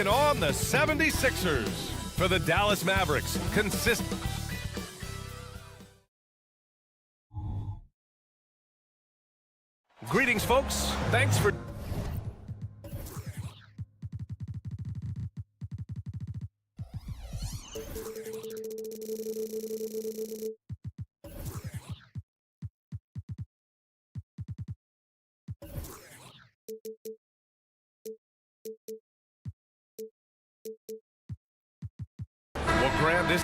taking on the 76ers for the Dallas Mavericks. Greetings, folks. Thanks for... We'll grab this.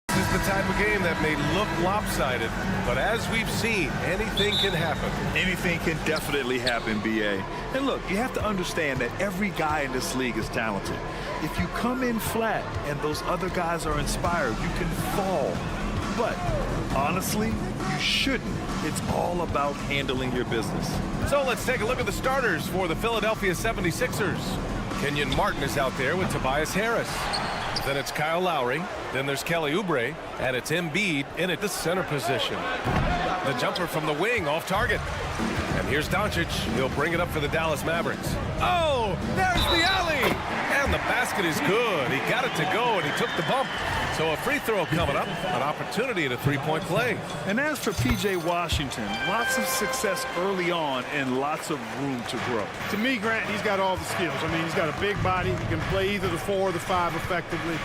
This is the type of game that may look lopsided, but as we've seen, anything can happen. Anything can definitely happen, BA. And look, you have to understand that every guy in this league is talented. If you come in flat and those other guys are inspired, you can fall. But honestly, you shouldn't. It's all about handling your business. So let's take a look at the starters for the Philadelphia 76ers. Kenyon Martin is out there with Tobias Harris. Then it's Kyle Lowry. Then there's Kelly Oubre. And it's Embiid in at the center position. The jumper from the wing off target. And here's Doncic. He'll bring it up for the Dallas Mavericks. Oh, there's the alley. And the basket is good. He got it to go, and he took the bump. So a free throw coming up, an opportunity at a three-point play. And as for P.J. Washington, lots of success early on and lots of room to grow. To me, Grant, he's got all the skills. I mean, he's got a big body. He can play either the 4 or the 5 effectively.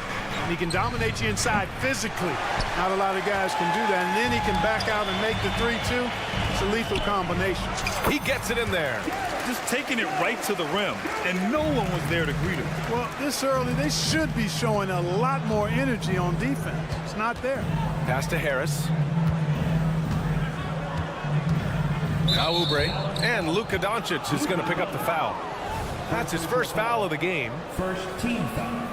And he can dominate you inside physically. Not a lot of guys can do that. And then he can back out and make the 3-2. It's a lethal combination. He gets it in there. Just taking it right to the rim, and no one was there to greet him. Well, this early, they should be showing a lot more energy on defense. It's not there. Pass to Harris. Now Oubre. And Luka Doncic is going to pick up the foul. That's his first foul of the game. First team foul.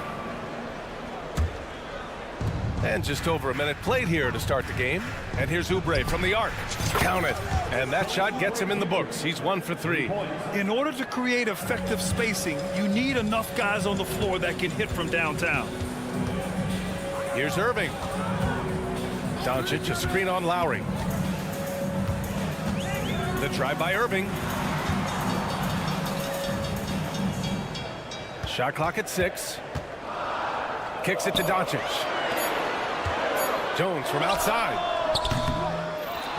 And just over a minute played here to start the game. And here's Oubre from the arc. Count it. And that shot gets him in the books. He's 1 for 3. In order to create effective spacing, you need enough guys on the floor that can hit from downtown. Here's Irving. Doncic, a screen on Lowry. The drive by Irving. Shot clock at 6. Kicks it to Doncic. Jones from outside.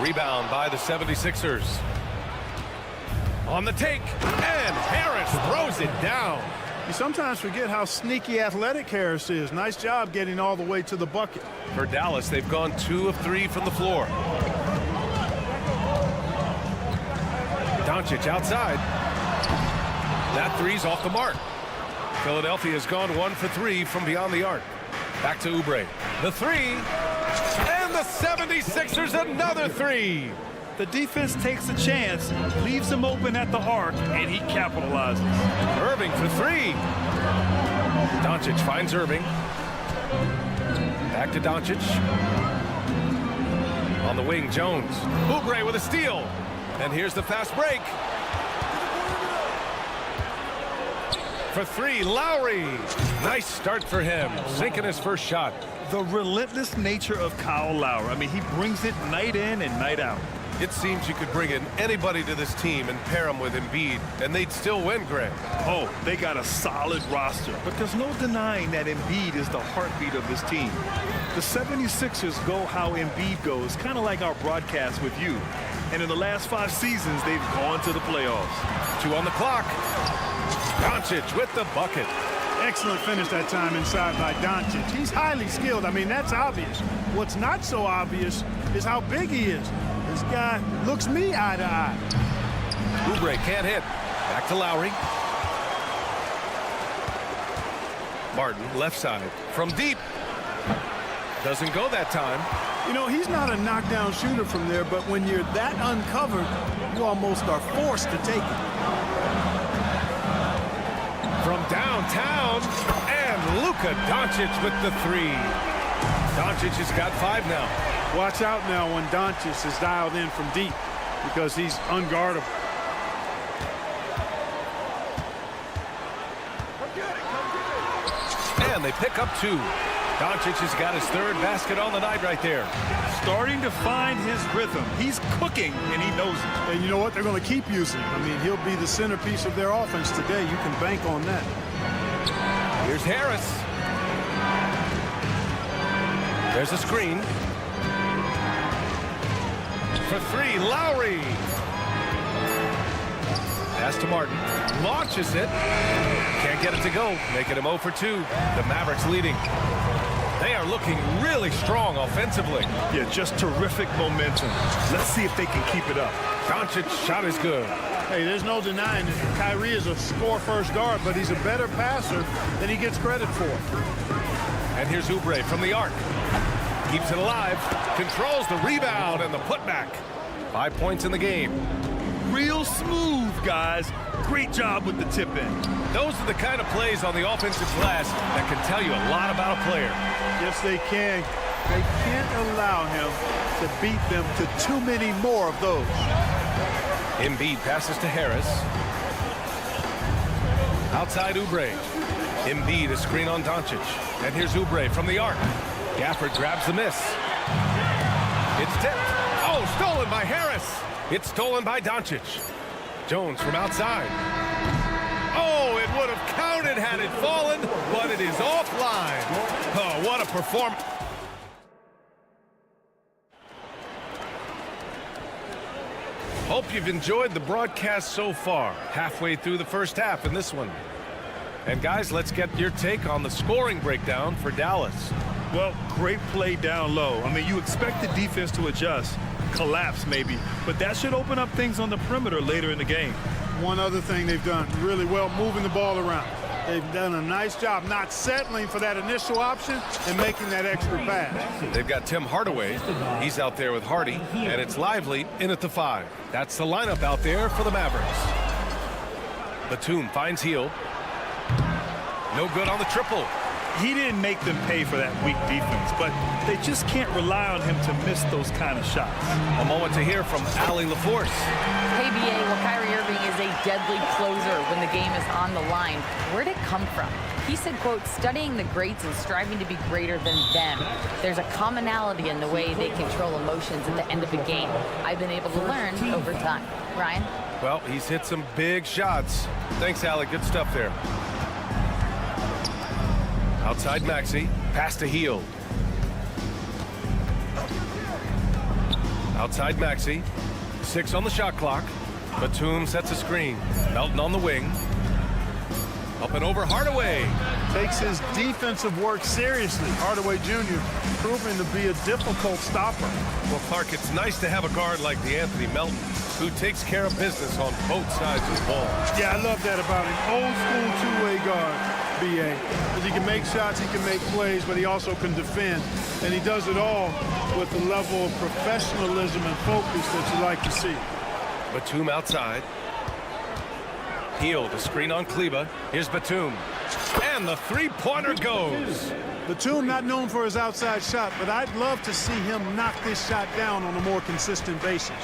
Rebound by the 76ers. On the take, and Harris throws it down. You sometimes forget how sneaky athletic Harris is. Nice job getting all the way to the bucket. For Dallas, they've gone 2 of 3 from the floor. Doncic outside. That three's off the mark. Philadelphia has gone 1 for 3 from beyond the arc. Back to Oubre. The 3. And the 76ers another 3. The defense takes a chance, leaves him open at the arc, and he capitalizes. Irving for 3. Doncic finds Irving. Back to Doncic. On the wing, Jones. Oubre with a steal. And here's the fast break. For 3, Lowry. Nice start for him, sinking his first shot. The relentless nature of Kyle Lowry. I mean, he brings it night in and night out. It seems you could bring in anybody to this team and pair them with Embiid, and they'd still win, Greg. Oh, they got a solid roster, but there's no denying that Embiid is the heartbeat of this team. The 76ers go how Embiid goes, kind of like our broadcast with you. And in the last 5 seasons, they've gone to the playoffs. 2 on the clock. Doncic with the bucket. Excellent finish that time inside by Doncic. He's highly skilled. I mean, that's obvious. What's not so obvious is how big he is. This guy looks me eye to eye. Oubre can't hit. Back to Lowry. Martin, left side. From deep. Doesn't go that time. You know, he's not a knockdown shooter from there, but when you're that uncovered, you almost are forced to take it. From downtown, and Luka Doncic with the 3. Doncic has got 5 now. Watch out now when Doncic is dialed in from deep because he's unguardable. they pick up 2. Doncic has got his 3rd basket on the night right there. Starting to find his rhythm. He's cooking, and he knows it. And you know what? They're going to keep using him. I mean, he'll be the centerpiece of their offense today. You can bank on that. Here's Harris. There's a screen. For 3, Lowry. Pass to Martin. Launches it. Can't get it to go. Making him 0 for 2. The Mavericks leading. They are looking really strong offensively. Yeah, just terrific momentum. Let's see if they can keep it up. Doncic's shot is good. Hey, there's no denying that Kyrie is a score-first guard, but he's a better passer than he gets credit for. And here's Oubre from the arc. Keeps it alive. Controls the rebound and the putback. 5 points in the game. Real smooth, guys. Great job with the tip in. Those are the kind of plays on the offensive glass that can tell you a lot about a player. Yes, they can. They can't allow him to beat them to too many more of those. Embiid passes to Harris. Outside Oubre. Embiid a screen on Doncic. And here's Oubre from the arc. Gafford grabs the miss. It's tipped. Oh, stolen by Harris. It's stolen by Doncic. Jones from outside. Oh, it would have counted had it fallen, but it is offline. Oh, what a performance. Hope you've enjoyed the broadcast so far. Halfway through the first half in this one. And guys, let's get your take on the scoring breakdown for Dallas. Well, great play down low. I mean, you expect the defense to adjust, collapse maybe, but that should open up things on the perimeter later in the game. One other thing they've done really well, moving the ball around. They've done a nice job not settling for that initial option and making that extra pass. They've got Tim Hardaway. He's out there with Hardy, and it's Lively in at the 5. That's the lineup out there for the Mavericks. Batum finds Hield. No good on the triple. He didn't make them pay for that weak defense, but they just can't rely on him to miss those kind of shots. A moment to hear from Allie LaForce. Hey, BA, well, Kyrie Irving is a deadly closer when the game is on the line. Where'd it come from? He said, quote, studying the greats and striving to be greater than them. There's a commonality in the way they control emotions at the end of a game. I've been able to learn over time. Ryan? Well, he's hit some big shots. Thanks, Allie. Good stuff there. Outside Maxey. Pass to Hield. Outside Maxey. 6 on the shot clock. Batum sets a screen. Melton on the wing. Up and over Hardaway. Takes his defensive work seriously. Hardaway Jr. proving to be a difficult stopper. Well, Clark, it's nice to have a guard like DeAnthony Melton who takes care of business on both sides of the ball. Yeah, I love that about him. Old school two-way guard, BA. Because he can make shots, he can make plays, but he also can defend. And he does it all with the level of professionalism and focus that you like to see. Batum outside. Hield, a screen on Kleba. Here's Batum. And the three-pointer goes. Batum not known for his outside shot, but I'd love to see him knock this shot down on a more consistent basis.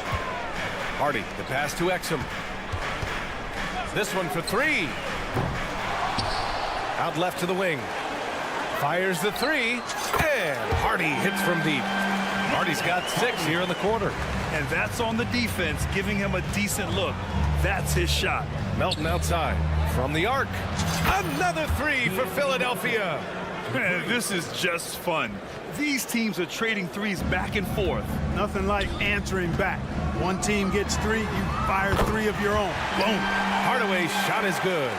Hardy, the pass to Exum. This one for 3. Out left to the wing. Fires the 3. And Hardy hits from deep. Hardy's got 6 here in the quarter. And that's on the defense, giving him a decent look. That's his shot. Melton outside. From the arc. Another 3 for Philadelphia. This is just fun. These teams are trading threes back and forth. Nothing like answering back. One team gets 3, you fire 3 of your own. Boom. Hardaway's shot is good.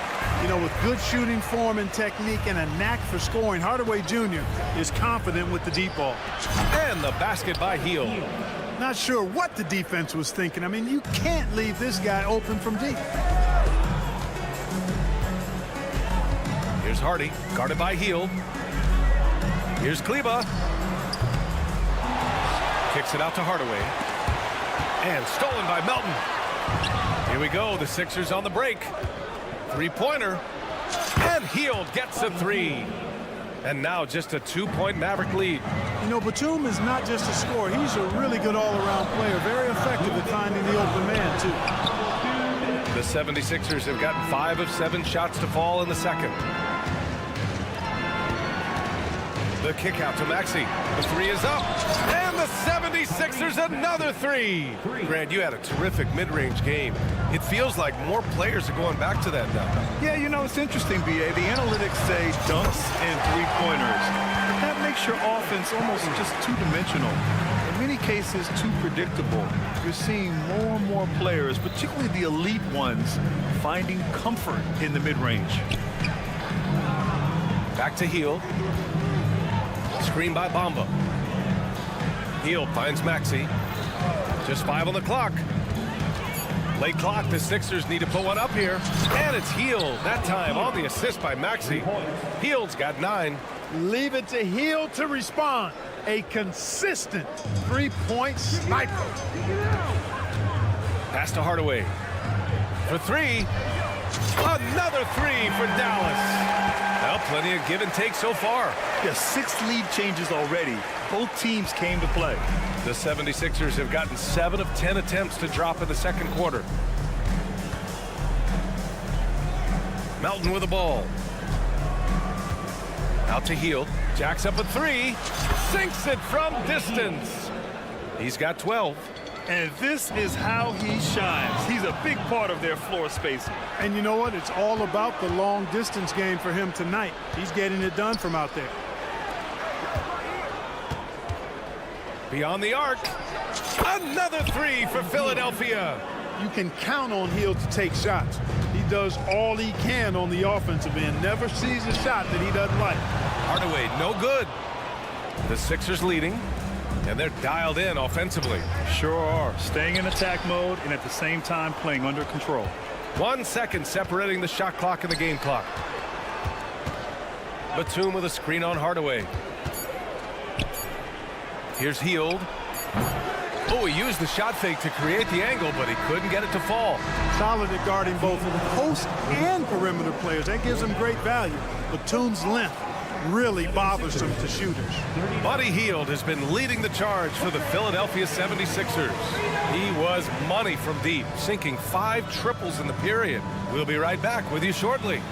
You know, with good shooting form and technique and a knack for scoring, Hardaway Jr. is confident with the deep ball. And the basket by Hield. Not sure what the defense was thinking. I mean, you can't leave this guy open from deep. Here's Hardy, guarded by Hield. Here's Kleba. Kicks it out to Hardaway. And stolen by Melton. Here we go, the Sixers on the break. Three-pointer. And Hield gets a 3. And now just a 2-point Maverick lead. You know, Batum is not just a scorer. He's a really good all-around player. Very effective at finding the open man, too. The 76ers have gotten 5 of 7 shots to fall in the second. The kick out to Maxey. The three is up. And the 76ers another three. Grant, you had a terrific mid-range game. It feels like more players are going back to that now. Yeah, you know, it's interesting, B.A. The analytics say dunks and three-pointers. That makes your offense almost just two-dimensional. In many cases, too predictable. You're seeing more and more players, particularly the elite ones, finding comfort in the mid-range. Back to Heel. Screen by Bamba. Heel finds Maxey. Just 5 on the clock. Late clock, the Sixers need to put one up here. And it's Heel, that time on the assist by Maxey. Heel's got 9. Leave it to Heel to respond. A consistent three-point sniper. Pass to Hardaway. For 3. Another 3 for Dallas. Well, plenty of give and take so far. Yeah, 6 lead changes already. Both teams came to play. The 76ers have gotten 7 of 10 attempts to drop in the second quarter. Melton with the ball. Out to Heel. Jacks up a 3. Sinks it from distance. He's got 12. And this is how he shines. He's a big part of their floor spacing. And you know what? It's all about the long distance game for him tonight. He's getting it done from out there. Beyond the arc. Another 3 for Philadelphia. You can count on Hill to take shots. He does all he can on the offensive end. Never sees a shot that he doesn't like. Hardaway, no good. The Sixers leading. And they're dialed in offensively. Sure are. Staying in attack mode and at the same time playing under control. 1 second separating the shot clock and the game clock. Batum with a screen on Hardaway. Here's Hield. Oh, he used the shot fake to create the angle, but he couldn't get it to fall. Solid at guarding both post and perimeter players. That gives him great value. Batum's length really bothers him to shooters. Buddy Hield has been leading the charge for the Philadelphia 76ers. He was money from deep, sinking 5 triples in the period. We'll be right back with you shortly.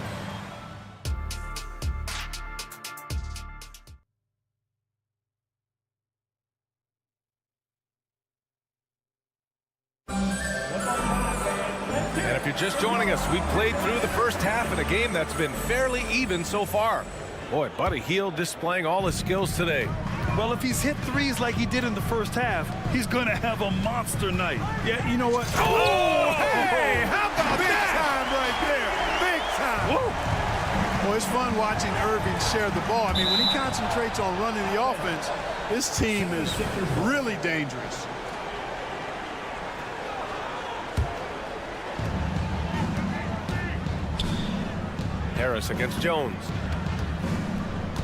And if you're just joining us, we played through the first half in a game that's been fairly even so far. Boy, Buddy Hield displaying all his skills today. Well, if he's hit threes like he did in the first half, he's going to have a monster night. Yeah, you know what? Oh, hey, how about big that? time right there. Big time. Whoa. Well, it's fun watching Irving share the ball. I mean, when he concentrates on running the offense, this team is really dangerous. Harris against Jones.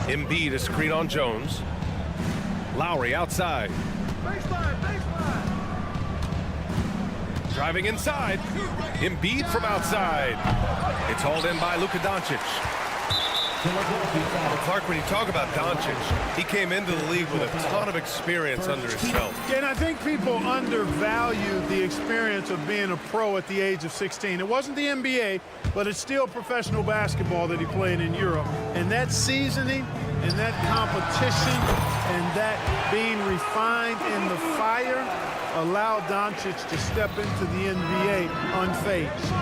Embiid a screen on Jones. Lowry outside. Driving inside. Embiid from outside. It's hauled in by Luka Doncic. Clark, when you talk about Doncic, he came into the league with a ton of experience under his belt. And I think people undervalue the experience of being a pro at the age of 16. It wasn't the NBA, but it's still professional basketball that he played in Europe. And that seasoning and that competition and that being refined in the fire allowed Doncic to step into the NBA unfazed.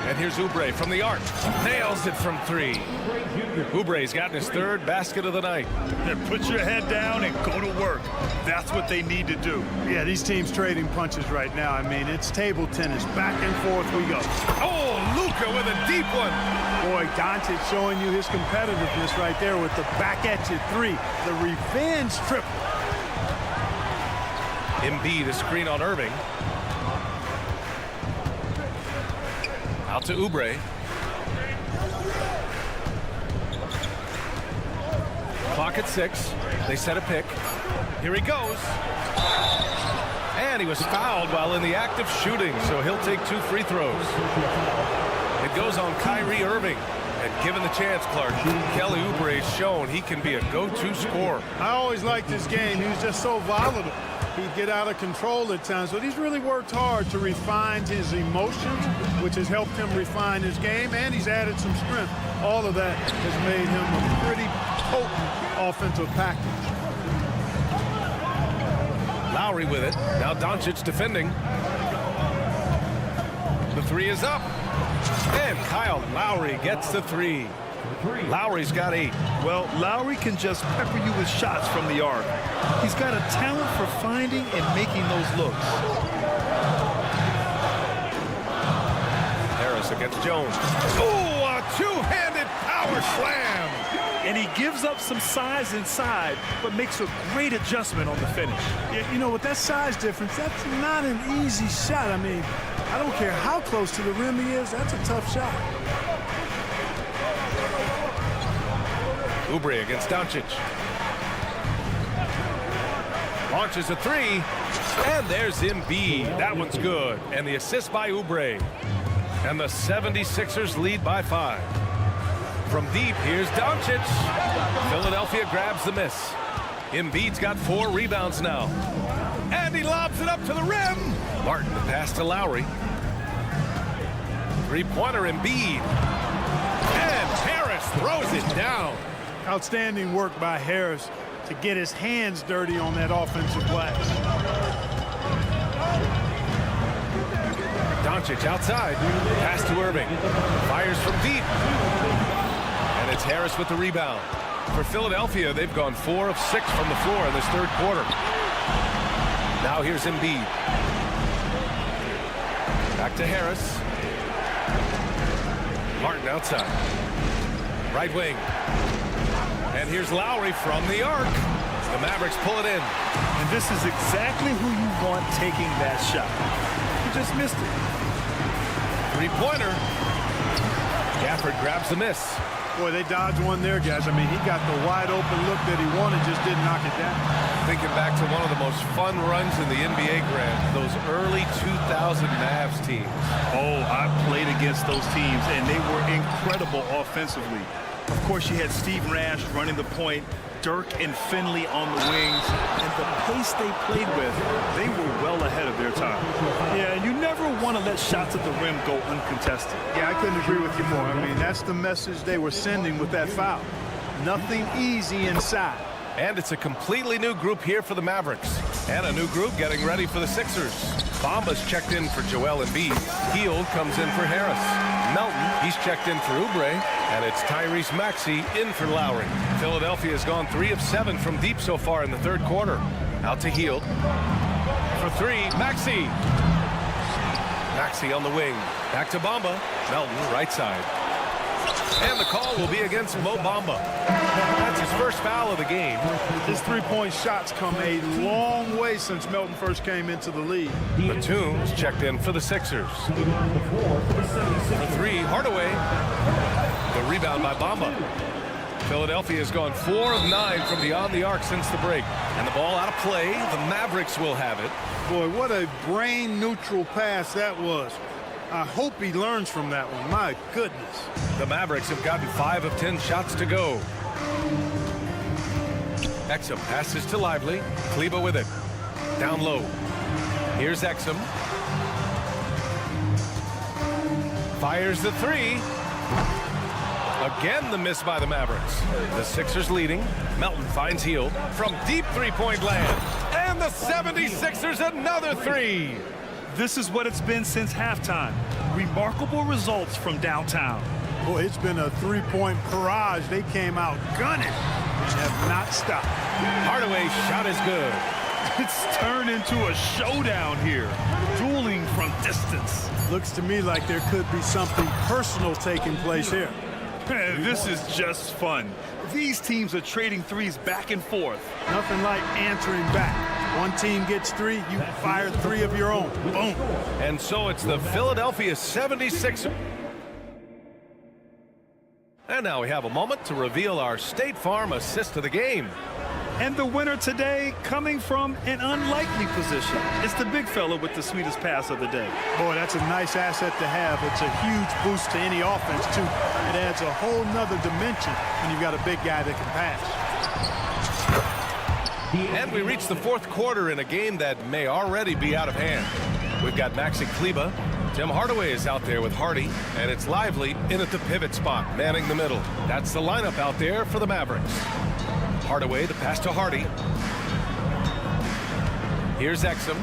And here's Oubre from the arc. Nails it from 3. Oubre's gotten his 3rd basket of the night. Put your head down and go to work. That's what they need to do. Yeah, these teams trading punches right now. I mean, it's table tennis. Back and forth we go. Oh, Luka with a deep one. Boy, Doncic showing you his competitiveness right there with the back-at-you 3. The revenge triple. Embiid a screen on Irving. Out to Oubre. Clock at 6. They set a pick. Here he goes. And he was fouled while in the act of shooting, so he'll take 2 free throws. It goes on Kyrie Irving. And given the chance, Clark, Kelly Oubre has shown he can be a go-to scorer. I always liked his game. He was just so volatile. He'd get out of control at times, but he's really worked hard to refine his emotions, which has helped him refine his game, and he's added some strength. All of that has made him a pretty potent offensive package. Lowry with it. Now Doncic defending. The three is up. And Kyle Lowry gets the three. Lowry's got 8. Well, Lowry can just pepper you with shots from the arc. He's got a talent for finding and making those looks. Harris against Jones. Oh, a two-handed power slam. And he gives up some size inside, but makes a great adjustment on the finish. Yeah, you know, with that size difference, that's not an easy shot. I mean, I don't care how close to the rim he is, that's a tough shot. Oubre against Doncic. Launches a three. And there's Embiid. That one's good. And the assist by Oubre. And the 76ers lead by 5. From deep, here's Doncic. Philadelphia grabs the miss. Embiid's got 4 rebounds now. And he lobs it up to the rim. Martin, the pass to Lowry. Three-pointer Embiid. And Harris throws it down. Outstanding work by Harris to get his hands dirty on that offensive glass. Doncic outside. Pass to Irving. Fires from deep. And it's Harris with the rebound. For Philadelphia, they've gone 4 of 6 from the floor in this third quarter. Now here's Embiid. Back to Harris. Martin outside. Right wing. And here's Lowry from the arc. The Mavericks pull it in. And this is exactly who you want taking that shot. He just missed it. Three-pointer. Gafford grabs the miss. Boy, they dodged one there, guys. I mean, he got the wide open look that he wanted, just didn't knock it down. Thinking back to one of the most fun runs in the NBA, Grant, those early 2000 Mavs teams. Oh, I played against those teams, and they were incredible offensively. Of course, you had Steve Nash running the point, Dirk and Finley on the wings, and the pace they played with, they were well ahead of their time. Yeah, you never want to let shots at the rim go uncontested. Yeah, I couldn't agree with you more. I mean, that's the message they were sending with that foul. Nothing easy inside. And it's a completely new group here for the Mavericks. And a new group getting ready for the Sixers. Bamba's checked in for Joel Embiid. Hield comes in for Harris. Melton, he's checked in for Oubre. And it's Tyrese Maxey in for Lowry. Philadelphia has gone 3 of 7 from deep so far in the third quarter. Out to Hield. For 3, Maxey. Maxey on the wing. Back to Bamba. Melton, right side. And the call will be against Mo Bamba. That's his first foul of the game. His three-point shots come a long way since Melton first came into the league. Batum is checked in for the Sixers. For 3, Hardaway. The rebound by Bamba. Philadelphia has gone 4 of 9 from beyond the arc since the break. And the ball out of play. The Mavericks will have it. Boy, what a brain-neutral pass that was. I hope he learns from that one. My goodness. The Mavericks have gotten 5 of 10 shots to go. Exum passes to Lively. Kleba with it. Down low. Here's Exum. Fires the 3. Again, the miss by the Mavericks. The Sixers leading. Melton finds Hield from deep three-point land. And the 76ers another 3. This is what it's been since halftime. Remarkable results from downtown. Boy, it's been a three-point barrage. They came out gunning and have not stopped. Hardaway's shot is good. It's turned into a showdown here. Dueling from distance. Looks to me like there could be something personal taking place here. This is just fun. These teams are trading threes back and forth. Nothing like answering back. One team gets 3, you fire 3 of your own. Boom. And so it's the Philadelphia 76ers. And now we have a moment to reveal our State Farm assist of the game. And the winner today coming from an unlikely position. It's the big fella with the sweetest pass of the day. Boy, that's a nice asset to have. It's a huge boost to any offense, too. It adds a whole nother dimension when you've got a big guy that can pass. And we reach the fourth quarter in a game that may already be out of hand. We've got Maxi Kleber. Tim Hardaway is out there with Hardy, and it's Lively in at the pivot spot, manning the middle. That's the lineup out there for the Mavericks. Hardaway, the pass to Hardy. Here's Exum.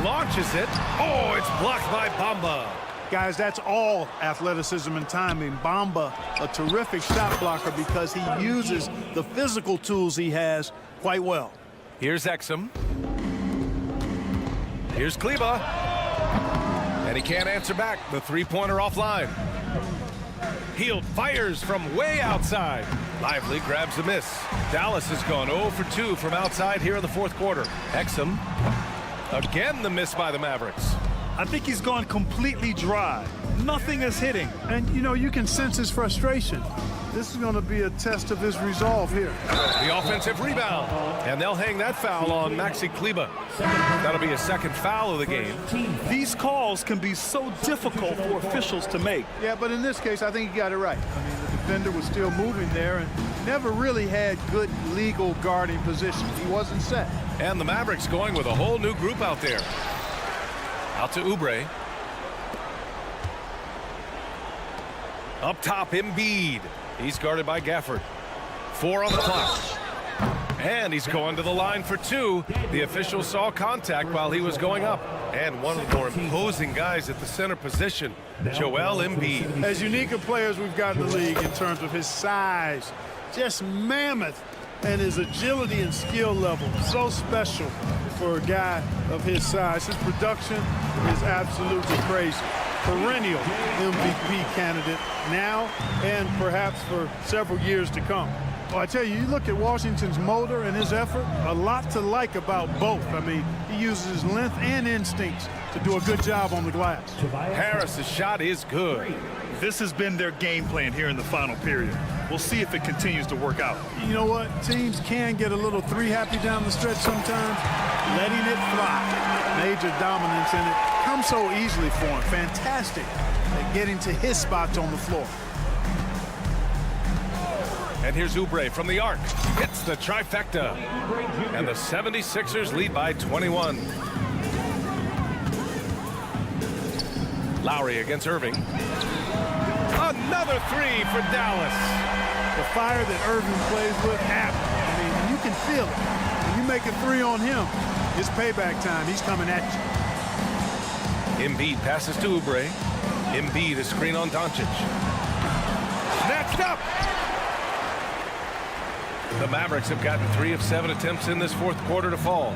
Launches it. Oh, it's blocked by Bamba. Guys, that's all athleticism and timing. Bamba, a terrific shot blocker because he uses the physical tools he has quite well. Here's Exum. Here's Kleber. And he can't answer back. The three-pointer offline. Hield fires from way outside. Lively grabs a miss. Dallas has gone 0 for 2 from outside here in the fourth quarter. Exum. Again, the miss by the Mavericks. I think he's gone completely dry. Nothing is hitting. And, you know, you can sense his frustration. This is going to be a test of his resolve here. The offensive rebound. And they'll hang that foul on Maxi Kleber. That'll be a second foul of the game. These calls can be so difficult for officials to make. Yeah, but in this case, I think he got it right. I mean, the defender was still moving there and never really had good legal guarding position. He wasn't set. And the Mavericks going with a whole new group out there. Out to Oubre. Up top, Embiid. He's guarded by Gafford. 4 on the clock. And he's going to the line for 2. The official saw contact while he was going up. And one of the more imposing guys at the center position, Joel Embiid. As unique a players we've got in the league in terms of his size, just mammoth, and his agility and skill level, so special for a guy of his size. His production is absolutely crazy. Perennial MVP candidate now and perhaps for several years to come. Well, I tell you, you look at Washington's motor and his effort, a lot to like about both. I mean, he uses his length and instincts to do a good job on the glass. Harris's shot is good. This has been their game plan here in the final period. We'll see if it continues to work out. You know what? Teams can get a little three-happy down the stretch sometimes. Letting it fly. Major dominance in it. Comes so easily for him. Fantastic at getting to his spots on the floor. And here's Oubre from the arc. Hits the trifecta. And the 76ers lead by 21. Lowry against Irving. Another 3 for Dallas. The fire that Irving plays with happens. I mean, you can feel it. When you make a 3 on him, it's payback time. He's coming at you. Embiid passes to Oubre. Embiid is screen on Doncic. Snatched up. The Mavericks have gotten 3 of 7 attempts in this fourth quarter to fall.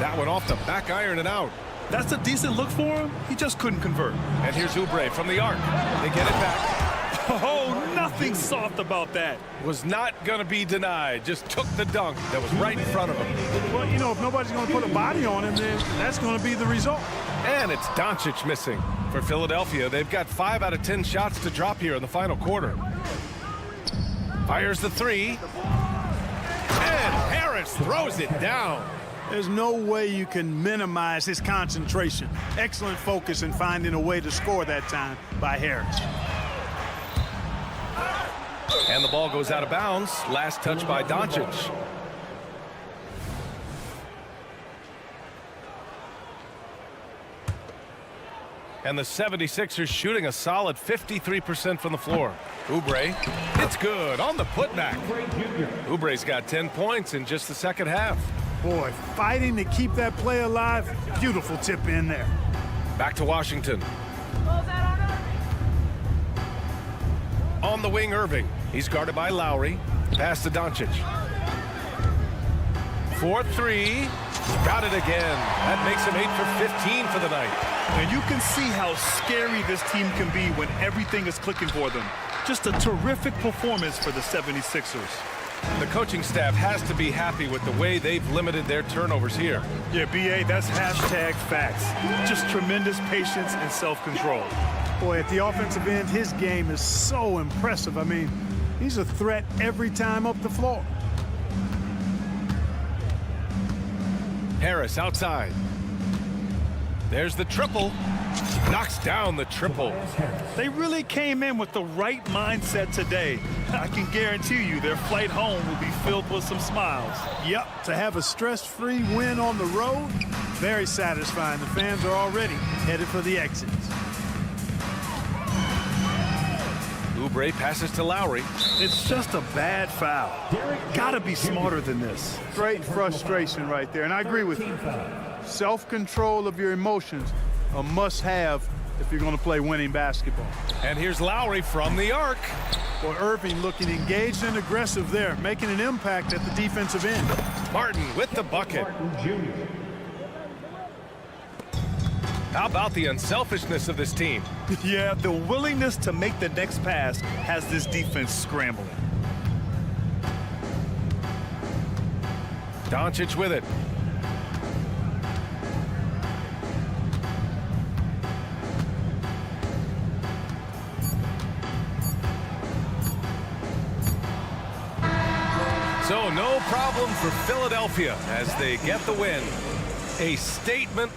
That one off the back iron and out. That's a decent look for him. He just couldn't convert. And here's Oubre from the arc. They get it back. Oh, nothing soft about that. Was not going to be denied. Just took the dunk that was right in front of him. Well, you know, if nobody's going to put a body on him, then that's going to be the result. And it's Doncic missing. For Philadelphia, they've got 5 out of 10 shots to drop here in the final quarter. Fires the 3. And Harris throws it down. There's no way you can minimize his concentration. Excellent focus in finding a way to score that time by Harris. And the ball goes out of bounds. Last touch by Doncic. And the 76ers shooting a solid 53% from the floor. Oubre, it's good on the putback. Oubre's got 10 points in just the second half. Boy, fighting to keep that play alive. Beautiful tip in there. Back to Washington. On the wing, Irving. He's guarded by Lowry. Pass to Doncic. 4-3. Got it again. That makes him 8 for 15 for the night. And you can see how scary this team can be when everything is clicking for them. Just a terrific performance for the 76ers. The coaching staff has to be happy with the way they've limited their turnovers here. Yeah, B.A., that's hashtag facts. Just tremendous patience and self-control. Boy, at the offensive end, his game is so impressive. I mean, he's a threat every time up the floor. Harris outside. There's the triple. Knocks down the triple. They really came in with the right mindset today. I can guarantee you their flight home will be filled with some smiles. Yep, to have a stress-free win on the road, very satisfying. The fans are already headed for the exits. Oubre passes to Lowry. It's just a bad foul. Gotta be smarter than this. Great frustration right there, and I agree with you. Self-control of your emotions, a must-have if you're going to play winning basketball. And here's Lowry from the arc. Well, Irving looking engaged and aggressive there, making an impact at the defensive end. Martin with the bucket. How about the unselfishness of this team? Yeah, the willingness to make the next pass has this defense scrambling. Doncic with it. So no problem for Philadelphia as they get the win. A statement.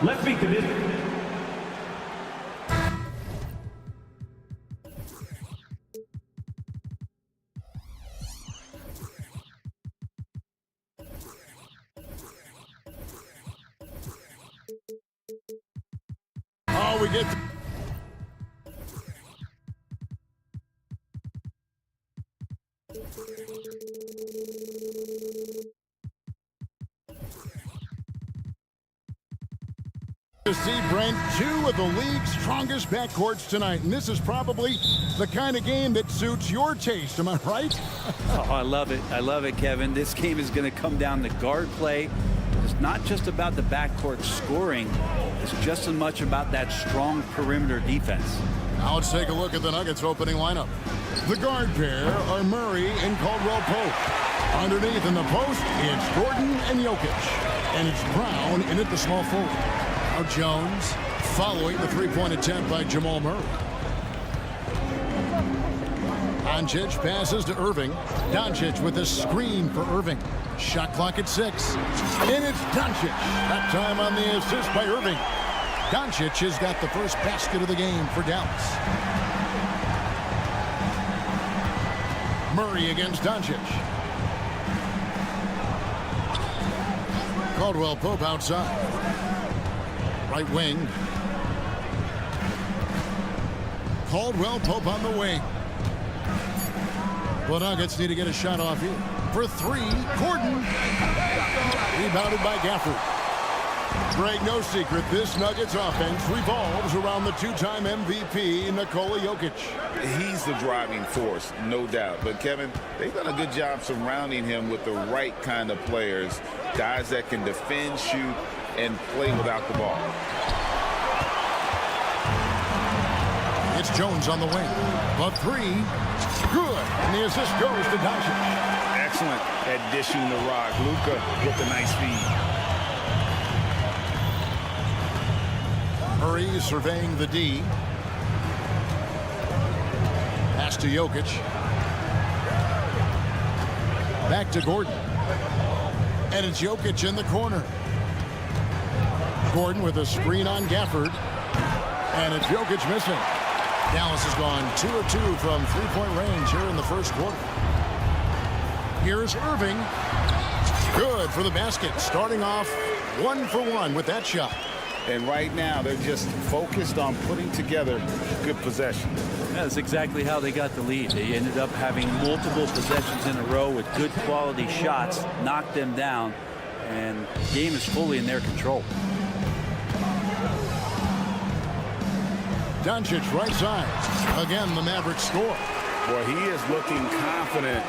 Let's meet the business. Oh, we get to see, Brent, two of the league's strongest backcourts tonight, and this is probably the kind of game that suits your taste. Am I right? Oh, I love it. I love it, Kevin. This game is going to come down to guard play. It's not just about the backcourt scoring. It's just as much about that strong perimeter defense. Now let's take a look at the Nuggets opening lineup. The guard pair are Murray and Caldwell Pope. Underneath in the post, it's Gordon and Jokic. And it's Brown in at the small forward. Now Jones following the three-point attempt by Jamal Murray. Doncic passes to Irving. Doncic with a screen for Irving. Shot clock at 6. And it's Doncic. That time on the assist by Irving. Doncic has got the first basket of the game for Dallas. Murray against Doncic. Caldwell Pope outside. Right wing. Caldwell Pope on the wing. The Nuggets need to get a shot off here. For 3, Gordon. Rebounded by Gafford. Greg, no secret, this Nuggets offense revolves around the two-time MVP, Nikola Jokic. He's the driving force, no doubt. But, Kevin, they've done a good job surrounding him with the right kind of players, guys that can defend, shoot, and play without the ball. It's Jones on the wing. The 3, good. And the assist goes to Doncic. Excellent at dishing the rock. Luka with the nice feed. Murray surveying the D. Pass to Jokic. Back to Gordon. And it's Jokic in the corner. Gordon with a screen on Gafford. And it's Jokic missing. Dallas has gone 2 of 2 from three-point range here in the first quarter. Here's Irving. Good for the basket. Starting off 1 for 1 with that shot. And right now, they're just focused on putting together good possession. That's exactly how they got the lead. They ended up having multiple possessions in a row with good quality shots, knocked them down, and the game is fully in their control. Doncic right side. Again, the Mavericks score. Boy, he is looking confident.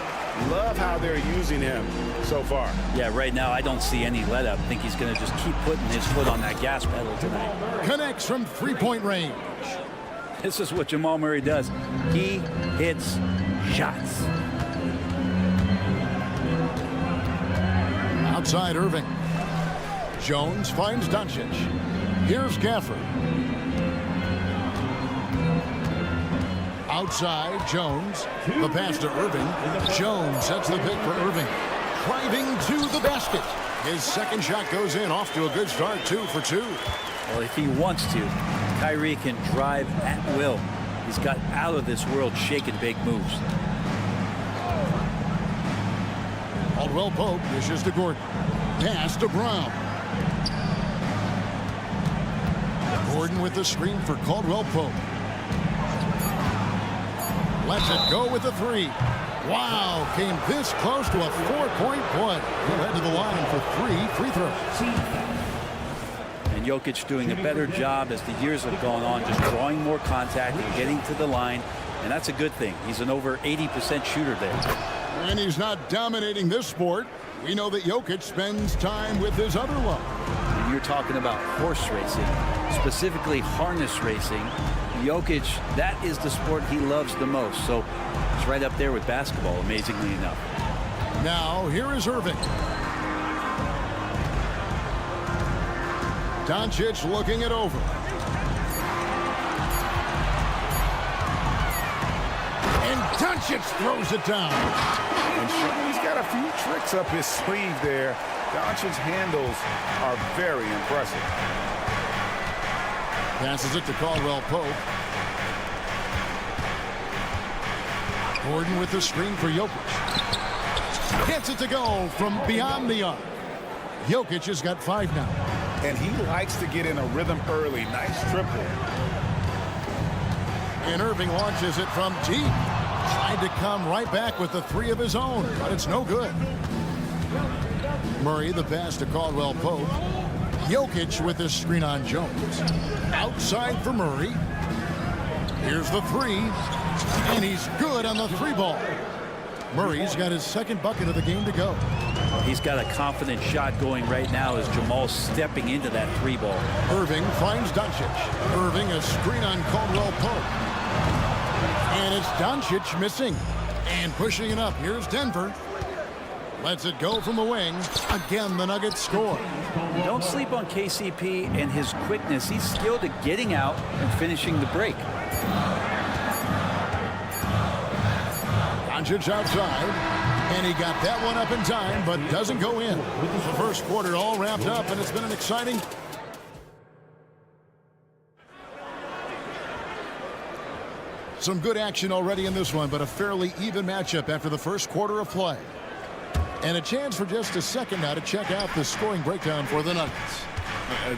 Love how they're using him so far. Yeah, right now I don't see any let up. I think he's going to just keep putting his foot on that gas pedal tonight. Connects from three-point range. This is what Jamal Murray does. He hits shots. Outside Irving. Jones finds Doncic. Here's Gafford. Outside, Jones. The pass to Irving. Jones sets the pick for Irving. Driving to the basket. His second shot goes in. Off to a good start. 2 for 2. Well, if he wants to, Kyrie can drive at will. He's got out of this world shaking big moves. Caldwell Pope dishes to Gordon. Pass to Brown. Gordon with the screen for Caldwell Pope. Lets it go with a 3. Wow, came this close to a 4-point play. He'll head to the line for 3 free throws. And Jokic doing a better job as the years have gone on, just drawing more contact and getting to the line. And that's a good thing. He's an over 80% shooter there. And he's not dominating this sport. We know that Jokic spends time with his other love. And you're talking about horse racing, specifically harness racing. Jokic, that is the sport he loves the most. So it's right up there with basketball, amazingly enough. Now, here is Irving. Doncic looking it over. And Doncic throws it down. And sure, he's got a few tricks up his sleeve there. Doncic's handles are very impressive. Passes it to Caldwell Pope. Gordon with the screen for Jokic. Gets it to go from beyond the arc. Jokic has got 5 now. And he likes to get in a rhythm early. Nice triple. And Irving launches it from deep. Tried to come right back with the 3 of his own, but it's no good. Murray the pass to Caldwell Pope. Jokic with the screen on Jones. Outside for Murray. Here's the 3. And he's good on the 3 ball. Murray's got his 2nd bucket of the game to go. He's got a confident shot going right now as Jamal's stepping into that 3 ball. Irving finds Doncic. Irving a screen on Caldwell Pope. And it's Doncic missing. And pushing it up. Here's Denver. Lets it go from the wing. Again, the Nuggets score. Don't sleep on KCP and his quickness. He's skilled at getting out and finishing the break. Doncic outside, and he got that one up in time, but doesn't go in. The first quarter all wrapped up, and it's been an exciting. Some good action already in this one, but a fairly even matchup after the first quarter of play. And a chance for just a second now to check out the scoring breakdown for the Nuggets.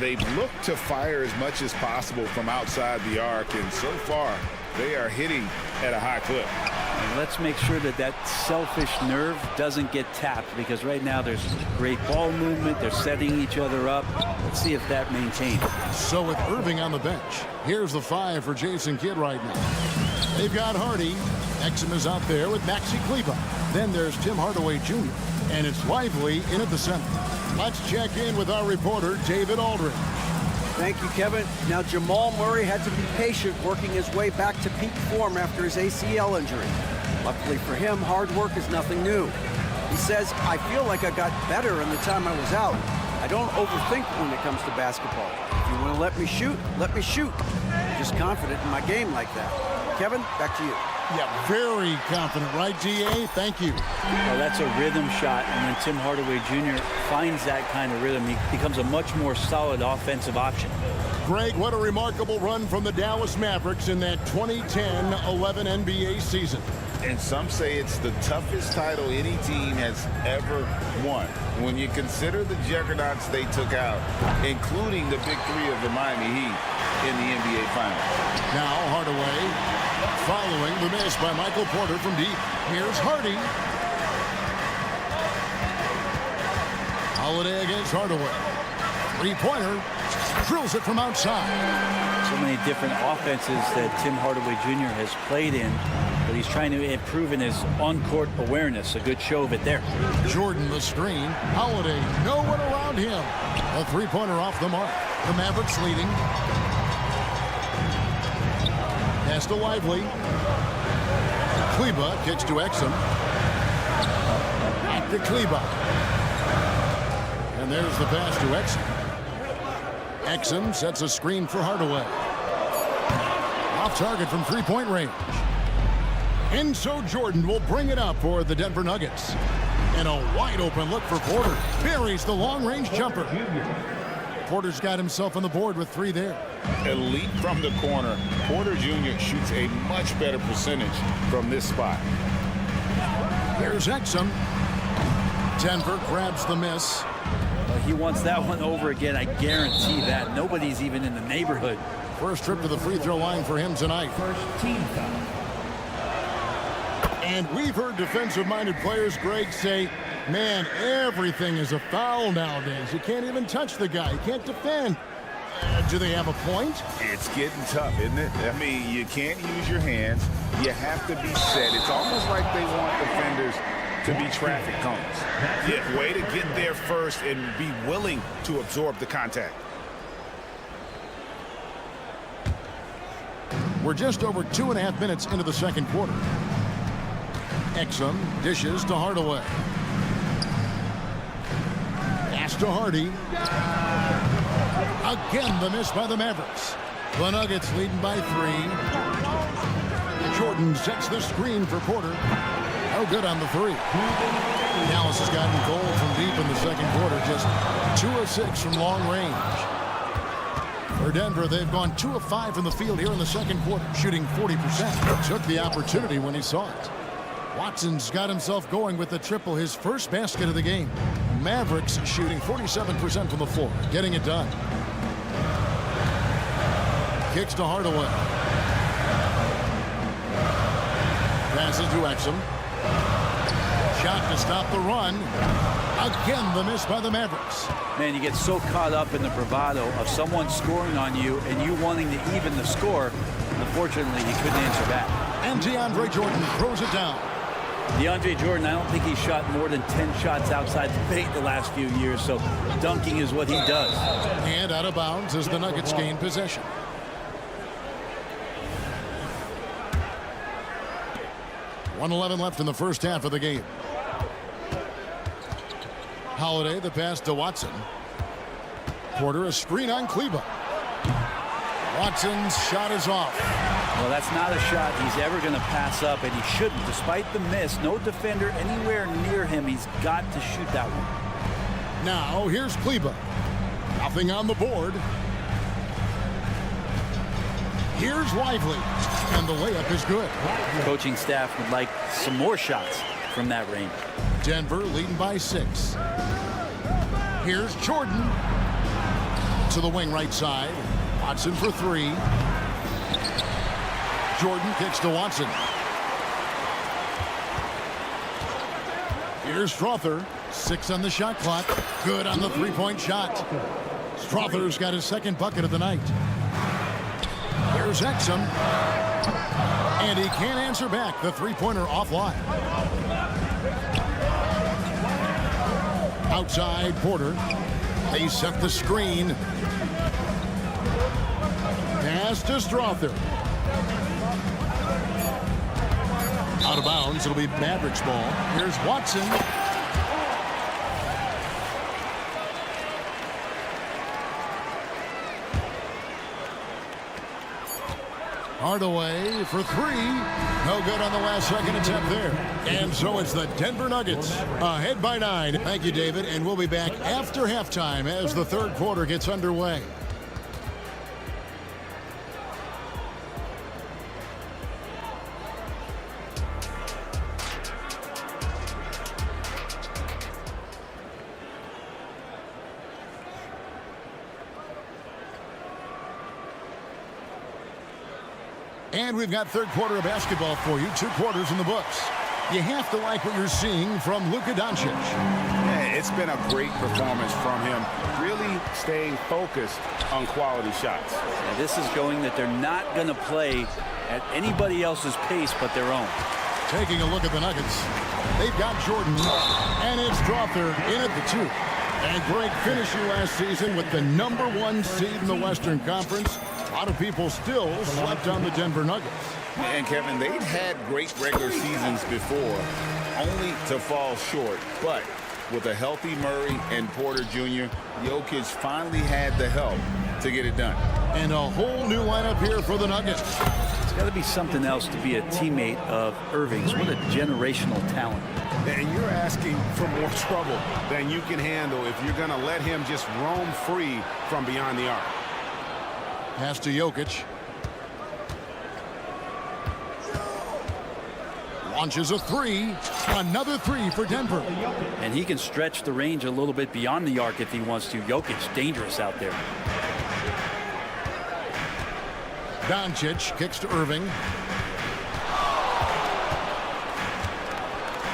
They've looked to fire as much as possible from outside the arc, and so far they are hitting at a high clip. And let's make sure that that selfish nerve doesn't get tapped, because right now there's great ball movement. They're setting each other up. Let's see if that maintains. So with Irving on the bench, here's the 5 for Jason Kidd right now. They've got Hardy. Exum is out there with Maxi Kleber. Then there's Tim Hardaway Jr. And it's Lively in at the center. Let's check in with our reporter, David Aldridge. Thank you, Kevin. Now, Jamal Murray had to be patient working his way back to peak form after his ACL injury. Luckily for him, hard work is nothing new. He says, I feel like I got better in the time I was out. I don't overthink when it comes to basketball. If you want to let me shoot, let me shoot. I'm just confident in my game like that. Kevin, back to you. Yeah, very confident, right, DA? Thank you. Well, that's a rhythm shot, and when Tim Hardaway Jr. finds that kind of rhythm, he becomes a much more solid offensive option. Greg, what a remarkable run from the Dallas Mavericks in that 2010-11 NBA season. And some say it's the toughest title any team has ever won. When you consider the juggernauts they took out, including the big 3 of the Miami Heat in the NBA Finals. Now Hardaway following the miss by Michael Porter from deep. Here's Hardy. Holiday against Hardaway. 3-pointer. Drills it from outside. So many different offenses that Tim Hardaway Jr. has played in, but he's trying to improve in his on-court awareness. A good show of it there. Jordan the screen. Holiday, no one around him. A 3-pointer off the mark. The Mavericks leading. Pass to Lively. Kleber kicks to Exum. Back to Kleber. And there's the pass to Exum. Exum sets a screen for Hardaway. Off target from 3-point range. And so Jordan will bring it up for the Denver Nuggets. And a wide open look for Porter. Buries the long-range jumper. Porter's got himself on the board with 3 there. Elite from the corner. Porter Jr. shoots a much better percentage from this spot. Here's Exum. Denver grabs the miss. He wants that one over again. I guarantee that. Nobody's even in the neighborhood. First trip to the free throw line for him tonight. First team foul. And we've heard defensive-minded players, Greg, say, man, everything is a foul nowadays. You can't even touch the guy. You can't defend. Do they have a point? It's getting tough, isn't it? I mean, you can't use your hands. You have to be set. It's almost like they want defenders to be traffic cones. Yeah, way to get there first and be willing to absorb the contact. We're just over 2.5 minutes into the second quarter. Exum dishes to Hardaway. Pass to Hardy. Again, the miss by the Mavericks. The Nuggets leading by 3. Jordan sets the screen for Porter. No good on the 3. Dallas has gotten gold from deep in the second quarter. Just 2 of 6 from long range. For Denver, they've gone 2 of 5 from the field here in the second quarter, shooting 40%. Took the opportunity when he saw it. Watson's got himself going with the triple, his first basket of the game. Mavericks shooting 47% from the floor, getting it done. Kicks to Hardaway. Passes to Exum. Shot to stop the run. Again, the miss by the Mavericks. Man, you get so caught up in the bravado of someone scoring on you and you wanting to even the score. Unfortunately, he couldn't answer back. And DeAndre Jordan throws it down. DeAndre Jordan, I don't think he's shot more than 10 shots outside the paint the last few years, so dunking is what he does. And out of bounds as the Nuggets gain possession. .111 left in the first half of the game. Holiday, the pass to Watson. Porter, a screen on Kleba. Watson's shot is off. Well, that's not a shot he's ever going to pass up, and he shouldn't. Despite the miss, no defender anywhere near him. He's got to shoot that one. Now, here's Kleba. Nothing on the board. Here's Lively, and the layup is good. The coaching staff would like some more shots from that range. Denver leading by 6. Here's Jordan to the wing right side. Watson for 3. Jordan kicks to Watson. Here's Strother. 6 on the shot clock. Good on the three-point shot. Strother's got his second bucket of the night. Here's Exum. And he can't answer back. The three-pointer offline. Outside Porter. They set the screen. Pass to Strother. Out of bounds. It'll be Mavericks ball. Here's Watson. Hardaway for 3. No good on the last second attempt there. And so it's the Denver Nuggets ahead by 9. Thank you, David. And we'll be back after halftime as the third quarter gets underway. And we've got third quarter of basketball for you. 2 quarters in the books. You have to like what you're seeing from Luka Doncic. Yeah, it's been a great performance from him. Really staying focused on quality shots. And this is going that they're not going to play at anybody else's pace but their own. Taking a look at the Nuggets. They've got Jordan. And it's Strother in at the 2. And Greg finishing last season with the #1 seed in the Western Conference. A lot of people still slept on the Denver Nuggets. And Kevin, they've had great regular seasons before, only to fall short. But with a healthy Murray and Porter Jr., Jokic finally had the help to get it done. And a whole new lineup here for the Nuggets. It's got to be something else to be a teammate of Irving's. What a generational talent. And you're asking for more trouble than you can handle if you're going to let him just roam free from beyond the arc. Pass to Jokic. Launches a 3. Another 3 for Denver. And he can stretch the range a little bit beyond the arc if he wants to. Jokic, dangerous out there. Doncic kicks to Irving.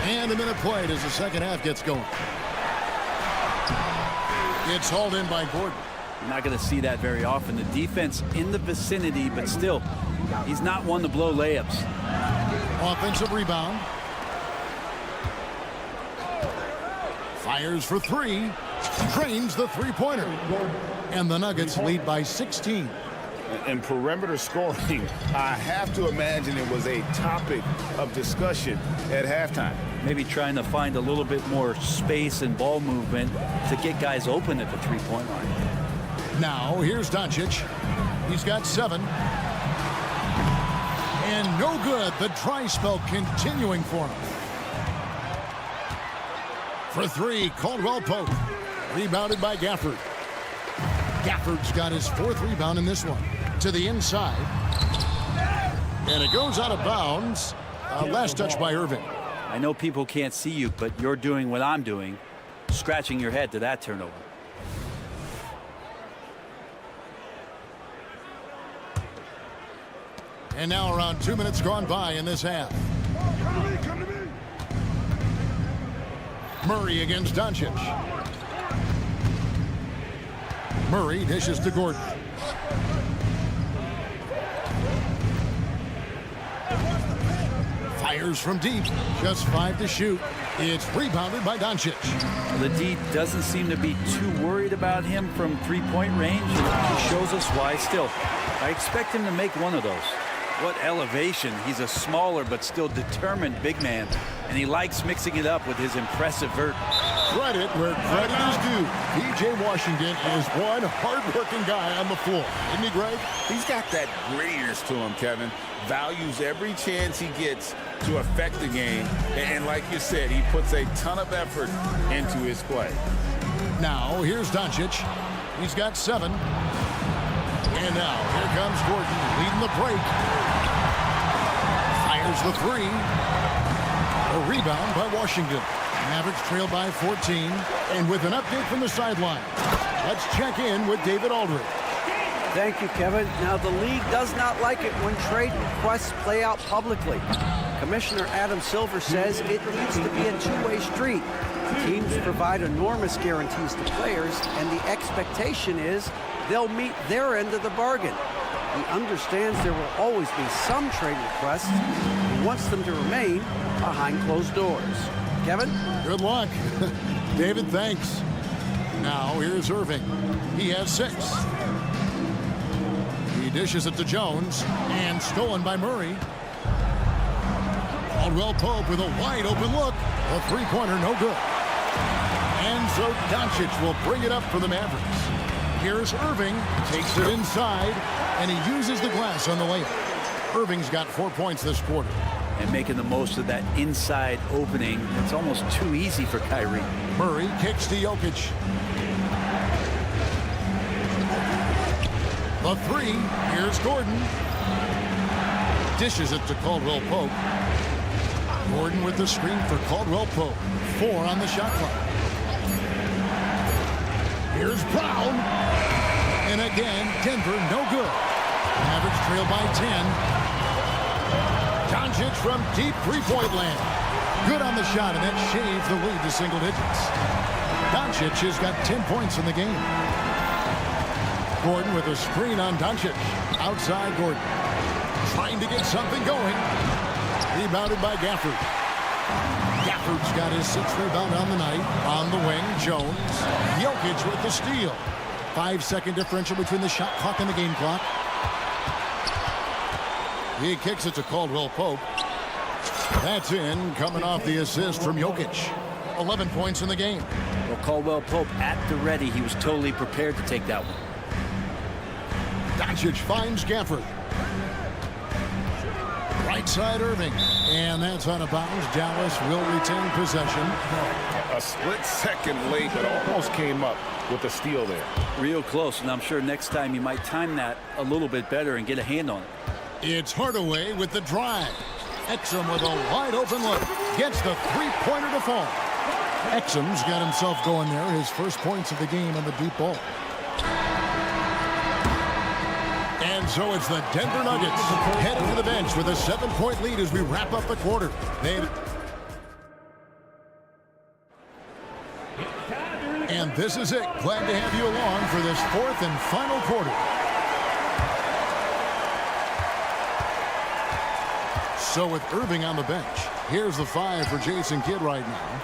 And a minute played as the second half gets going. It's hauled in by Gordon. You're not going to see that very often. The defense in the vicinity, but still, he's not one to blow layups. Offensive rebound. Fires for 3. Drains the three-pointer. And the Nuggets lead by 16. And perimeter scoring, I have to imagine it was a topic of discussion at halftime. Maybe trying to find a little bit more space and ball movement to get guys open at the three-point line. Now, here's Doncic. He's got 7. And no good. The dry spell continuing for him. For 3, Caldwell Pope. Rebounded by Gafford. Gafford's got his 4th rebound in this one. To the inside. And it goes out of bounds. Last touch by Irving. I know people can't see you, but you're doing what I'm doing, scratching your head to that turnover. And now around 2 minutes gone by in this half. Murray against Doncic. Murray dishes to Gordon. Fires from deep. Just 5 to shoot. It's rebounded by Doncic. The D doesn't seem to be too worried about him from three-point range. He shows us why still. I expect him to make one of those. What elevation. He's a smaller but still determined big man. And he likes mixing it up with his impressive vert. Credit where credit is due. P.J. Washington is one hard-working guy on the floor. Isn't he, Greg? He's got that grittiness to him, Kevin. Values every chance he gets to affect the game. And like you said, he puts a ton of effort into his play. Now, here's Doncic. He's got 7. And now, here comes Gordon leading the break. Fires the 3. A rebound by Washington. Mavericks trail by 14. And with an update from the sideline, let's check in with David Aldridge. Thank you, Kevin. Now, the league does not like it when trade requests play out publicly. Commissioner Adam Silver says it needs to be a two-way street. Teams provide enormous guarantees to players, and the expectation is they'll meet their end of the bargain. He understands there will always be some trade requests and wants them to remain behind closed doors. Kevin? Good luck. David, thanks. Now, here's Irving. He has 6. He dishes it to Jones, and stolen by Murray. Caldwell Pope with a wide open look. A 3-pointer, no good. And so Doncic will bring it up for the Mavericks. Here's Irving, takes it inside, and he uses the glass on the layup. Irving's got 4 points this quarter. And making the most of that inside opening. It's almost too easy for Kyrie. Murray kicks to Jokic. The 3, here's Gordon. Dishes it to Caldwell Pope. Gordon with the screen for Caldwell Pope. 4 on the shot clock. Here's Brown. And again, Denver no good. Mavericks trail by 10. Doncic from deep 3-point land. Good on the shot, and that shaves the lead to single digits. Doncic has got 10 points in the game. Gordon with a screen on Doncic. Outside Gordon. Trying to get something going. Rebounded by Gafford. Gafford's got his 6th rebound on the night. On the wing, Jones. Jokic with the steal. 5-second differential between the shot clock and the game clock. He kicks it to Caldwell Pope. That's in, coming off the assist from Jokic. 11 points in the game. Well, Caldwell Pope at the ready. He was totally prepared to take that one. Doncic finds Gafford. Right side Irving. And that's out of bounds. Dallas will retain possession. A split second late, but almost came up with a steal there. Real close, and I'm sure next time you might time that a little bit better and get a hand on it. It's Hardaway with the drive. Exum with a wide open look. Gets the 3-pointer to fall. Exum's got himself going there. His first points of the game on the deep ball. And so it's the Denver Nuggets headed to the bench with a 7-point lead as we wrap up the quarter. And this is it. Glad to have you along for this 4th and final quarter. So with Irving on the bench, here's the 5 for Jason Kidd right now.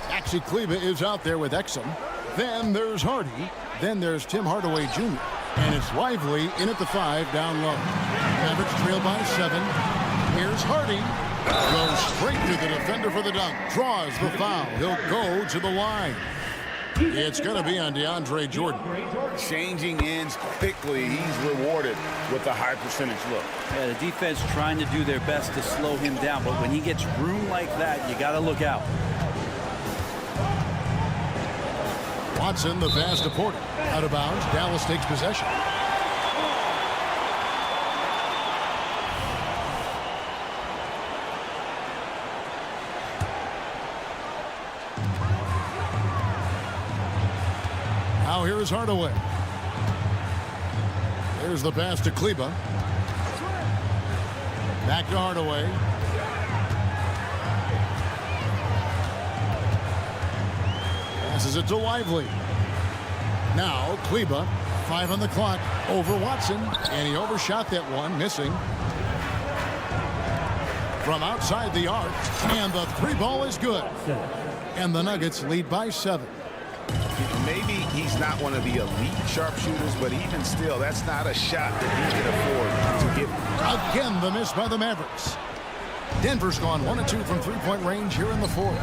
Maxi Kleber is out there with Exum. Then there's Hardy. Then there's Tim Hardaway Jr. And it's Lively in at the 5 down low. Mavericks trail by 7. Here's Hardy. Goes straight to the defender for the dunk. Draws the foul. He'll go to the line. It's going to be on DeAndre Jordan. Changing ends quickly. He's rewarded with a high percentage look. Yeah, the defense trying to do their best to slow him down, but when he gets room like that, you got to look out. Watson, the pass to Porter. Out of bounds. Dallas takes possession. Now here is Hardaway. There's the pass to Kleba. Back to Hardaway. Passes it to Lively. Now Kleba, 5 on the clock, over Watson, and he overshot that one, missing. From outside the arc, and the 3 ball is good. And the Nuggets lead by 7. Maybe he's not one of the elite sharpshooters, but even still, that's not a shot that he can afford to get. Again, the miss by the Mavericks. Denver's gone 1 of 2 from 3-point range here in the 4th.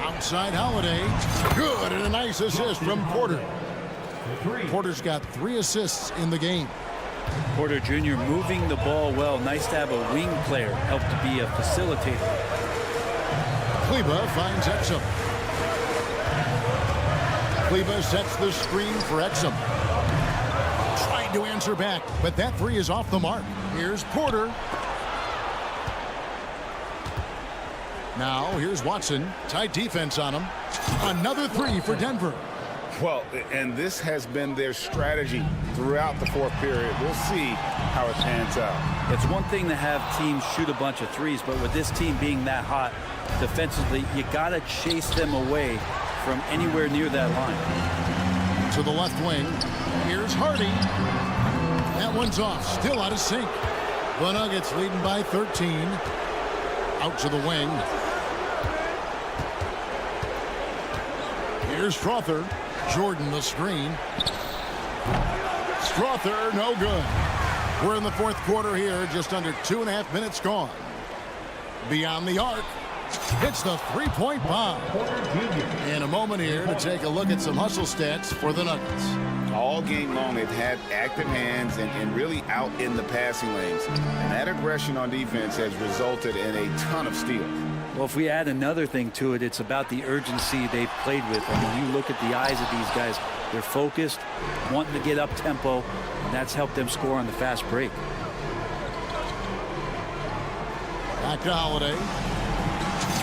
Outside Holiday. Good, and a nice assist from Porter. Porter's got 3 assists in the game. Porter Jr. moving the ball well. Nice to have a wing player help to be a facilitator. Kleba finds Exum. Kleba sets the screen for Exum. Tried to answer back, but that 3 is off the mark. Here's Porter. Now here's Watson. Tight defense on him. Another 3 for Denver. Well, and this has been their strategy throughout the 4th period. We'll see how it pans out. It's one thing to have teams shoot a bunch of threes, but with this team being that hot defensively, you got to chase them away from anywhere near that line. To the left wing. Here's Hardy. That one's off. Still out of sync. The Nuggets leading by 13. Out to the wing. Here's Strother. Jordan the screen. Strother, no good. We're in the 4th quarter here. Just under 2.5 minutes gone. Beyond the arc. Hits the 3-point bomb. In a moment here to take a look at some hustle stats for the Nuggets. All game long, they've had active hands and really out in the passing lanes. And that aggression on defense has resulted in a ton of steals. Well, if we add another thing to it, it's about the urgency they've played with. I mean, you look at the eyes of these guys. They're focused, wanting to get up tempo, and that's helped them score on the fast break. Back to Holiday.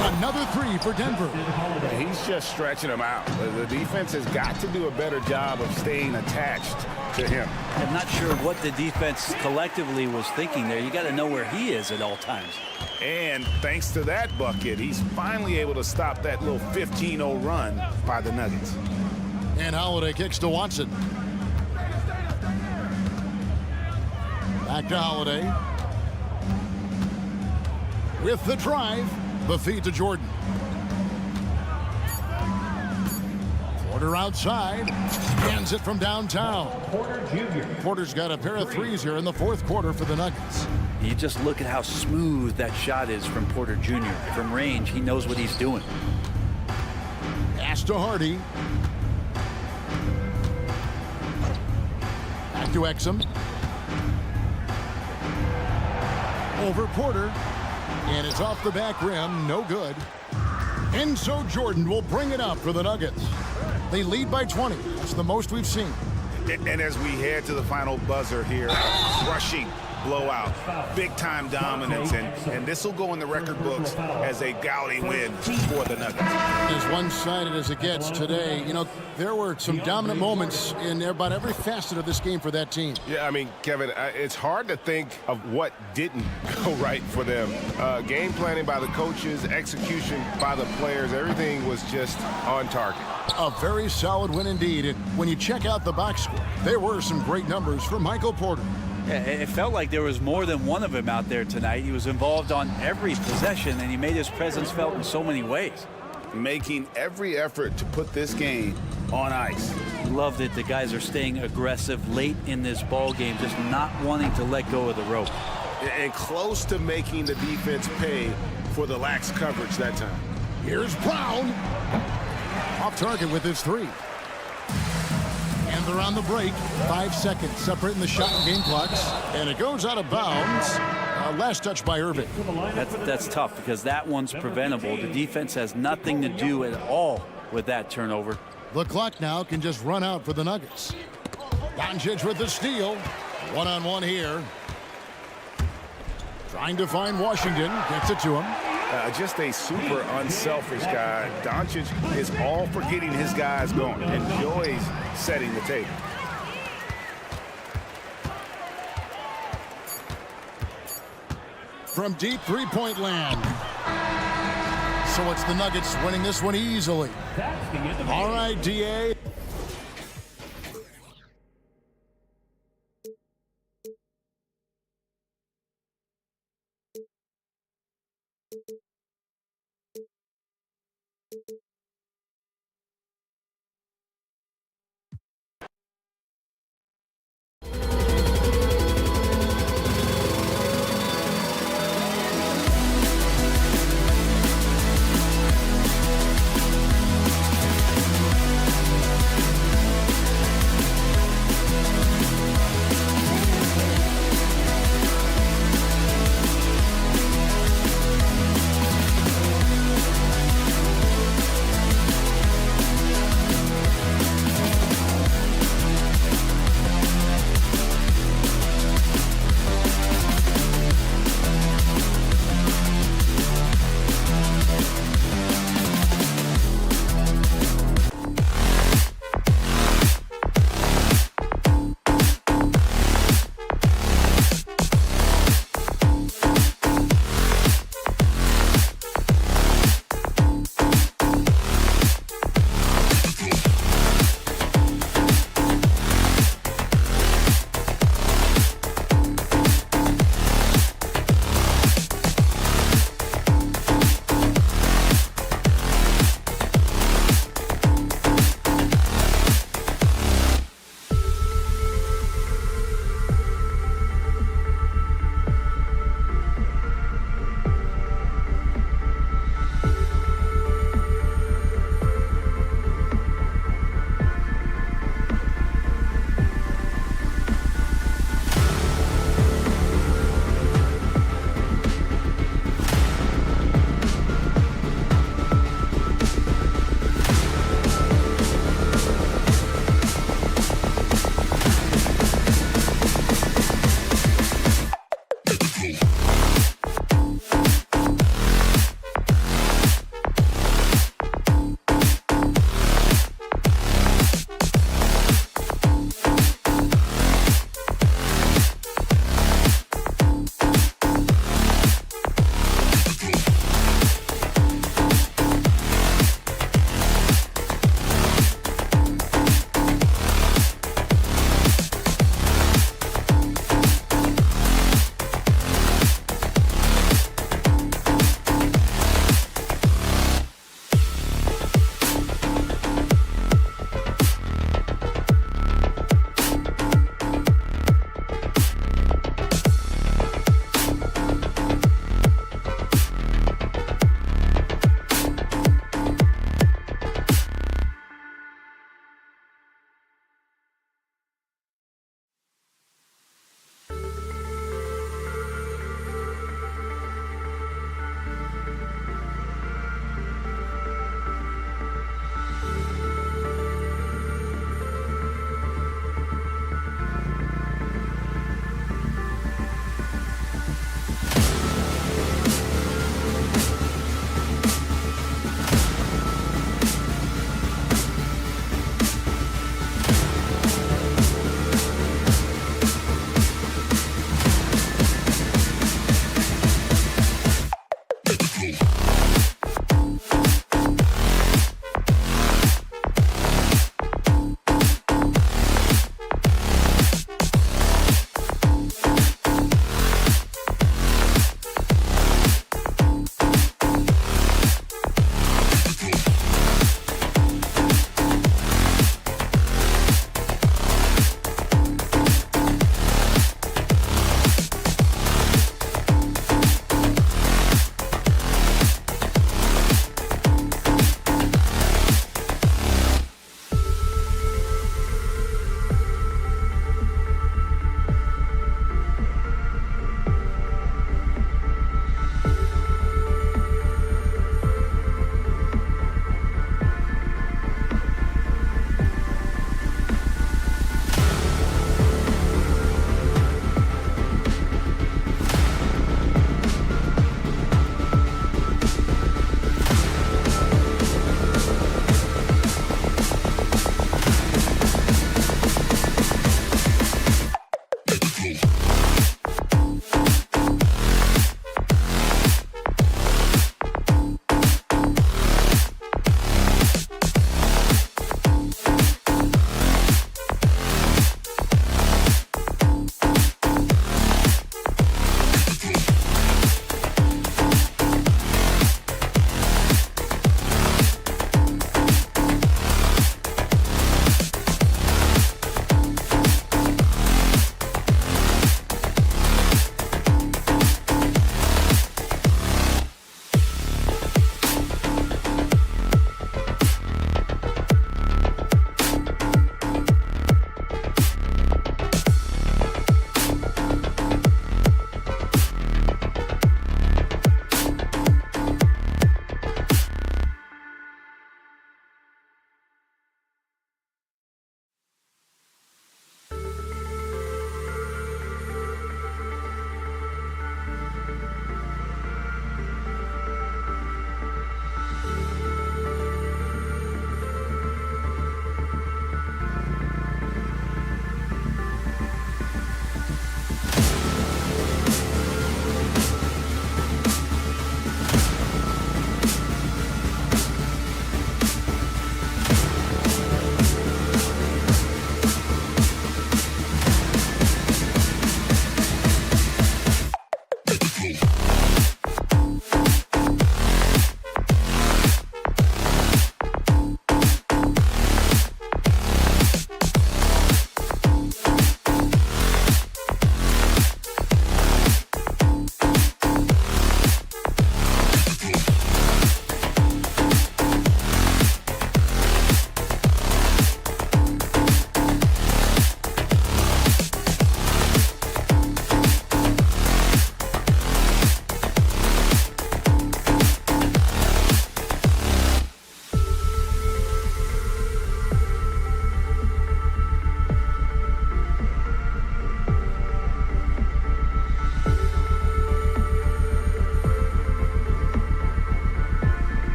Another 3 for Denver. He's just stretching them out. The defense has got to do a better job of staying attached to him. I'm not sure what the defense collectively was thinking there. You got to know where he is at all times. And thanks to that bucket, he's finally able to stop that little 15-0 run by the Nuggets. And Holiday kicks to Watson. Back to Holiday. With the drive. The feed to Jordan. Porter outside. Hands it from downtown. Porter's got a pair of 3s here in the 4th quarter for the Nuggets. You just look at how smooth that shot is from Porter Jr. From range, he knows what he's doing. Pass to Hardy. Back to Exum. Over Porter. And it's off the back rim. No good. And so Jordan will bring it up for the Nuggets. They lead by 20. That's the most we've seen. And as we head to the final buzzer here, crushing blowout, big-time dominance, and this will go in the record books as a gaudy win for the Nuggets. As one-sided as it gets today, you know, there were some dominant moments in about every facet of this game for that team. Yeah, I mean, Kevin, it's hard to think of what didn't go right for them. Game planning by the coaches, execution by the players, everything was just on target. A very solid win indeed. And when you check out the box score, there were some great numbers from Michael Porter. Yeah, it felt like there was more than one of him out there tonight. He was involved on every possession, and he made his presence felt in so many ways. Making every effort to put this game on ice. Love that the guys are staying aggressive late in this ball game, just not wanting to let go of the rope. And close to making the defense pay for the lax coverage that time. Here's Brown. Off target with his 3. And they're on the break. 5 seconds separating the shot and game clocks. And it goes out of bounds. Last touch by Irving. That's tough because that one's preventable. The defense has nothing to do at all with that turnover. The clock now can just run out for the Nuggets. Doncic with the steal. One-on-one here. Trying to find Washington. Gets it to him. Just a super unselfish guy. Doncic is all for getting his guys going. Enjoys setting the table. From deep three-point land. So it's the Nuggets winning this one easily. All right, DA.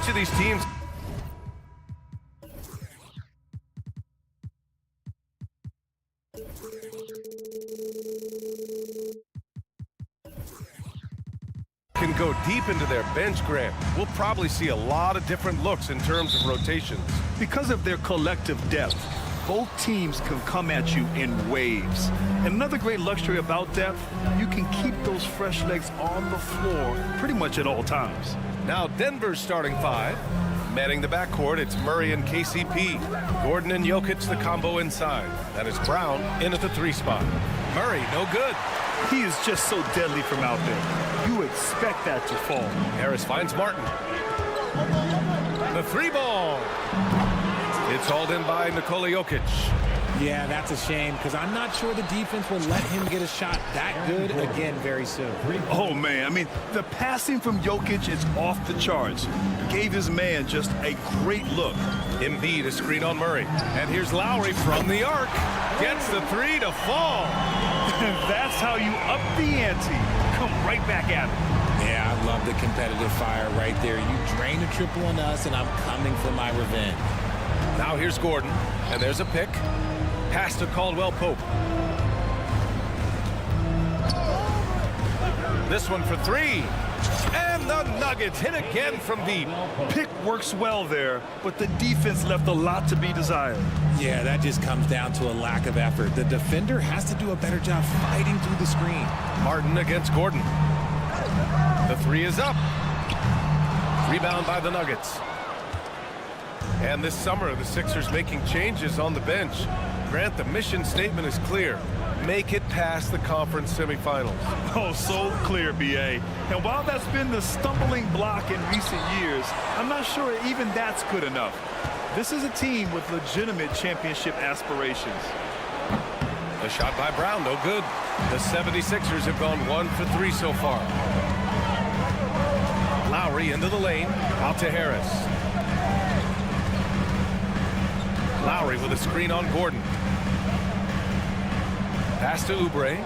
Each of these teams can go deep into their bench, Grant. We'll probably see a lot of different looks in terms of rotations. Because of their collective depth, both teams can come at you in waves. And another great luxury about depth, you can keep those fresh legs on the floor pretty much at all times. Now Denver's starting five. Manning the backcourt, it's Murray and KCP. Gordon and Jokic, the combo inside. That is Brown in at the 3 spot. Murray, no good. He is just so deadly from out there. You expect that to fall. Harris finds Martin. The 3 ball. It's hauled in by Nikola Jokic. Yeah, that's a shame because I'm not sure the defense will let him get a shot that good again very soon. Oh, man. I mean, the passing from Jokic is off the charts. Gave his man just a great look. Embiid a screen on Murray. And here's Lowry from the arc. Gets the 3 to fall. That's how you up the ante. Come right back at it. Yeah, I love the competitive fire right there. You drain a triple on us, and I'm coming for my revenge. Now here's Gordon, and there's a pick. Pass to Caldwell Pope. This one for 3. And the Nuggets hit again from deep. Pick works well there, but the defense left a lot to be desired. Yeah, that just comes down to a lack of effort. The defender has to do a better job fighting through the screen. Martin against Gordon. The 3 is up. Rebound by the Nuggets. And this summer, the Sixers making changes on the bench. Grant, the mission statement is clear. Make it past the conference semifinals. Oh, so clear, B.A. And while that's been the stumbling block in recent years, I'm not sure even that's good enough. This is a team with legitimate championship aspirations. A shot by Brown, no good. The 76ers have gone 1 for 3 so far. Lowry into the lane, out to Harris. Lowry with a screen on Gordon. Pass to Oubre.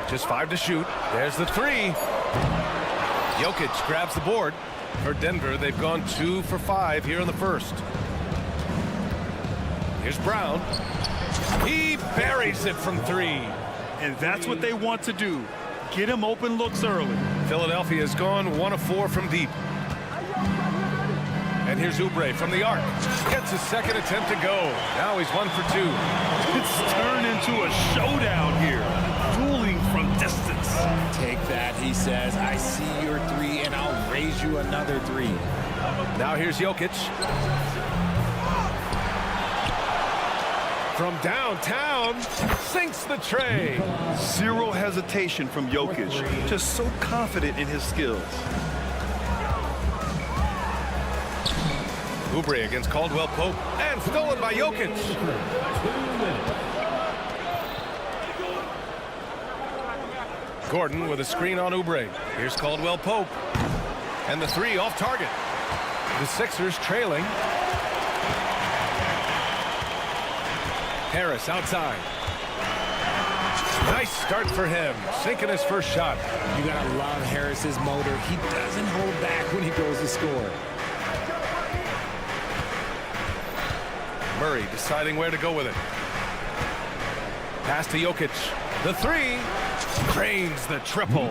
Just 5 to shoot. There's the 3. Jokic grabs the board. For Denver, they've gone 2 for 5 here in the first. Here's Brown. He buries it from 3. And that's what they want to do. Get him open looks early. Philadelphia has gone 1 of 4 from deep. And here's Oubre from the arc. Gets his second attempt to go. Now he's 1 for 2. It's turned into a showdown here. Dueling from distance. Take that, he says. I see your 3, and I'll raise you another 3. Now here's Jokic. From downtown, sinks the tray. Zero hesitation from Jokic. Just so confident in his skills. Oubre against Caldwell Pope, and stolen by Jokic. Gordon with a screen on Oubre. Here's Caldwell Pope. And the 3 off target. The Sixers trailing. Harris outside. Nice start for him. Sinking his first shot. You gotta love Harris's motor. He doesn't hold back when he goes to score. Murray deciding where to go with it. Pass to Jokic. The 3. Cranes the triple.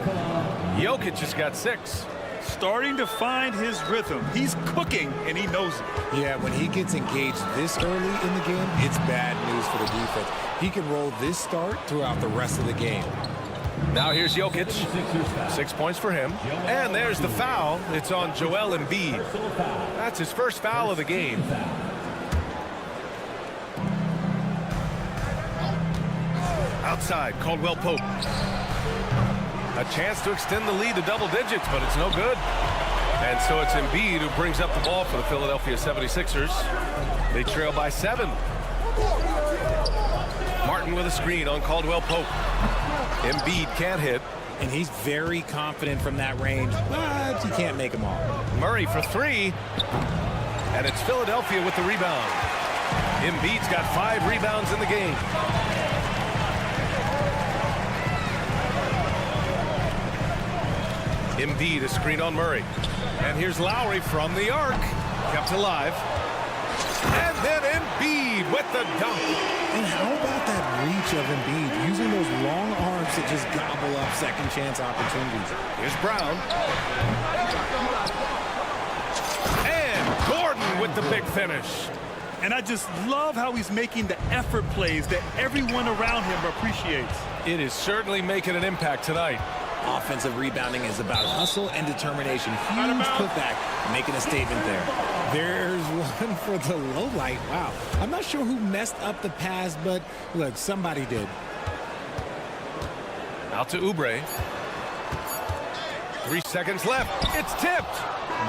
Jokic has got 6. Starting to find his rhythm. He's cooking, and he knows it. Yeah, when he gets engaged this early in the game, it's bad news for the defense. He can roll this start throughout the rest of the game. Now here's Jokic. 6 points for him. And there's the foul. It's on Joel Embiid. That's his first foul of the game. Outside, Caldwell Pope. A chance to extend the lead to double digits, but it's no good. And so it's Embiid who brings up the ball for the Philadelphia 76ers. They trail by 7. Martin with a screen on Caldwell Pope. Embiid can't hit. And he's very confident from that range, but he can't make them all. Murray for 3. And it's Philadelphia with the rebound. Embiid's got 5 rebounds in the game. Embiid, a screen on Murray. And here's Lowry from the arc. Kept alive. And then Embiid with the dunk. And how about that reach of Embiid, using those long arms to just gobble up second chance opportunities? Here's Brown. And Gordon with the big finish. And I just love how he's making the effort plays that everyone around him appreciates. It is certainly making an impact tonight. Offensive rebounding is about hustle and determination. Huge putback, making a statement there. There's one for the low light. Wow. I'm not sure who messed up the pass, but look, somebody did. Out to Oubre. 3 seconds left. It's tipped.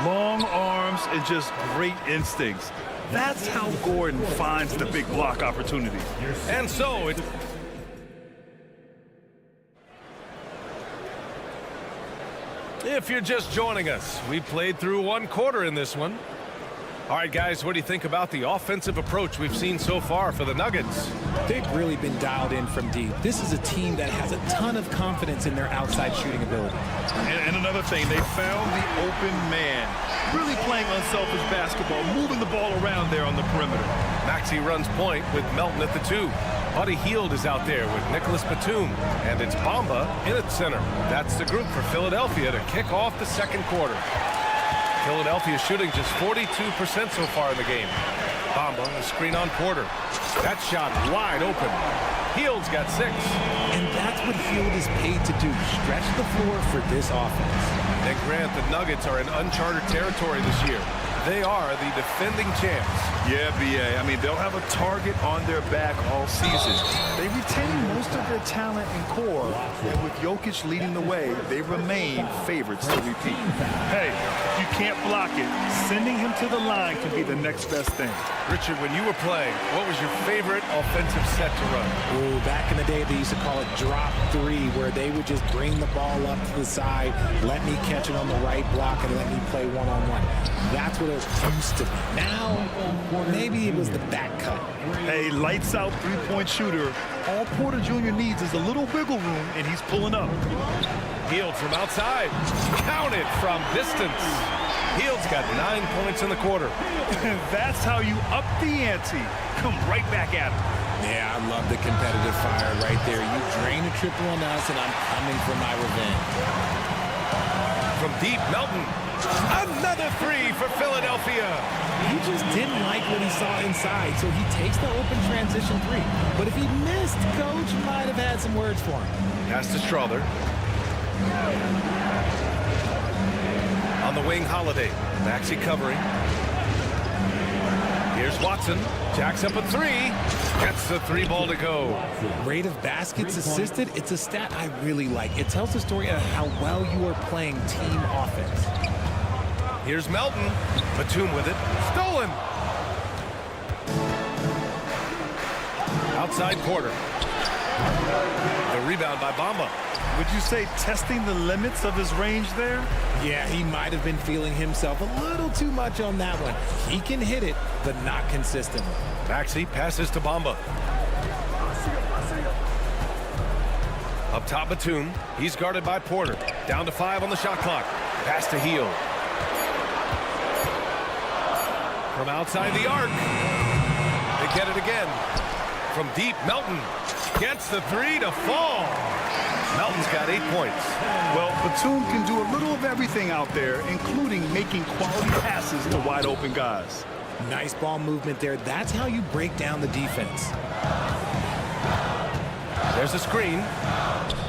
Long arms and just great instincts. That's how Gordon finds the big block opportunity. And so it. If you're just joining us, we played through 1 quarter in this one. All right, guys, what do you think about the offensive approach we've seen so far for the Nuggets? They've really been dialed in from deep. This is a team that has a ton of confidence in their outside shooting ability. And another thing, they found the open man. Really playing unselfish basketball, moving the ball around there on the perimeter. Maxey runs point with Melton at the 2. Buddy Hield is out there with Nicholas Batum. And it's Bamba in at center. That's the group for Philadelphia to kick off the second quarter. Philadelphia shooting just 42% so far in the game. Bamba, a screen on Porter. That shot wide open. Hield's got 6. And that's what Hield is paid to do, stretch the floor for this offense. And Grant, the Nuggets are in uncharted territory this year. They are the defending champs. Yeah, B.A. I mean, they'll have a target on their back all season. They retain most of their talent and core, and with Jokic leading the way, they remain favorites to repeat. Hey, if you can't block it, sending him to the line can be the next best thing. Richard, when you were playing, what was your favorite offensive set to run? Ooh, back in the day, they used to call it drop 3, where they would just bring the ball up to the side, let me catch it on the right block, and let me play one-on-one. That's what it used to be. Now, maybe it was the back cut. Hey, lights out three-point shooter. All Porter Jr. needs is a little wiggle room, and he's pulling up. Hield from outside. Counted from distance. Hield's got 9 points in the quarter. That's how you up the ante. Come right back at him. Yeah, I love the competitive fire right there. You drain a triple on us, and I'm coming for my revenge. From deep, Melton. Another 3 for Philadelphia. He just didn't like what he saw inside, so he takes the open transition 3. But if he missed, Coach might have had some words for him. Pass to Strother. On the wing, Holiday. Maxey covering. Here's Watson. Jacks up a 3. Gets the 3 ball to go. Rate of baskets assisted, it's a stat I really like. It tells the story of how well you are playing team offense. Here's Melton. Batum with it. Stolen. Outside Porter. The rebound by Bamba. Would you say testing the limits of his range there? Yeah, he might have been feeling himself a little too much on that one. He can hit it, but not consistently. Maxey passes to Bamba. Up top, Batum. He's guarded by Porter. Down to 5 on the shot clock. Pass to Hield. From outside the arc. They get it again. From deep, Melton gets the 3 to fall. Melton's got 8 points. Well, Batum can do a little of everything out there, including making quality passes to wide open guys. Nice ball movement there. That's how you break down the defense. There's a screen.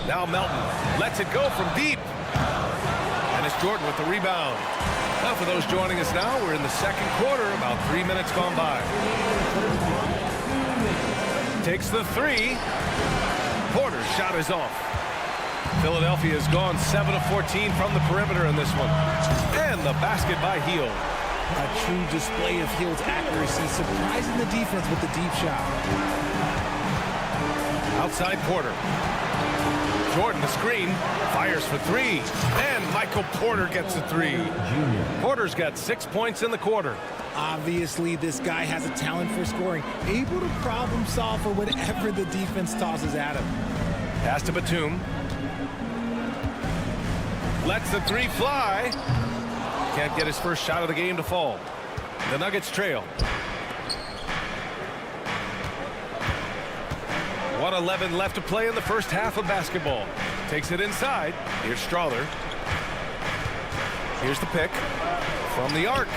Now Melton lets it go from deep. And it's Jordan with the rebound. Now for those joining us now, we're in the second quarter, about 3 minutes gone by. Takes the 3. Porter's shot is off. Philadelphia has gone 7 of 14 from the perimeter in this one. And the basket by Hield. A true display of Hield's accuracy, surprising the defense with the deep shot. Outside Porter. Jordan the screen, fires for 3. And Michael Porter gets the 3. Porter's got 6 points in the quarter. Obviously, this guy has a talent for scoring, able to problem solve for whatever the defense tosses at him. Pass to Batum. Lets the three fly. Can't get his first shot of the game to fall. The Nuggets trail. 1:11 left to play in the first half of basketball. Takes it inside. Here's Strother. Here's the pick from the arc.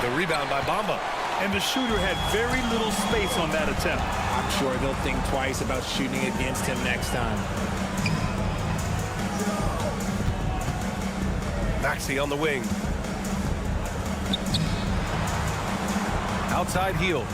The rebound by Bamba. And the shooter had very little space on that attempt. I'm sure they'll think twice about shooting against him next time. Maxey on the wing. Outside heel.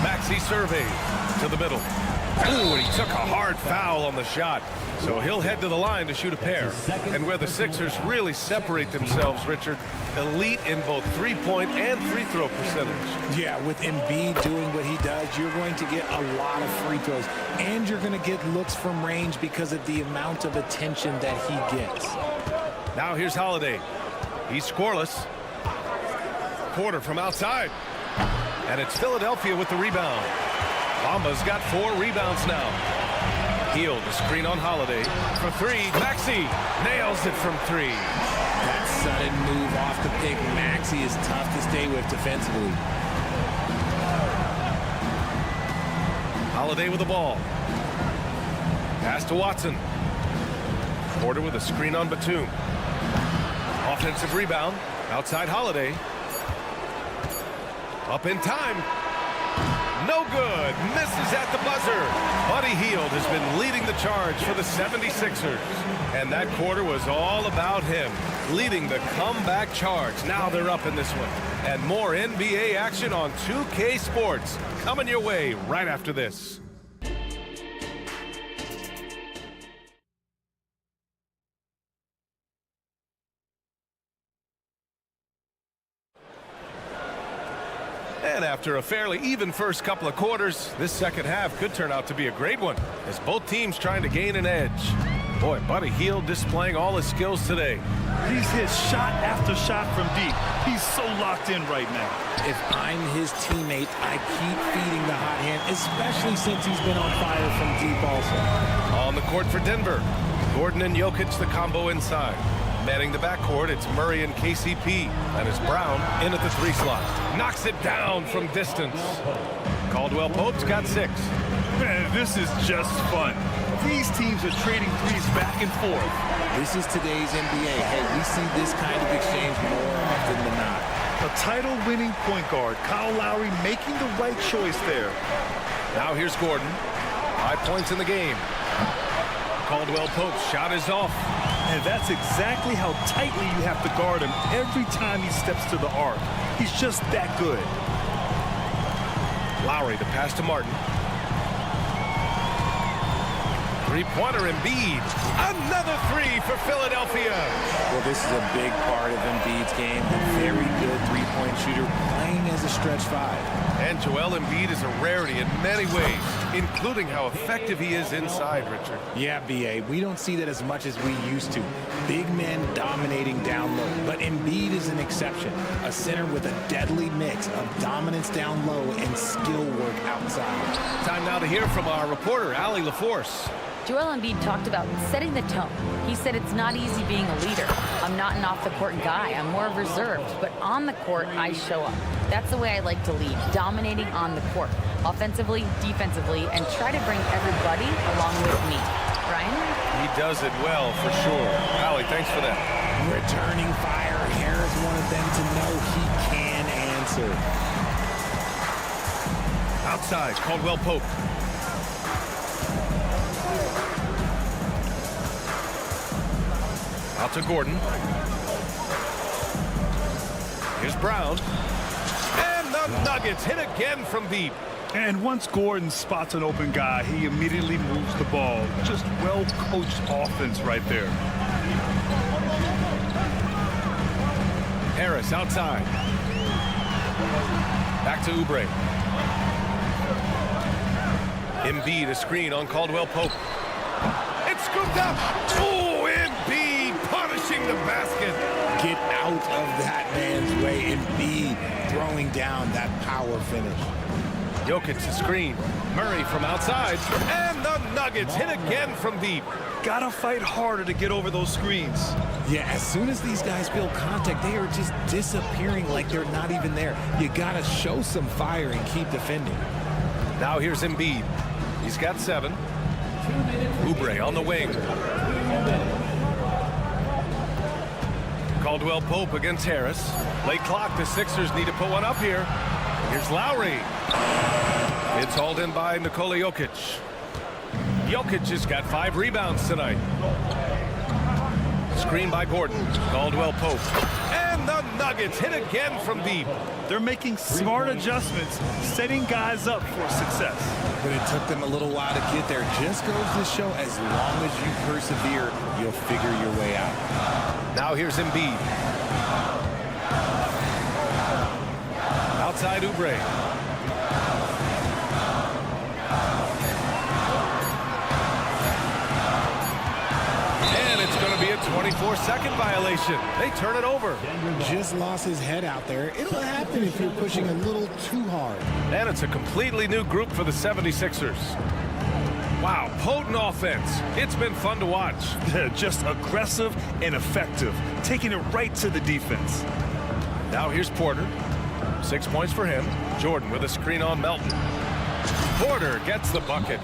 Maxey surveys to the middle. Ooh, and he took a hard foul on the shot. So he'll head to the line to shoot a pair. And where the Sixers really separate themselves, Richard, elite in both three-point and free-throw percentage. Yeah, with Embiid doing what he does, you're going to get a lot of free throws. And you're going to get looks from range because of the amount of attention that he gets. Now here's Holiday. He's scoreless. Porter from outside. And it's Philadelphia with the rebound. Bamba's got 4 rebounds now. Heel the screen on Holiday. For 3, Maxey nails it from 3. That sudden move off the pick, Maxey, is tough to stay with defensively. Holiday with the ball. Pass to Watson. Porter with a screen on Batum. Offensive rebound. Outside Holiday. Up in time. No good. Misses at the buzzer. Buddy Hield has been leading the charge for the 76ers. And that quarter was all about him, leading the comeback charge. Now they're up in this one. And more NBA action on 2K Sports coming your way right after this. And after a fairly even first couple of quarters, this second half could turn out to be a great one as both teams trying to gain an edge. Boy, Buddy Hield displaying all his skills today. He's hit shot after shot from deep. He's so locked in right now. If I'm his teammate, I keep feeding the hot hand, especially since he's been on fire from deep also. On the court for Denver, Gordon and Jokic, the combo inside. Manning the backcourt, it's Murray and KCP. And it's Brown in at the 3 slot. Knocks it down from distance. Caldwell Pope's got 6. Man, this is just fun. These teams are trading threes back and forth. This is today's NBA. Hey, we see this kind of exchange more often than not. A title-winning point guard, Kyle Lowry, making the right choice there. Now here's Gordon. 5 points in the game. Caldwell Pope's shot is off. And that's exactly how tightly you have to guard him every time he steps to the arc. He's just that good. Lowry, the pass to Martin. Three-pointer Embiid. Another 3 for Philadelphia. Well, this is a big part of Embiid's game. A very good three-point shooter playing as a stretch 5. And Joel Embiid is a rarity in many ways, including how effective he is inside, Richard. Yeah, B.A., we don't see that as much as we used to. Big men dominating down low. But Embiid is an exception. A center with a deadly mix of dominance down low and skill work outside. Time now to hear from our reporter, Allie LaForce. Joel Embiid talked about setting the tone. He said it's not easy being a leader. I'm not an off-the-court guy. I'm more reserved. But on the court, I show up. That's the way I like to lead, dominating on the court, offensively, defensively, and try to bring everybody along with me. Ryan? He does it well, for sure. Allie, thanks for that. Returning fire. Harris wanted them to know he can answer. Outside, Caldwell Pope. Out to Gordon. Here's Brown. And the Nuggets hit again from deep. And once Gordon spots an open guy, he immediately moves the ball. Just well-coached offense right there. Harris outside. Back to Oubre. Embiid, a screen on Caldwell Pope. It's scooped up. Oh, Embiid punishing the basket. Get out of that man's way. Embiid throwing down that power finish. Jokic to screen. Murray from outside. And the Nuggets hit again from deep. Gotta fight harder to get over those screens. Yeah, as soon as these guys feel contact, they are just disappearing like they're not even there. You gotta show some fire and keep defending. Now here's Embiid. He's got 7. Oubre on the wing. Caldwell Pope against Harris. Late clock, the Sixers need to put one up here. Here's Lowry. It's hauled in by Nikola Jokic. Jokic has got 5 rebounds tonight. Screen by Gordon. Caldwell Pope. And the Nuggets hit again from deep. They're making smart adjustments, setting guys up for success. But it took them a little while to get there. Just goes to show, as long as you persevere, you'll figure your way out. Now here's Embiid. Outside Oubre. And it's going to be a 24-second violation. They turn it over. Just lost his head out there. It'll happen if you're pushing a little too hard. And it's a completely new group for the 76ers. Wow, potent offense. It's been fun to watch. Just aggressive and effective, taking it right to the defense. Now here's Porter. 6 points for him. Jordan with a screen on Melton. Porter gets the bucket.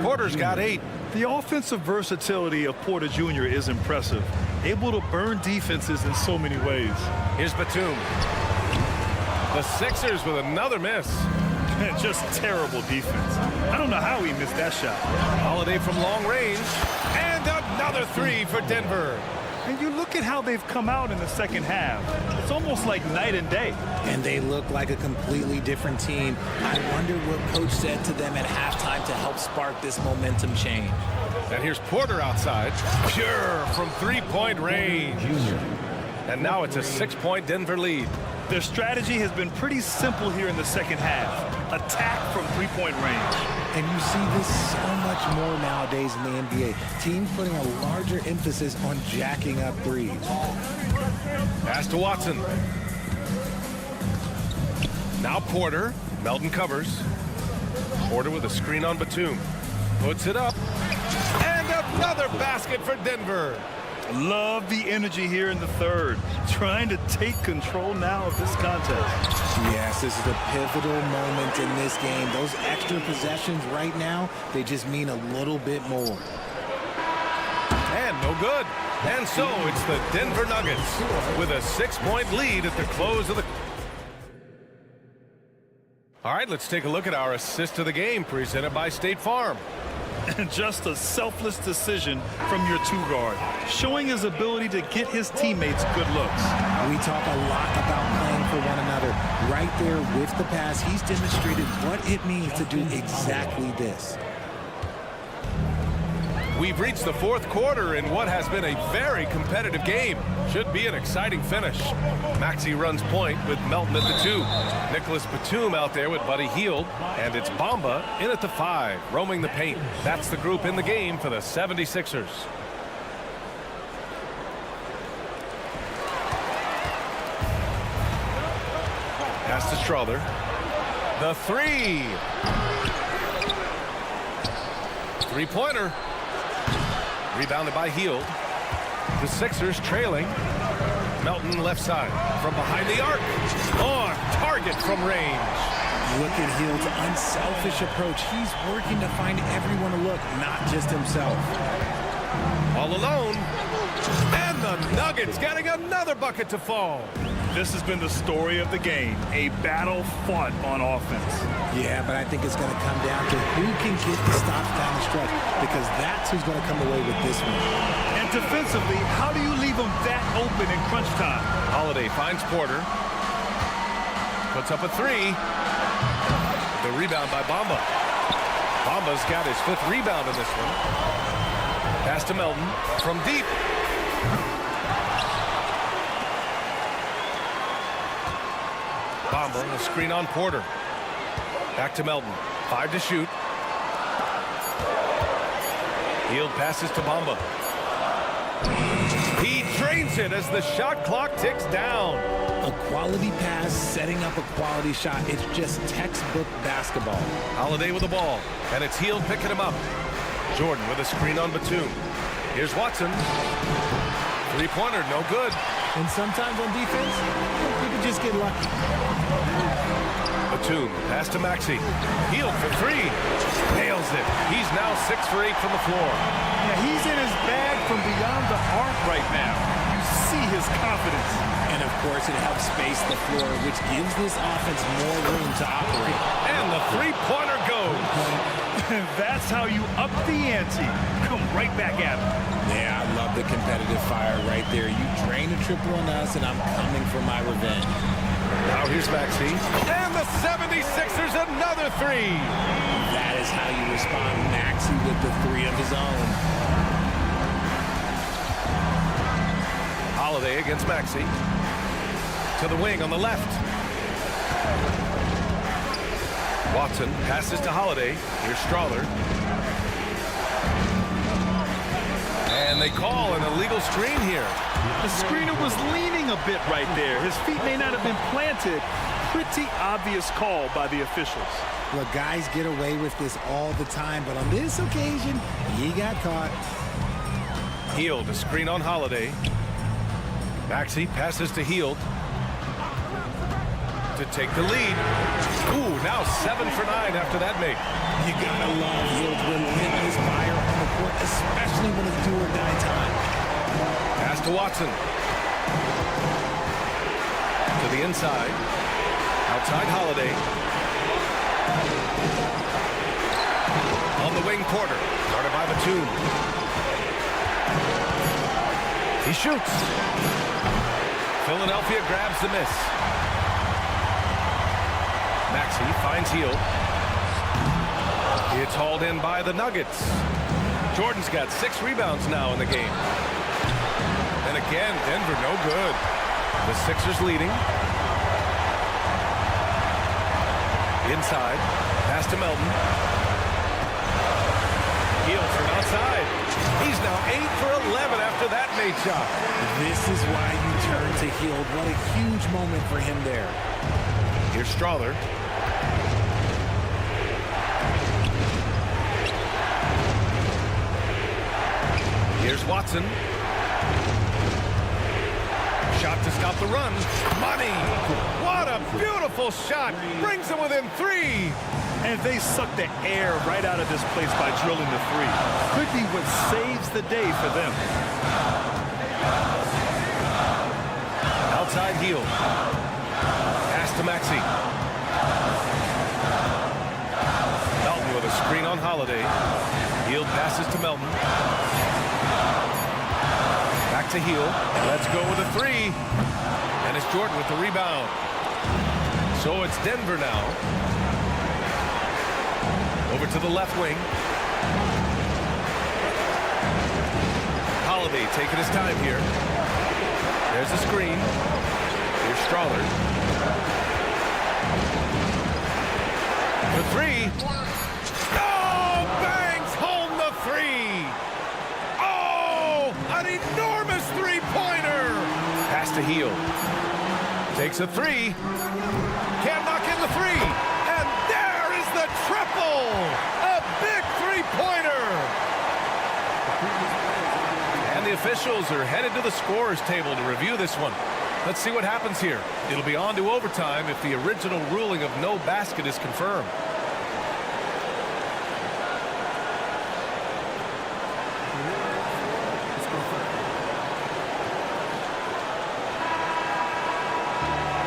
Porter's got 8. The offensive versatility of Porter Jr. is impressive. Able to burn defenses in so many ways. Here's Batum. The Sixers with another miss. Just terrible defense. I don't know how he missed that shot. Holiday from long range. And another 3 for Denver. And you look at how they've come out in the second half. It's almost like night and day. And they look like a completely different team. I wonder what coach said to them at halftime to help spark this momentum change. And here's Porter outside. Pure from 3-point range. And now it's a 6-point Denver lead. Their strategy has been pretty simple here in the second half. Attack from 3-point range. And you see this so much more nowadays in the NBA. Teams putting a larger emphasis on jacking up threes. Pass to Watson. Now Porter. Melton covers. Porter with a screen on Batum. Puts it up. And another basket for Denver. Love the energy here in the third. Trying to take control now of this contest. Yes, this is a pivotal moment in this game. Those extra possessions right now, they just mean a little bit more. And no good. And so it's the Denver Nuggets with a 6-point lead at the close of the... All right, let's take a look at our assist of the game presented by State Farm. And just a selfless decision from your 2-guard, showing his ability to get his teammates good looks. We talk a lot about playing for one another. Right there with the pass, he's demonstrated what it means to do exactly this. We've reached the 4th quarter in what has been a very competitive game. Should be an exciting finish. Maxey runs point with Melton at the 2. Nicholas Batum out there with Buddy Hield. And it's Bamba in at the 5, roaming the paint. That's the group in the game for the 76ers. Pass to Strother. The 3. 3-pointer. Rebounded by Hield. The Sixers trailing. Melton left side from behind the arc. On target from range. Look at Hield's unselfish approach. He's working to find everyone to look, not just himself. All alone. And the Nuggets getting another bucket to fall. This has been the story of the game, a battle fought on offense. Yeah, but I think it's going to come down to who can get the stops down the stretch, because that's who's going to come away with this one. And defensively, how do you leave them that open in crunch time? Holiday finds Porter. Puts up a 3. The rebound by Bamba. Bamba's got his 5th rebound in this one. Pass to Melton from deep. Bamba, a screen on Porter. Back to Melton. 5 to shoot. Hield passes to Bamba. He drains it as the shot clock ticks down. A quality pass, setting up a quality shot. It's just textbook basketball. Holiday with the ball, and it's Hield picking him up. Jordan with a screen on Batum. Here's Watson. Three-pointer, no good. And sometimes on defense, you can just get lucky. Batum, pass to Maxey. Hield for three. Nails it. He's now 6 for 8 from the floor. Yeah, he's in his bag from beyond the arc right now. You see his confidence. And of course, it helps space the floor, which gives this offense more room to operate. And the three-pointer goes. That's how you up the ante. Come right back at him. Yeah, I love the competitive fire right there. You drain a triple on us, and I'm coming for my revenge. Now here's Maxey. And the 76ers another three. That is how you respond. Maxey with the three of his own. Holiday against Maxey. To the wing on the left. Watson passes to Holiday. Here's Strawler. And they call an illegal screen here. The screener was leaning a bit right there. His feet may not have been planted. Pretty obvious call by the officials. Look, guys get away with this all the time, but on this occasion, he got caught. Hield, a screen on Holiday. Maxey passes to Hield to take the lead. Ooh, now 7 for 9 after that make. You gotta love Hield's relentless fire on the court, especially when it's do or die time. Pass to Watson. To the inside. Outside Holiday. On the wing, Porter. Started by Batum. He shoots. Philadelphia grabs the miss. Maxey finds Hield. It's hauled in by the Nuggets. Jordan's got 6 rebounds now in the game. And again, Denver no good. The Sixers leading. Inside. Pass to Melton. Hield from outside. He's now 8 for 11 after that made shot. This is why you turn to Hield. What a huge moment for him there. Here's Strawler. Here's Watson. Shot to stop the run. Money! What a beautiful shot! Brings them within 3. And they suck the air right out of this place by drilling the three. Could be what saves the day for them. Outside Hield. Pass to Maxey. Melton with a screen on Holiday. Hield passes to Melton. Back to Hield. Let's go with a 3. And it's Jordan with the rebound. So it's Denver now. Over to the left wing. Holiday taking his time here. There's the screen. Here's Strawler. The 3. Oh, bangs home the 3. Oh, an enormous three-pointer. Pass to Hield. Takes a 3. Can't knock in the 3. And there is the triple. A big three-pointer. And the officials are headed to the scorer's table to review this one. Let's see what happens here. It'll be on to overtime if the original ruling of no basket is confirmed.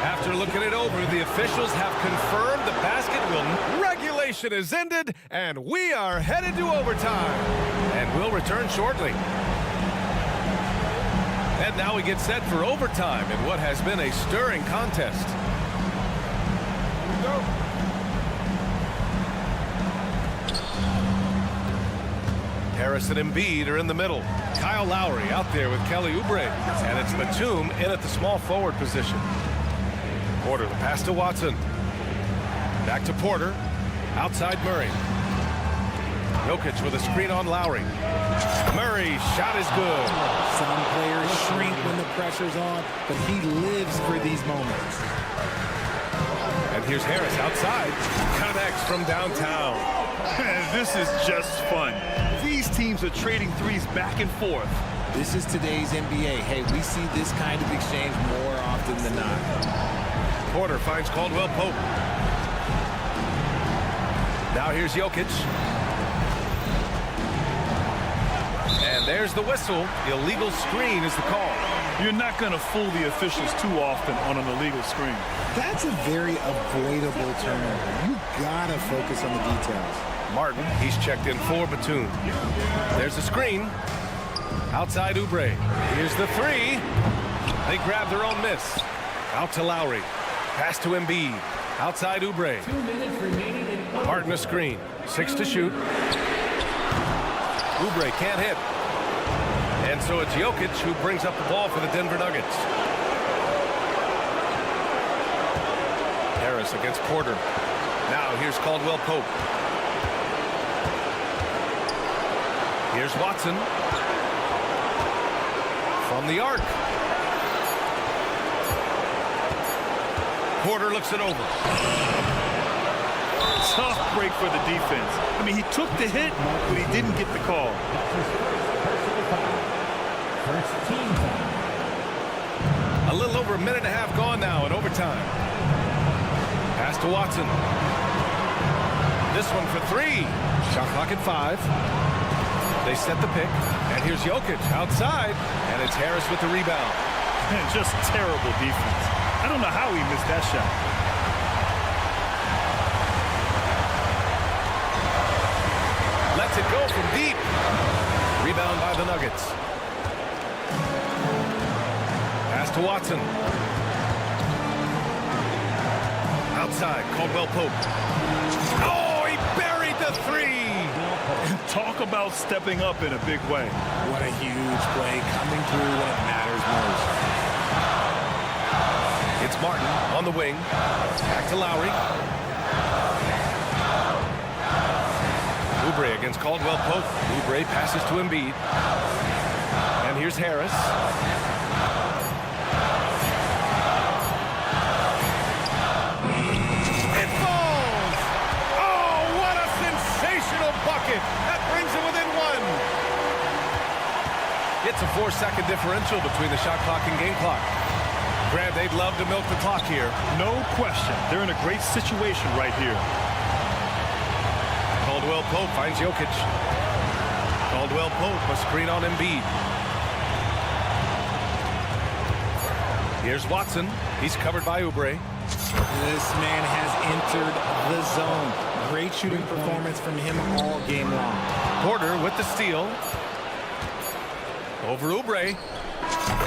After looking it over, the officials have confirmed the basket will. Regulation is ended, and we are headed to overtime. And we'll return shortly. And now we get set for overtime in what has been a stirring contest. Harris and Embiid are in the middle. Kyle Lowry out there with Kelly Oubre. And it's Batum in at the small forward position. Porter, the pass to Watson. Back to Porter. Outside Murray. Jokic with a screen on Lowry. Murray, shot is good. Some players shrink when the pressure's on, but he lives for these moments. And here's Harris outside. Connects from downtown. This is just fun. These teams are trading threes back and forth. This is today's NBA. Hey, we see this kind of exchange more often than not. Porter finds Caldwell Pope. Now here's Jokic. And there's the whistle. Illegal screen is the call. You're not going to fool the officials too often on an illegal screen. That's a very avoidable turnover. You gotta focus on the details. Martin, he's checked in for Batum. There's the screen. Outside Oubre. Here's the three. They grab their own miss. Out to Lowry. Pass to Embiid. Outside Oubre. Martin a screen. 6 to shoot. Oubre can't hit. And so it's Jokic who brings up the ball for the Denver Nuggets. Harris against Porter. Now here's Caldwell Pope. Here's Watson. From the arc. Porter looks it over. Tough break for the defense. I mean, he took the hit, but he didn't get the call. A little over a minute and a half gone now in overtime. Pass to Watson. This one for three. Shot clock at 5. They set the pick. And here's Jokic outside. And it's Harris with the rebound. Man, just terrible defense. I don't know how he missed that shot. Lets it go from deep. Rebound by the Nuggets. Pass to Watson. Outside, Caldwell Pope. Oh, he buried the three. And talk about stepping up in a big way. What a huge play coming through when it matters most. It's Martin on the wing. Back to Lowry. Oubre against Caldwell Pope. Oubre passes to Embiid. And here's Harris. It falls! Oh, what a sensational bucket! That brings it within 1. It's a 4-second differential between the shot clock and game clock. Grant, they'd love to milk the clock here. No question. They're in a great situation right here. Caldwell Pope finds Jokic. Caldwell Pope, a screen on Embiid. Here's Watson. He's covered by Oubre. This man has entered the zone. Great shooting performance from him all game long. Porter with the steal. Over Oubre.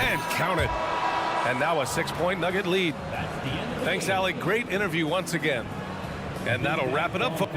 And count it. And now a 6-point Nugget lead. Thanks, Alec. Great interview once again. And that'll wrap it up for...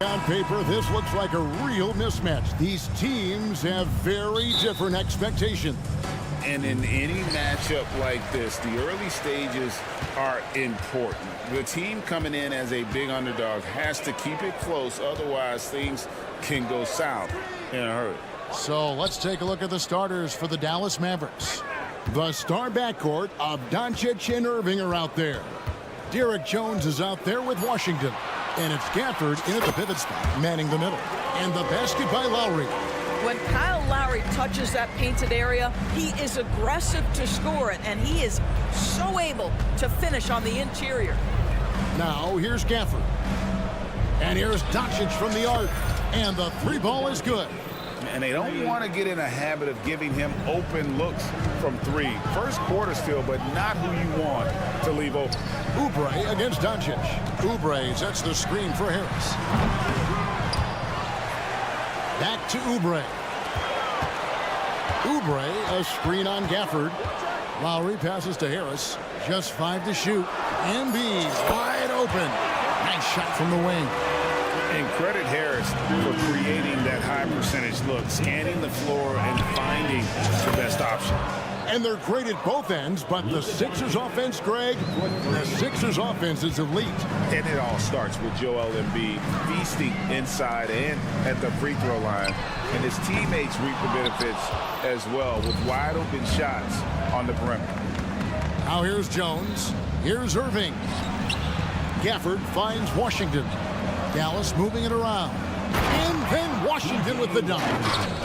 On paper, this looks like a real mismatch. These teams have very different expectations. And in any matchup like this, the early stages are important. The team coming in as a big underdog has to keep it close, otherwise things can go south in a hurry. So let's take a look at the starters for the Dallas Mavericks. The star backcourt of Doncic and Irving are out there. Derek Jones is out there with Washington. And it's Gafford in at the pivot spot, manning the middle. And the basket by Lowry. When Kyle Lowry touches that painted area, he is aggressive to score it, and he is so able to finish on the interior. Now, here's Gafford. And here's Doncic from the arc. And the three ball is good. And they don't want to get in a habit of giving him open looks from three. First quarter still, but not who you want to leave open. Oubre against Doncic. Oubre sets the screen for Harris. Back to Oubre. Oubre, a screen on Gafford. Lowry passes to Harris. Just 5 to shoot. Embiid wide open. Nice shot from the wing. And credit Harris for creating that high percentage look, scanning the floor and finding the best option. And they're great at both ends, but the Sixers offense, Greg, the Sixers offense is elite. And it all starts with Joel Embiid feasting inside and at the free throw line. And his teammates reap the benefits as well with wide open shots on the perimeter. Now here's Jones. Here's Irving. Gafford finds Washington. Dallas moving it around. And then Washington with the dunk.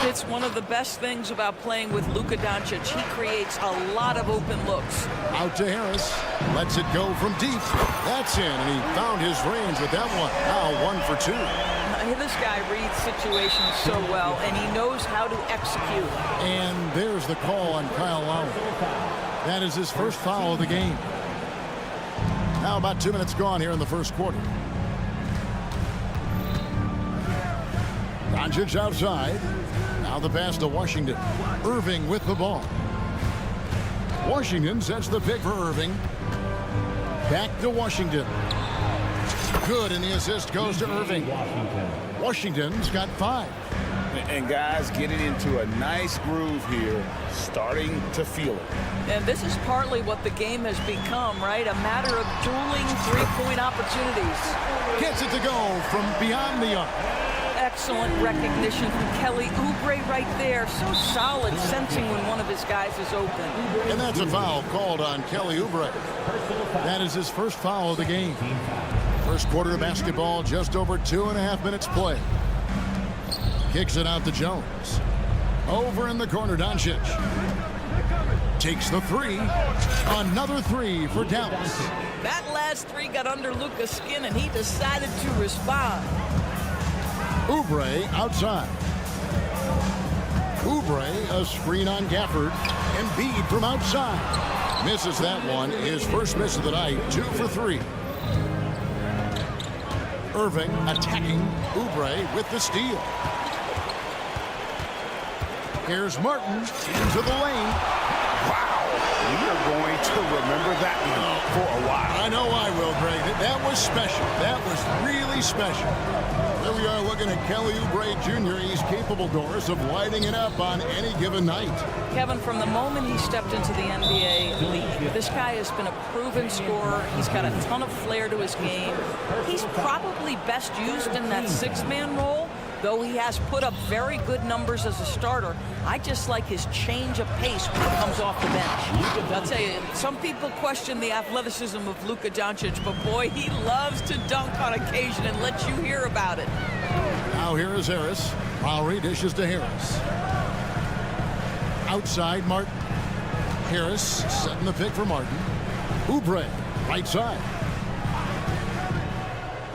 It's one of the best things about playing with Luka Doncic. He creates a lot of open looks. Out to Harris. Lets it go from deep. That's in, and he found his range with that one. Now 1 for 2. This guy reads situations so well, and he knows how to execute. And there's the call on Kyle Lowry. That is his first foul of the game. Now about 2 minutes gone here in the first quarter. Doncic outside. Now the pass to Washington. Irving with the ball. Washington sets the pick for Irving. Back to Washington. Good, and the assist goes to Irving. Washington's got 5. And guys getting into a nice groove here, starting to feel it. And this is partly what the game has become, right? A matter of dueling three-point opportunities. Gets it to go from beyond the arc. Excellent recognition from Kelly Oubre right there. So solid, sensing when one of his guys is open. And that's a foul called on Kelly Oubre. That is his first foul of the game. First quarter of basketball, just over 2.5 minutes play. Kicks it out to Jones. Over in the corner, Doncic. Takes the three. Another three for Dallas. That last three got under Luka's skin, and he decided to respond. Oubre outside. Oubre, a screen on Gafford. Embiid from outside. Misses that one. His first miss of the night. 2 for 3. Irving attacking. Oubre with the steal. Here's Martin into the lane. Wow, we are going to remember that one for a while. I know I will, Greg. That was special. That was really special. There we are looking at Kelly Oubre Jr. He's capable, Doris, of lighting it up on any given night. Kevin, from the moment he stepped into the NBA league, this guy has been a proven scorer. He's got a ton of flair to his game. He's probably best used in that six-man role, though he has put up very good numbers as a starter. I just like his change of pace when he comes off the bench. I'll tell you, some people question the athleticism of Luka Doncic, but boy, he loves to dunk on occasion and let you hear about it. Now here is Harris. Lowry dishes to Harris. Outside, Martin. Harris setting the pick for Martin. Oubre, right side.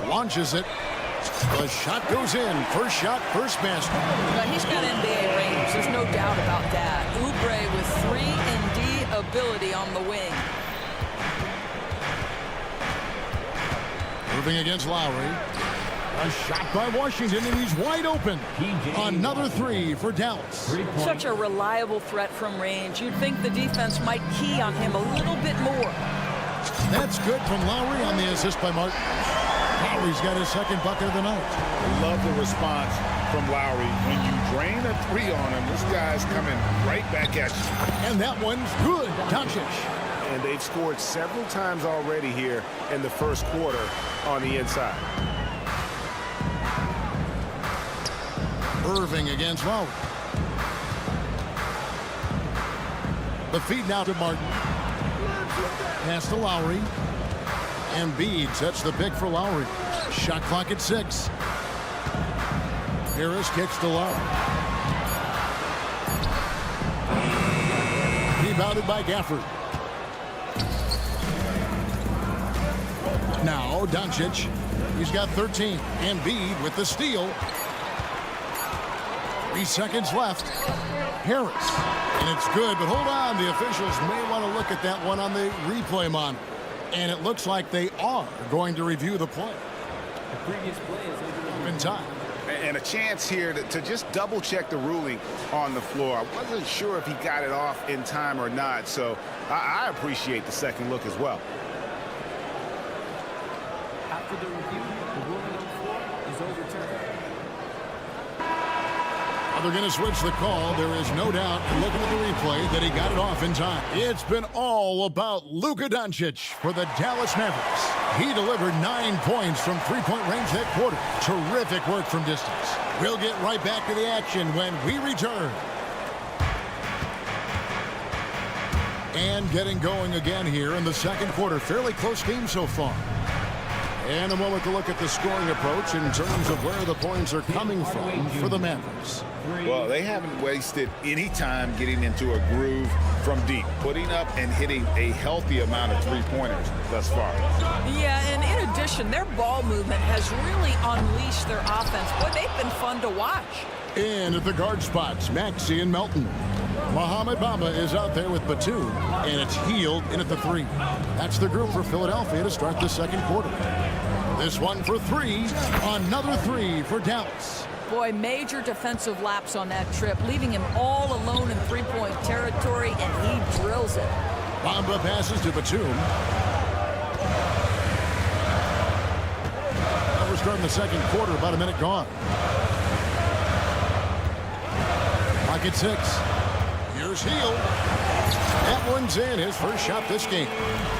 Launches it. The shot goes in. First shot, first basket. Now, he's got NBA range. There's no doubt about that. Oubre with 3-and-D ability on the wing. Moving against Lowry. A shot by Washington, and he's wide open. Another three for Dallas. Such a reliable threat from range. You'd think the defense might key on him a little bit more. That's good from Lowry on the assist by Martin. Lowry's got his second bucket of the night. I love the response from Lowry. When you drain a three on him, this guy's coming right back at you. And that one's good. Doncic. And they've scored several times already here in the first quarter on the inside. Irving against Lowry. The feed now to Martin. Pass to Lowry. Embiid sets the pick for Lowry. Shot clock at 6. Harris kicks to Lowry. Rebounded by Gafford. Now Doncic. He's got 13. Embiid with the steal. 3 seconds left. Harris. And it's good, but hold on. The officials may want to look at that one on the replay monitor. And it looks like they are going to review the play. The previous play is in time. And a chance here to just double check the ruling on the floor. I wasn't sure if he got it off in time or not, so I appreciate the second look as well. after the review, the ruling on the floor is overturned. They're going to switch the call. There is no doubt, looking at the replay, that he got it off in time. It's been all about Luka Doncic for the Dallas Mavericks. He delivered 9 points from three-point range that quarter. Terrific work from distance. We'll get right back to the action when we return. And getting going again here in the second quarter. Fairly close game so far. And a moment to look at the scoring approach in terms of where the points are coming from for the Mavericks. Well, they haven't wasted any time getting into a groove from deep, putting up and hitting a healthy amount of three-pointers thus far. Yeah, and in addition, their ball movement has really unleashed their offense. Boy, they've been fun to watch. In at the guard spots, Maxey and Melton. Mohamed Bamba is out there with Batum, and it's Hield in at the 3. That's the group for Philadelphia to start the second quarter. This one for 3, another 3 for Dallas. Boy, major defensive lapse on that trip, leaving him all alone in three-point territory, and he drills it. Bamba passes to Batum. We're starting the second quarter, about a minute gone. Clock at 6. Here's Hield. That one's in, his first shot this game.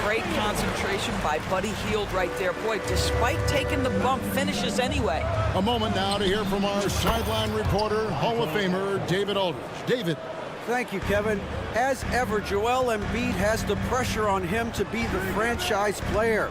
Great concentration by Buddy Hield right there. Boy, despite taking the bump, finishes anyway. A moment now to hear from our sideline reporter, Hall of Famer David Aldridge. David. Thank you, Kevin. As ever, Joel Embiid has the pressure on him to be the franchise player.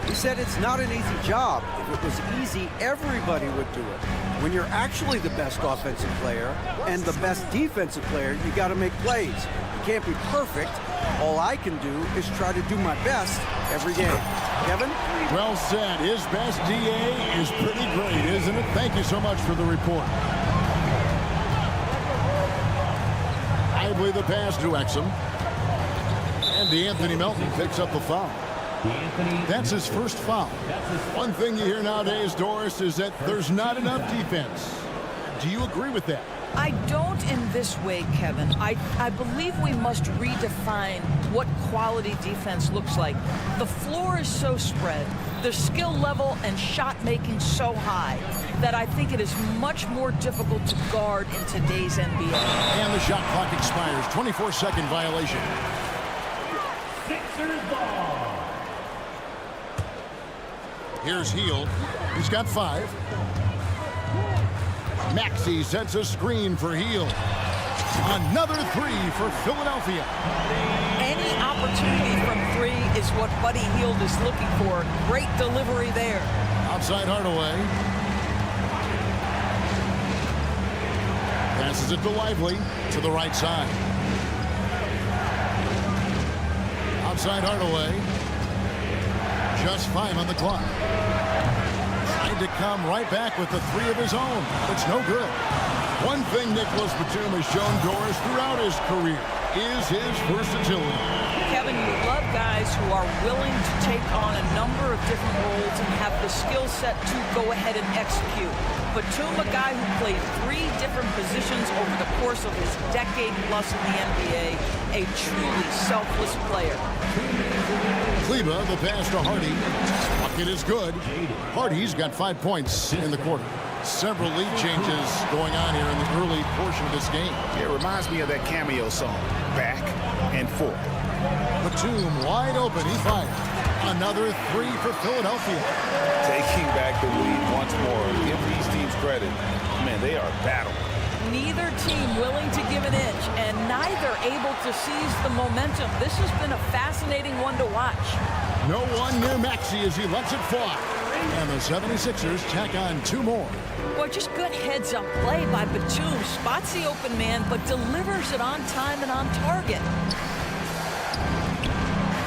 He said it's not an easy job. If it was easy, everybody would do it. When you're actually the best offensive player and the best defensive player, you got to make plays. You can't be perfect. All I can do is try to do my best every game. Kevin? Well said. His best DA is pretty great, isn't it? Thank you so much for the report. Lively the pass to Exum. And DeAnthony Melton picks up the foul. That's his first foul. One thing you hear nowadays, Doris, is that there's not enough defense. Do you agree with that? I don't in this way, Kevin. I believe we must redefine what quality defense looks like. The floor is so spread, the skill level and shot making so high that I think it is much more difficult to guard in today's NBA. And the shot clock expires. 24-second violation. Sixers ball. Here's Hield. He's got 5. Maxey sets a screen for Hield. Another 3 for Philadelphia. Any opportunity from 3 is what Buddy Hield is looking for. Great delivery there. Outside Hardaway. Passes it to Lively to the right side. Outside Hardaway. Just 5 on the clock. Trying to come right back with the 3 of his own. It's no good. One thing Nicholas Batum has shown Doris throughout his career is his versatility. Kevin, you love guys who are willing to take on a number of different roles and have the skill set to go ahead and execute. Batum, a guy who played 3 different positions over the course of his decade plus in the NBA, a truly selfless player. Kleba, the pass to Hardy. Bucket is good. Hardy's got 5 points in the quarter. Several lead changes going on here in the early portion of this game. It reminds me of that cameo song, Back and Forth. Batum wide open. He fired. Another 3 for Philadelphia. Taking back the lead once more. Give these teams credit. Man, they are battling. Neither team willing to give an inch, and neither able to seize the momentum. This has been a fascinating one to watch. No one near Maxey as he lets it fly. And the 76ers tack on 2 more. Boy, just good heads-up play by Batum. Spots the open man, but delivers it on time and on target.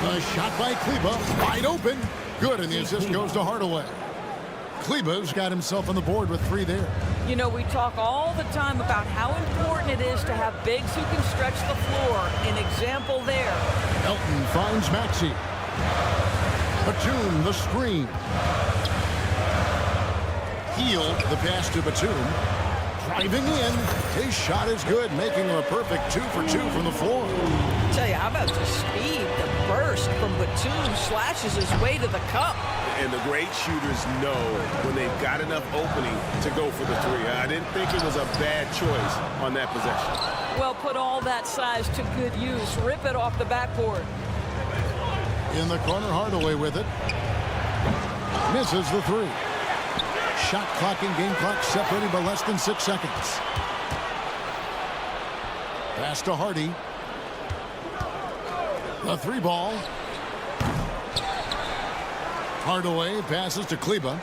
The shot by Kleba, wide open. Good, and the assist goes to Hardaway. Kleba's got himself on the board with 3 there. You know, we talk all the time about how important it is to have bigs who can stretch the floor. An example there. Elton finds Maxey. Batum, the screen. Hield, the pass to Batum. Driving in. His shot is good, making him a perfect 2 for 2 from the floor. Tell you, how about the speed, the burst from Batum slashes his way to the cup. And the great shooters know when they've got enough opening to go for the 3. I didn't think it was a bad choice on that possession. Well, put all that size to good use. Rip it off the backboard. In the corner, Hardaway with it. Misses the 3. Shot clock and game clock separated by less than 6 seconds. Pass to Hardy. The 3 ball. Hardaway passes to Kleba.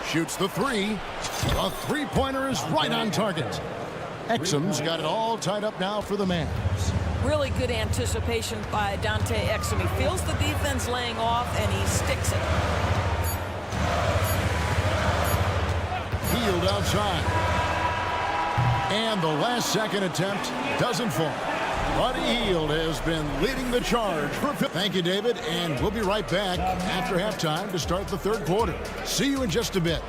Shoots the 3. The 3-pointer is right on target. Exum's got it all tied up now for the Mavs. Really good anticipation by Dante Exum. He feels the defense laying off, and he sticks it. Hield outside. And the last second attempt doesn't fall. Buddy Hield has been leading the charge. Thank you, David, and we'll be right back after halftime to start the 3rd quarter. See you in just a bit.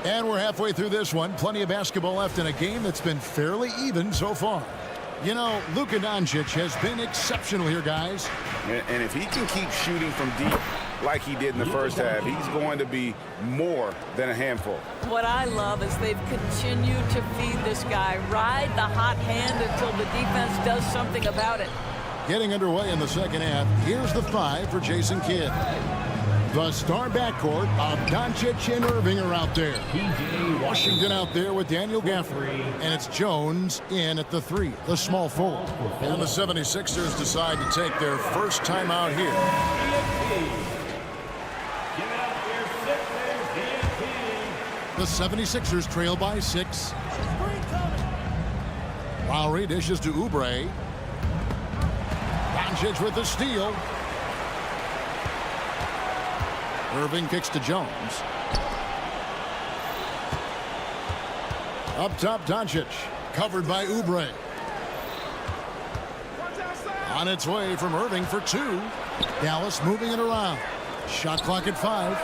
And we're halfway through this one. Plenty of basketball left in a game that's been fairly even so far. You know, Luka Doncic has been exceptional here, guys. And if he can keep shooting from deep like he did in the first half, he's going to be more than a handful. What I love is they've continued to feed this guy. Ride the hot hand until the defense does something about it. Getting underway in the second half. Here's the 5 for Jason Kidd. The star backcourt of Doncic and Irving are out there. Washington out there with Daniel Gafford. And it's Jones in at the 3, the small forward. And the 76ers decide to take their first time out here. The 76ers trail by 6. Lowry dishes to Oubre. Doncic with the steal. Irving kicks to Jones. Up top, Doncic. Covered by Oubre. On its way from Irving for 2. Dallas moving it around. Shot clock at 5.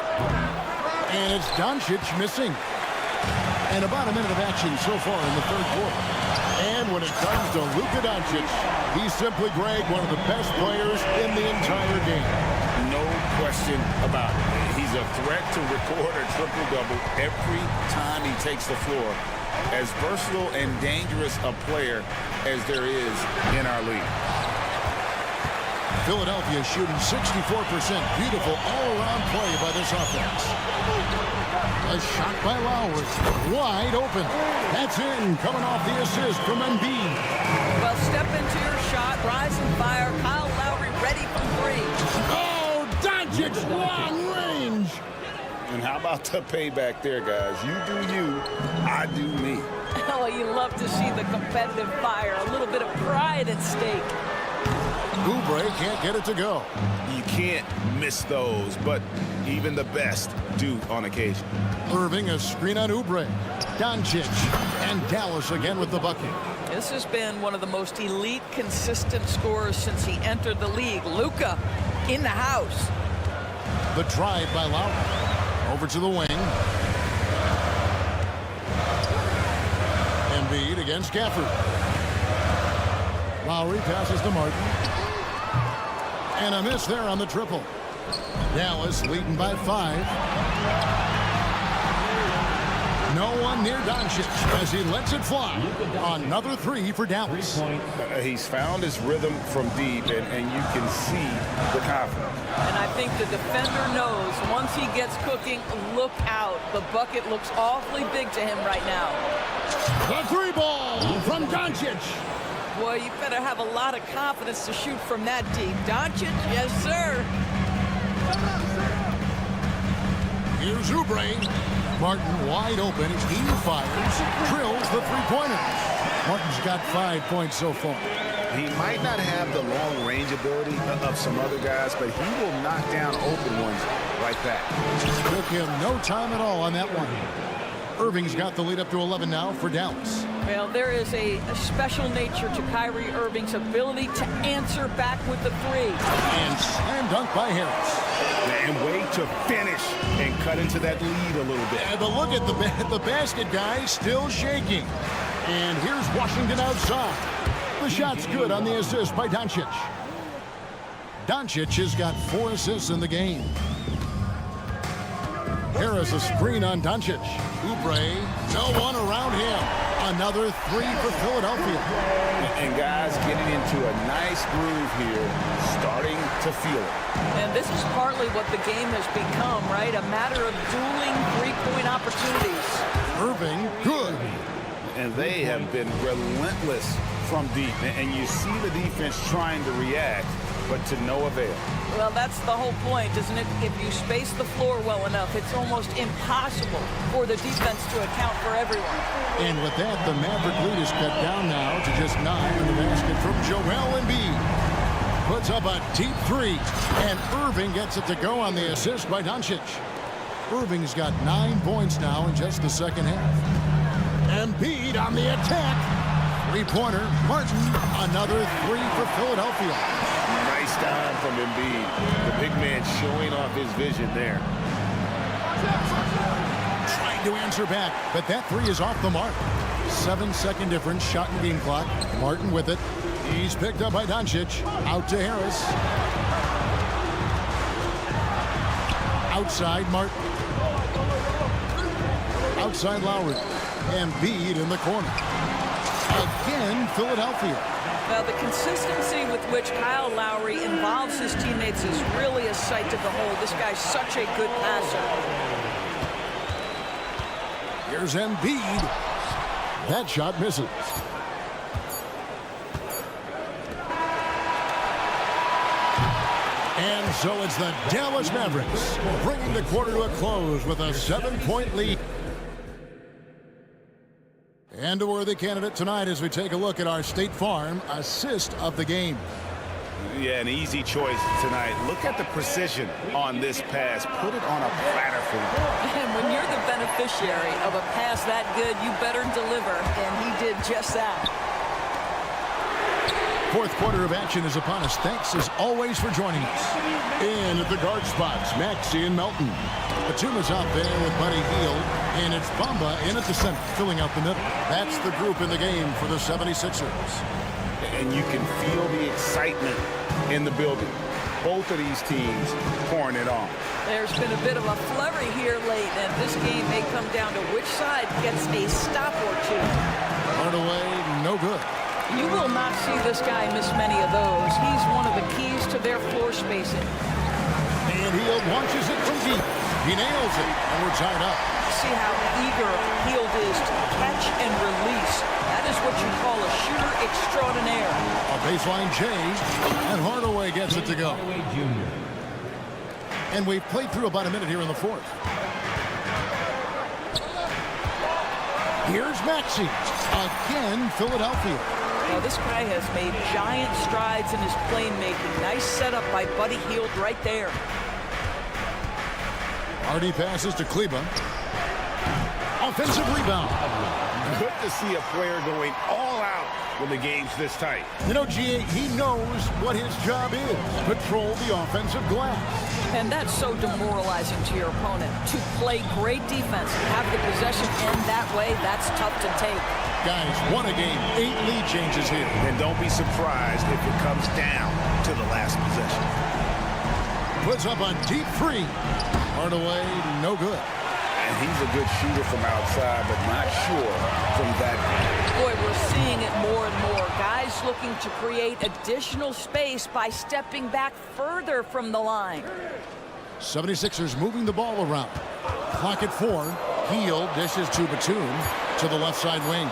And it's Doncic missing. And about a minute of action so far in the 3rd quarter. And when it comes to Luka Doncic, he's simply, Greg, one of the best players in the entire game. No question about it. He's a threat to record a triple-double every time he takes the floor. As versatile and dangerous a player as there is in our league. Philadelphia shooting 64%. Beautiful all-around play by this offense. A shot by Lowry. Wide open. That's in. Coming off the assist from Embiid. Well, step into your shot. Rise and fire. Kyle Lowry ready from 3. Oh, Doncic long range. And how about the payback there, guys? You do you, I do me. Oh, you love to see the competitive fire. A little bit of pride at stake. Oubre can't get it to go. You can't miss those, but even the best do on occasion. Irving, a screen on Oubre. Doncic. And Dallas again with the bucket. This has been one of the most elite, consistent scorers since he entered the league. Luka in the house. The drive by Lowry. Over to the wing. Embiid against Gafford. Lowry passes to Martin. And a miss there on the triple. Dallas leading by 5. No one near Doncic as he lets it fly. Another 3 for Dallas. He's found his rhythm from deep, and you can see the confidence. And I think the defender knows once he gets cooking, look out. The bucket looks awfully big to him right now. The 3 ball from Doncic. Boy, you better have a lot of confidence to shoot from that deep. Doncic, yes, sir. Here's Oubre. Martin wide open. He fires, drills the 3-pointer. Martin's got 5 points so far. He might not have the long range ability of some other guys, but he will knock down open ones like that. Took him no time at all on that one. Irving's got the lead up to 11 now for Dallas. Well, there is a special nature to Kyrie Irving's ability to answer back with the 3. And slam dunk by Harris. And wait to finish and cut into that lead a little bit. But look at the basket guy still shaking. And here's Washington outside. The shot's good on the assist by Doncic. Doncic has got 4 assists in the game. Harris a screen on Doncic. Oubre, no one around him. Another 3 for Philadelphia. And guys getting into a nice groove here, starting to feel it. And this is partly what the game has become, right? A matter of dueling 3-point opportunities. Irving, good. And they have been relentless from deep. And you see the defense trying to react, but to no avail. Well, that's the whole point, isn't it? If you space the floor well enough, it's almost impossible for the defense to account for everyone. And with that, the Maverick lead is cut down now to just 9 in the basket from Joel Embiid. Puts up a deep 3, and Irving gets it to go on the assist by Doncic. Irving's got 9 points now in just the second half. Embiid on the attack. 3-pointer. Martin, another 3 for Philadelphia. Nice time from Embiid. The big man showing off his vision there. Trying to answer back, but that 3 is off the mark. 7-second difference, shot and game clock. Martin with it. He's picked up by Doncic. Out to Harris. Outside Martin. Outside Lowry. Embiid in the corner. Again, Philadelphia. Now, the consistency with which Kyle Lowry involves his teammates is really a sight to behold. This guy's such a good passer. Here's Embiid. That shot misses. And so it's the Dallas Mavericks bringing the quarter to a close with a 7-point lead. And a worthy candidate tonight as we take a look at our State Farm assist of the game. Yeah, an easy choice tonight. Look at the precision on this pass. Put it on a platter for him. And when you're the beneficiary of a pass that good, you better deliver. And he did just that. Fourth quarter of action is upon us. Thanks as always for joining us. In at the guard spots, Maxey and Melton. Batuma's out there with Buddy Hield, and it's Bamba in at the center, filling out the middle. That's the group in the game for the 76ers. And you can feel the excitement in the building. Both of these teams pouring it on. There's been a bit of a flurry here late, and this game may come down to which side gets a stop or 2. Hardaway, no good. You will not see this guy miss many of those. He's one of the keys to their floor spacing. And Hield launches it from deep. He nails it, and we're tied up. See how eager Hield is to catch and release. That is what you call a shooter extraordinaire. A baseline change, and Hardaway gets it to go. And we've played through about a minute here in the fourth. Here's Maxey. Again, Philadelphia. Now, this guy has made giant strides in his playmaking. Nice setup by Buddy Hield right there. Hardy passes to Kleba. Offensive rebound. Good to see a player going all out when the game's this tight. You know, G.A., he knows what his job is. Patrol the offensive glass. And that's so demoralizing to your opponent. To play great defense and have the possession end that way, that's tough to take. Guys, what a game. 8 lead changes here. And don't be surprised if it comes down to the last possession. Puts up a deep three. Hardaway, no good. And he's a good shooter from outside, but not sure from that deep. Boy, we're seeing it more and more. Guys looking to create additional space by stepping back further from the line. 76ers moving the ball around. Clock at 4. Heel dishes to Batum to the left side wing.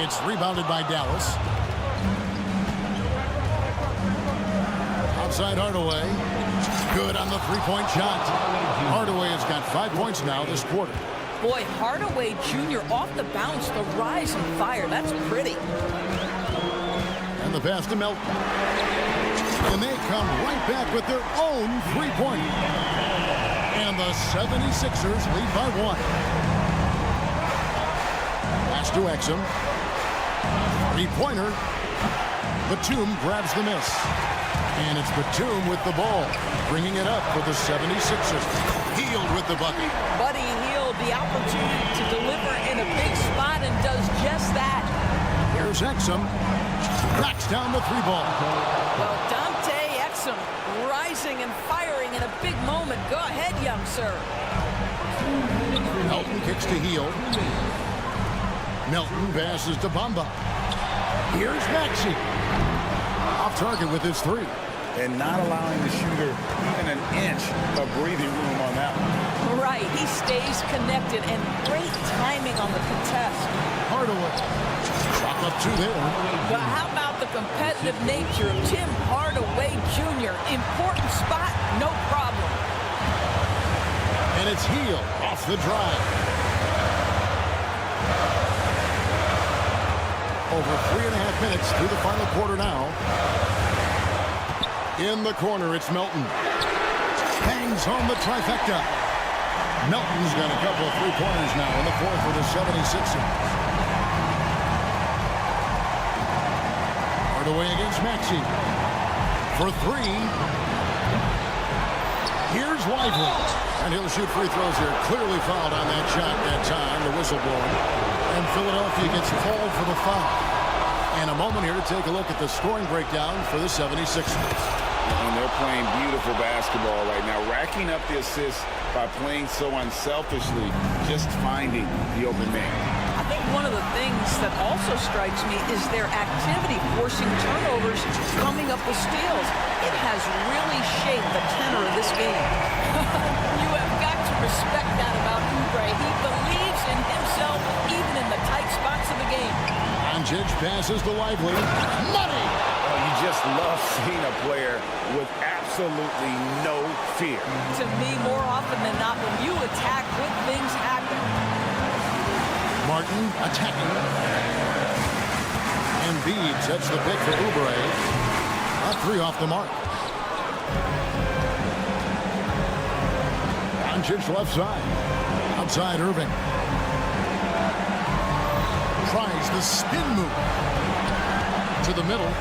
It's rebounded by Dallas. Outside Hardaway. Good on the three-point shot. Hardaway has got 5 points now this quarter. Boy, Hardaway Jr. off the bounce, the rise and fire. That's pretty. And the pass to Melton. And they come right back with their own three-pointer. And the 76ers lead by 1. Pass to Exum. Three-pointer. Batum grabs the miss. And it's Batum with the ball, bringing it up for the 76ers. Healed with the bucket. Buddy Hield, the opportunity to deliver in a big spot, and does just that. Here's Exum. Knocks down the three ball. Well, Dante Exum rising and firing in a big moment. Go ahead, young sir. Melton kicks to Hield. Melton passes to Bamba. Here's Maxey. Off target with his three. And not allowing the shooter even an inch of breathing room on that one. Right, he stays connected, and great timing on the contest. Hardaway. Drop up 2 there. But how about the competitive nature of Tim Hardaway Jr.? Important spot, no problem. And it's Hield off the drive. Over 3.5 minutes through the final quarter now. In the corner, it's Melton. Hangs on the trifecta. Melton's got a couple of three-pointers now in the fourth for the 76ers. Hardaway against Maxey. For 3. Here's Lively. And he'll shoot free throws here. Clearly fouled on that shot that time, the whistle blowing. And Philadelphia gets called for the foul. And a moment here to take a look at the scoring breakdown for the 76ers. And they're playing beautiful basketball right now, racking up the assists by playing so unselfishly, just finding the open man. I think one of the things that also strikes me is their activity, forcing turnovers, coming up with steals. It has really shaped the tenor of this game. You have got to respect that about Oubre. He believes in himself even in the tight spots of the game. Doncic passes to Lively. Money! Oh, you just love seeing a player with absolutely no fear. To me, more often than not, when you attack, good things happen. Martin attacking. Embiid sets the pick for Oubre. A 3 off the mark. Doncic left side. Outside Irving. Tries the spin move. To the middle.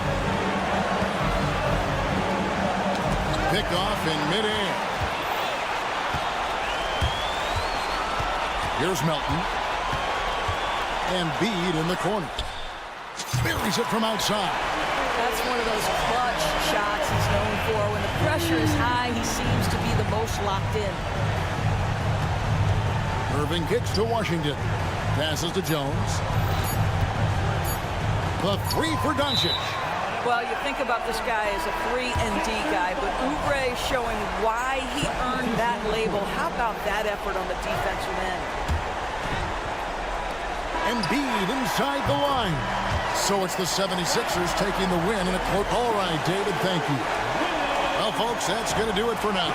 Picked off in midair. Here's Melton. Embiid in the corner. Buries it from outside. That's one of those clutch shots he's known for. When the pressure is high, he seems to be the most locked in. Irving kicks to Washington. Passes to Jones. The 3 for Doncic. Well, you think about this guy as a 3-and-D guy, but Oubre showing why he earned that label. How about that effort on the defensive end? Embiid inside the line. So it's the 76ers taking the win in a close. All right, David, thank you. Well, folks, that's going to do it for now.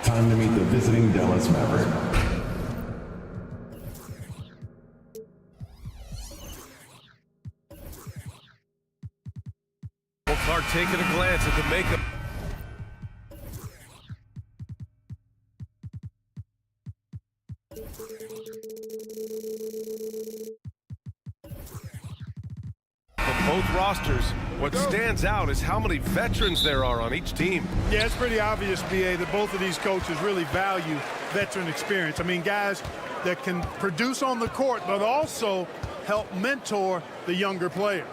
Time to meet the visiting Dallas Mavericks. Clark taking a glance at the makeup. Both rosters, what stands out is how many veterans there are on each team. Yeah, it's pretty obvious, B.A., that both of these coaches really value veteran experience. I mean, guys that can produce on the court, but also help mentor the younger players.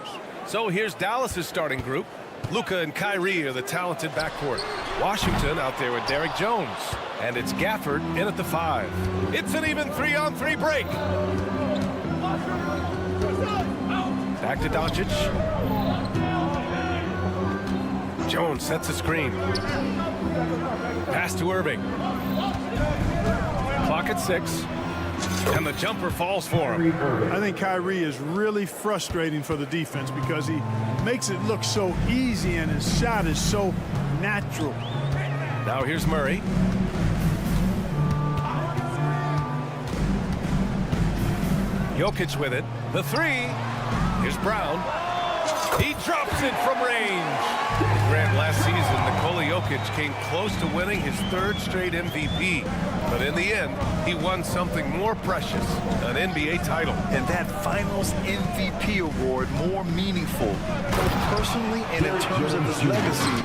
So here's Dallas's starting group. Luka and Kyrie are the talented backcourt. Washington out there with Derek Jones. And it's Gafford in at the 5. It's an even 3-on-3 break. Back to Doncic. Jones sets a screen. Pass to Irving. Clock at 6. And the jumper falls for him. I think Kyrie is really frustrating for the defense because he makes it look so easy and his shot is so natural. Now here's Murray. Jokic with it. The 3. Here's Brown. He drops it from range. Grant, last season, Nikola Jokic came close to winning his 3rd straight MVP. But in the end, he won something more precious, an NBA title. And that Finals MVP award more meaningful, both personally and in terms of his legacy.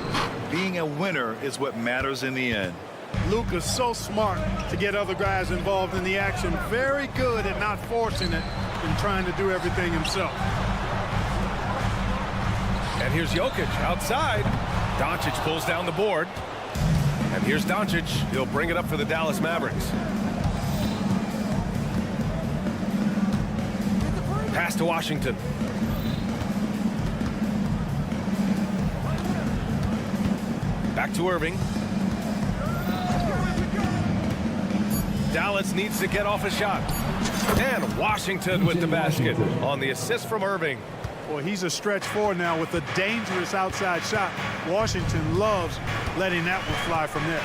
Being a winner is what matters in the end. Luka's so smart to get other guys involved in the action. Very good at not forcing it and trying to do everything himself. And here's Jokic outside. Doncic pulls down the board. And here's Doncic. He'll bring it up for the Dallas Mavericks. Pass to Washington. Back to Irving. Dallas needs to get off a shot. And Washington with the basket on the assist from Irving. Well, he's a stretch forward now with a dangerous outside shot. Washington loves letting that one fly from there.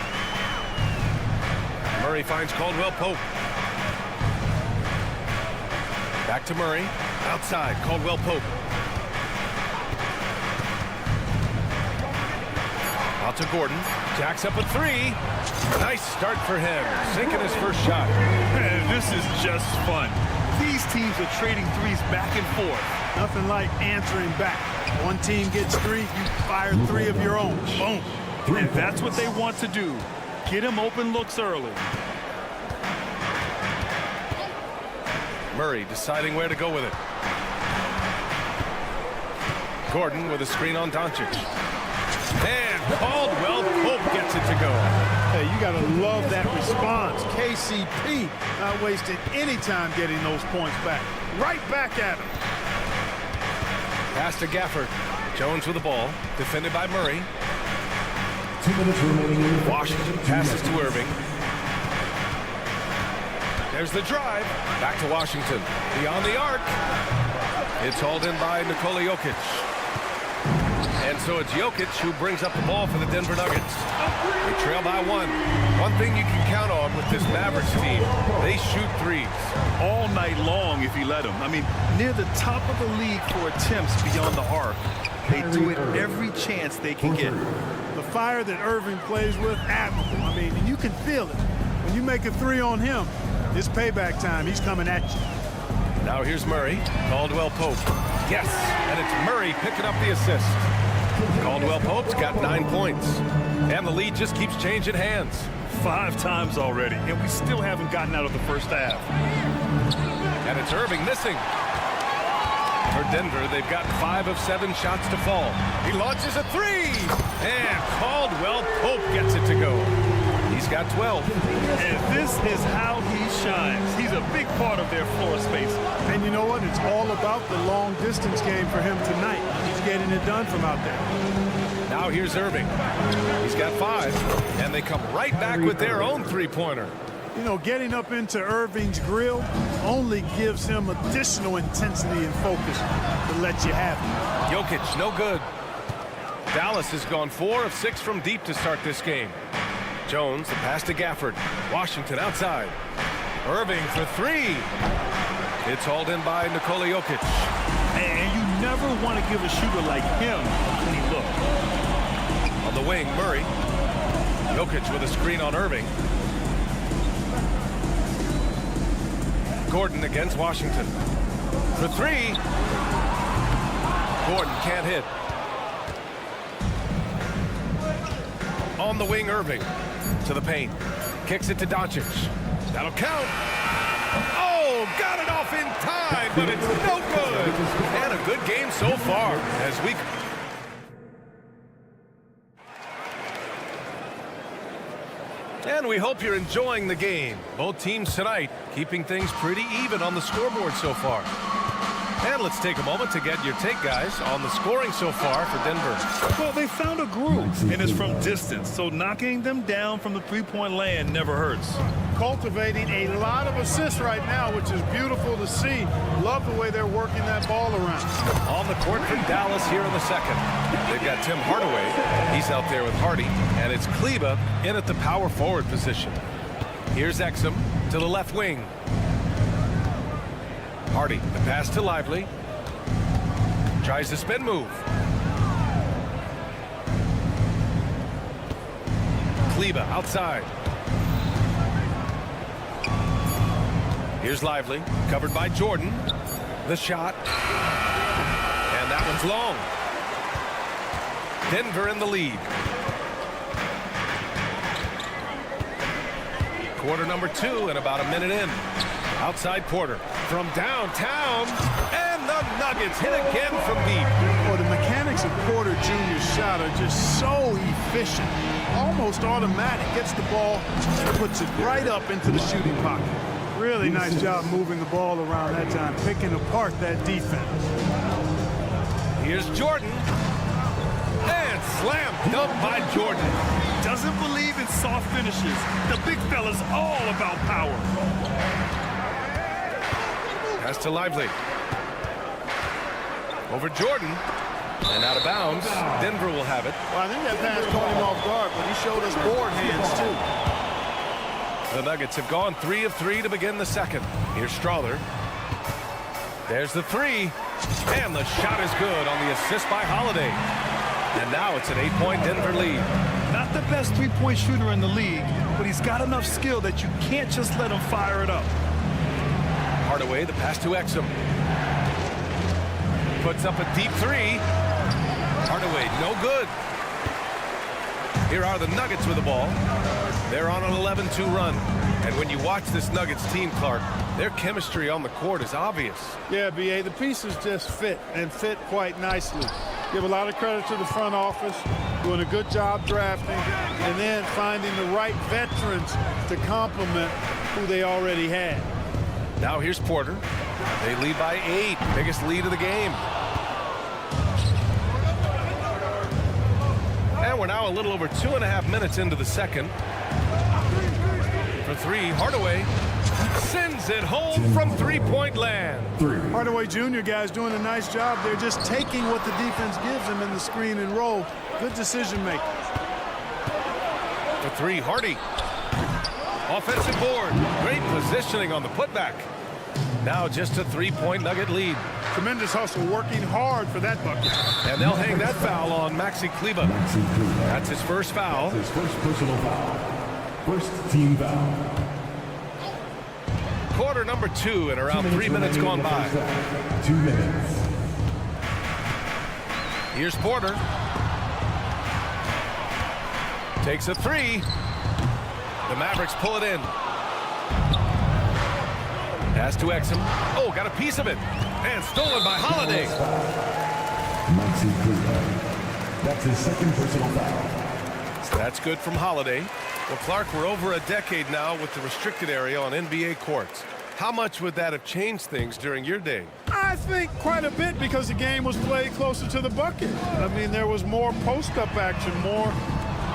Murray finds Caldwell Pope. Back to Murray. Outside, Caldwell Pope. Out to Gordon. Jacks up a 3. Nice start for him. Sinking his first shot. This is just fun. These teams are trading threes back and forth. Nothing like answering back. One team gets 3, you fire 3 of your own. Boom. And that's what they want to do. Get him open looks early. Murray deciding where to go with it. Gordon with a screen on Doncic. And Caldwell Pope gets it to go. Hey, you got to love that response. KCP not wasting any time getting those points back. Right back at him. Pass to Gafford. Jones with the ball. Defended by Murray. 2 minutes remaining. Washington passes to Irving. There's the drive. Back to Washington. Beyond the arc. It's hauled in by Nikola Jokic. And so it's Jokic who brings up the ball for the Denver Nuggets. They trail by 1. One thing you can count on with this Mavericks team, they shoot threes. All night long if you let them. I mean, near the top of the league for attempts beyond the arc. They do it every chance they can get. The fire that Irving plays with, admirable. I mean, and you can feel it. When you make a 3 on him, it's payback time. He's coming at you. Now here's Murray. Caldwell Pope. Yes, and it's Murray picking up the assist. Caldwell Pope's got 9 points. And the lead just keeps changing hands. 5 times already, and we still haven't gotten out of the first half. And it's Irving missing. For Denver, they've got 5 of 7 shots to fall. He launches a 3. And Caldwell Pope gets it to go. He's got 12. And this is how he shines. He's a big part of their floor space. And you know what? It's all about the long distance game for him tonight. He's getting it done from out there. Now here's Irving. He's got 5. And they come right back with their own 3-pointer. You know, getting up into Irving's grill only gives him additional intensity and focus to let you have it. Jokic, no good. Dallas has gone 4 of 6 from deep to start this game. Jones, the pass to Gafford. Washington outside. Irving for three. It's hauled in by Nikola Jokic. And you never want to give a shooter like him any look. On the wing, Murray. Jokic with a screen on Irving. Gordon against Washington. For three. Gordon can't hit. On the wing, Irving. To the paint. Kicks it to Doncic. That'll count. Oh, got it off in time, but it's no good. And a good game so far as we... And we hope you're enjoying the game. Both teams tonight keeping things pretty even on the scoreboard so far. And let's take a moment to get your take, guys, on the scoring so far for Denver. Well, they found a groove, and it's from distance, so knocking them down from the three-point land never hurts. Cultivating a lot of assists right now, which is beautiful to see. Love the way they're working that ball around. On the court for Dallas here in the second. They've got Tim Hardaway. He's out there with Hardy, and it's Kleba in at the power forward position. Here's Exum to the left wing. Hardy, the pass to Lively. Tries the spin move. Kleba outside. Here's Lively, covered by Jordan. The shot. And that one's long. Denver in the lead. Quarter number 2 and about a minute in. Outside Porter from downtown, and the Nuggets hit again from deep. Well, the mechanics of Porter Jr.'s shot are just so efficient, almost automatic. Gets the ball, puts it right up into the shooting pocket. Really nice job moving the ball around that time, picking apart that defense. Here's Jordan, and slam dunk by Jordan. Doesn't believe in soft finishes. The big fella's all about power. Pass to Lively. Over Jordan. And out of bounds. Denver will have it. Well, I think that pass caught him off guard, but he showed us board hands, too. The Nuggets have gone 3 of 3 to begin the second. Here's Strother. There's the three. And the shot is good on the assist by Holiday. And now it's an 8-point Denver lead. Not the best three-point shooter in the league, but he's got enough skill that you can't just let him fire it up. Hardaway, the pass to Exum. Puts up a deep three. Hardaway, no good. Here are the Nuggets with the ball. They're on an 11-2 run. And when you watch this Nuggets team, Clark, their chemistry on the court is obvious. Yeah, B.A., the pieces just fit, and fit quite nicely. Give a lot of credit to the front office, doing a good job drafting, and then finding the right veterans to complement who they already had. Now here's Porter. They lead by 8. Biggest lead of the game. And we're now a little over 2.5 minutes into the second. For three, Hardaway sends it home from three-point land. Hardaway Jr. guys doing a nice job. They're just taking what the defense gives them in the screen and roll. Good decision making. For three, Hardy. Offensive board. Great positioning on the putback. Now just a 3-point Nugget lead. Tremendous hustle, working hard for that bucket. And they'll hang that foul on Maxi Kleba. That's his first foul. His first personal foul. First team foul. Quarter number 2 and around 3 minutes gone by. 2 minutes. Here's Porter. Takes a three. The Mavericks pull it in. Pass to Exum. Oh, got a piece of it. And stolen by Holiday. Maxi Kleba. That's his second personal foul. So that's good from Holiday. Well, Clark, we're over a decade now with the restricted area on NBA courts. How much would that have changed things during your day? I think quite a bit, because the game was played closer to the bucket. I mean, there was more post-up action, more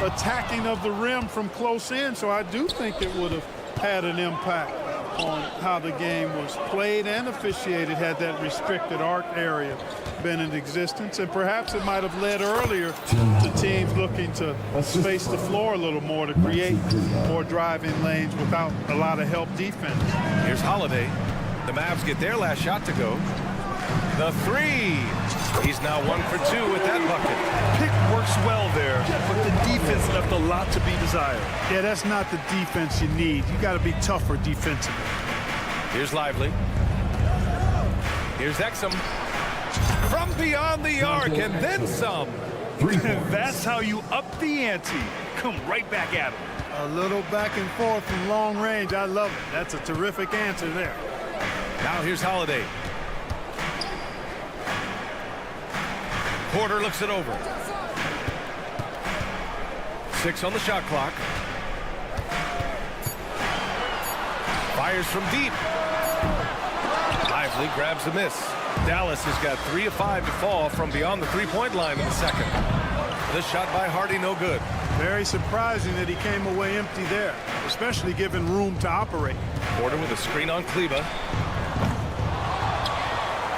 attacking of the rim from close in, so I do think it would have had an impact. on how the game was played and officiated had that restricted arc area been in existence, and perhaps it might have led earlier to teams looking to space the floor a little more to create more driving lanes without a lot of help defense. Here's Holiday. The Mavs get their last shot to go. The three. He's now 1 for 2 with that bucket. Pick works well there, but the defense left a lot to be desired. Yeah, that's not the defense you need. You got to be tougher defensively. Here's Lively. Here's Exum. From beyond the arc and then some. That's how you up the ante. Come right back at him. A little back and forth from long range. I love it. That's a terrific answer there. Now here's Holiday. Porter looks it over. 6 on the shot clock. Fires from deep. Lively grabs a miss. Dallas has got 3 of 5 to fall from beyond the three-point line in the second. This shot by Hardy, no good. Very surprising that he came away empty there, especially given room to operate. Porter with a screen on Kleba.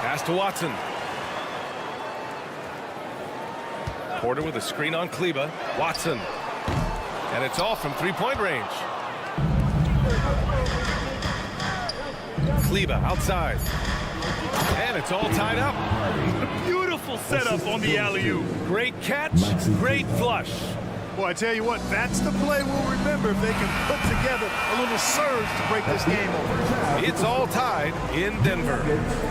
Pass to Watson. Porter with a screen on Kleba. Watson. And it's off from three-point range. Kleba outside. And it's all tied up. Beautiful setup on the alley-oop. Great catch, great flush. Boy, I tell you what, that's the play we'll remember if they can put together a little surge to break this game over. It's all tied in Denver.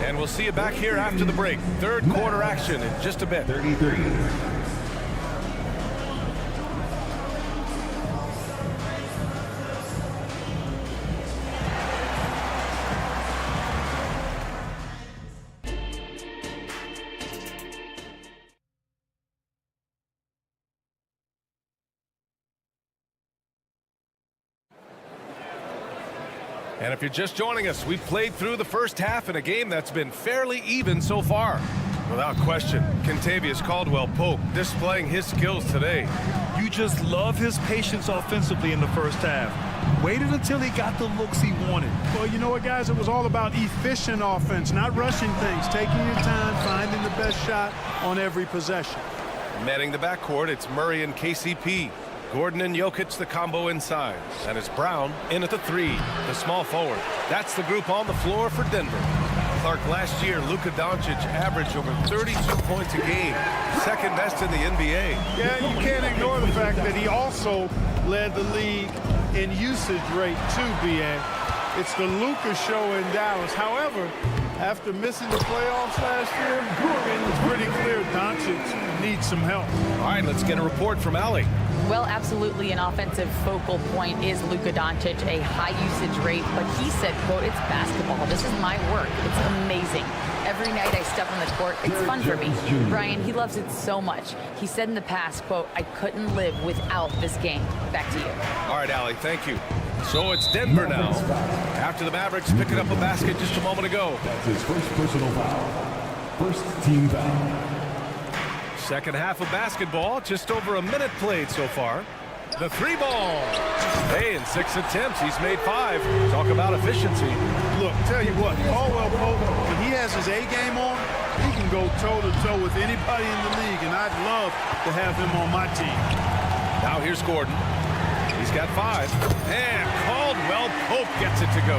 And we'll see you back here after the break. Third quarter action in just a bit. 33. And if you're just joining us, we've played through the first half in a game that's been fairly even so far. Without question, Kentavious Caldwell-Pope displaying his skills today. You just love his patience offensively in the first half. Waited until he got the looks he wanted. Well, you know what, guys? It was all about efficient offense, not rushing things, taking your time, finding the best shot on every possession. Manning the backcourt, it's Murray and KCP. Gordon and Jokic, the combo inside. And it's Brown in at the three, the small forward. That's the group on the floor for Denver. Clark, last year, Luka Doncic averaged over 32 points a game, second best in the NBA. Yeah, you can't ignore the fact that he also led the league in usage rate too, BA. It's the Luka show in Dallas. However, after missing the playoffs last year, it's pretty clear Doncic needs some help. All right, let's get a report from Allie. Well, absolutely an offensive focal point is Luka Doncic, a high usage rate, but he said, quote, it's basketball. This is my work. It's amazing. Every night I step on the court, it's fun for me. Brian, he loves it so much. He said in the past, quote, I couldn't live without this game. Back to you. All right, Allie, thank you. So it's Denver now. After the Mavericks picking up a basket just a moment ago. That's his first personal foul. First team foul. Second half of basketball, just over a minute played so far. The three ball. Hey, in 6 attempts, he's made 5. Talk about efficiency. Look, tell you what, Caldwell-Pope, when he has his A game on, he can go toe-to-toe with anybody in the league, and I'd love to have him on my team. Now here's Gordon. He's got 5. And Caldwell-Pope gets it to go.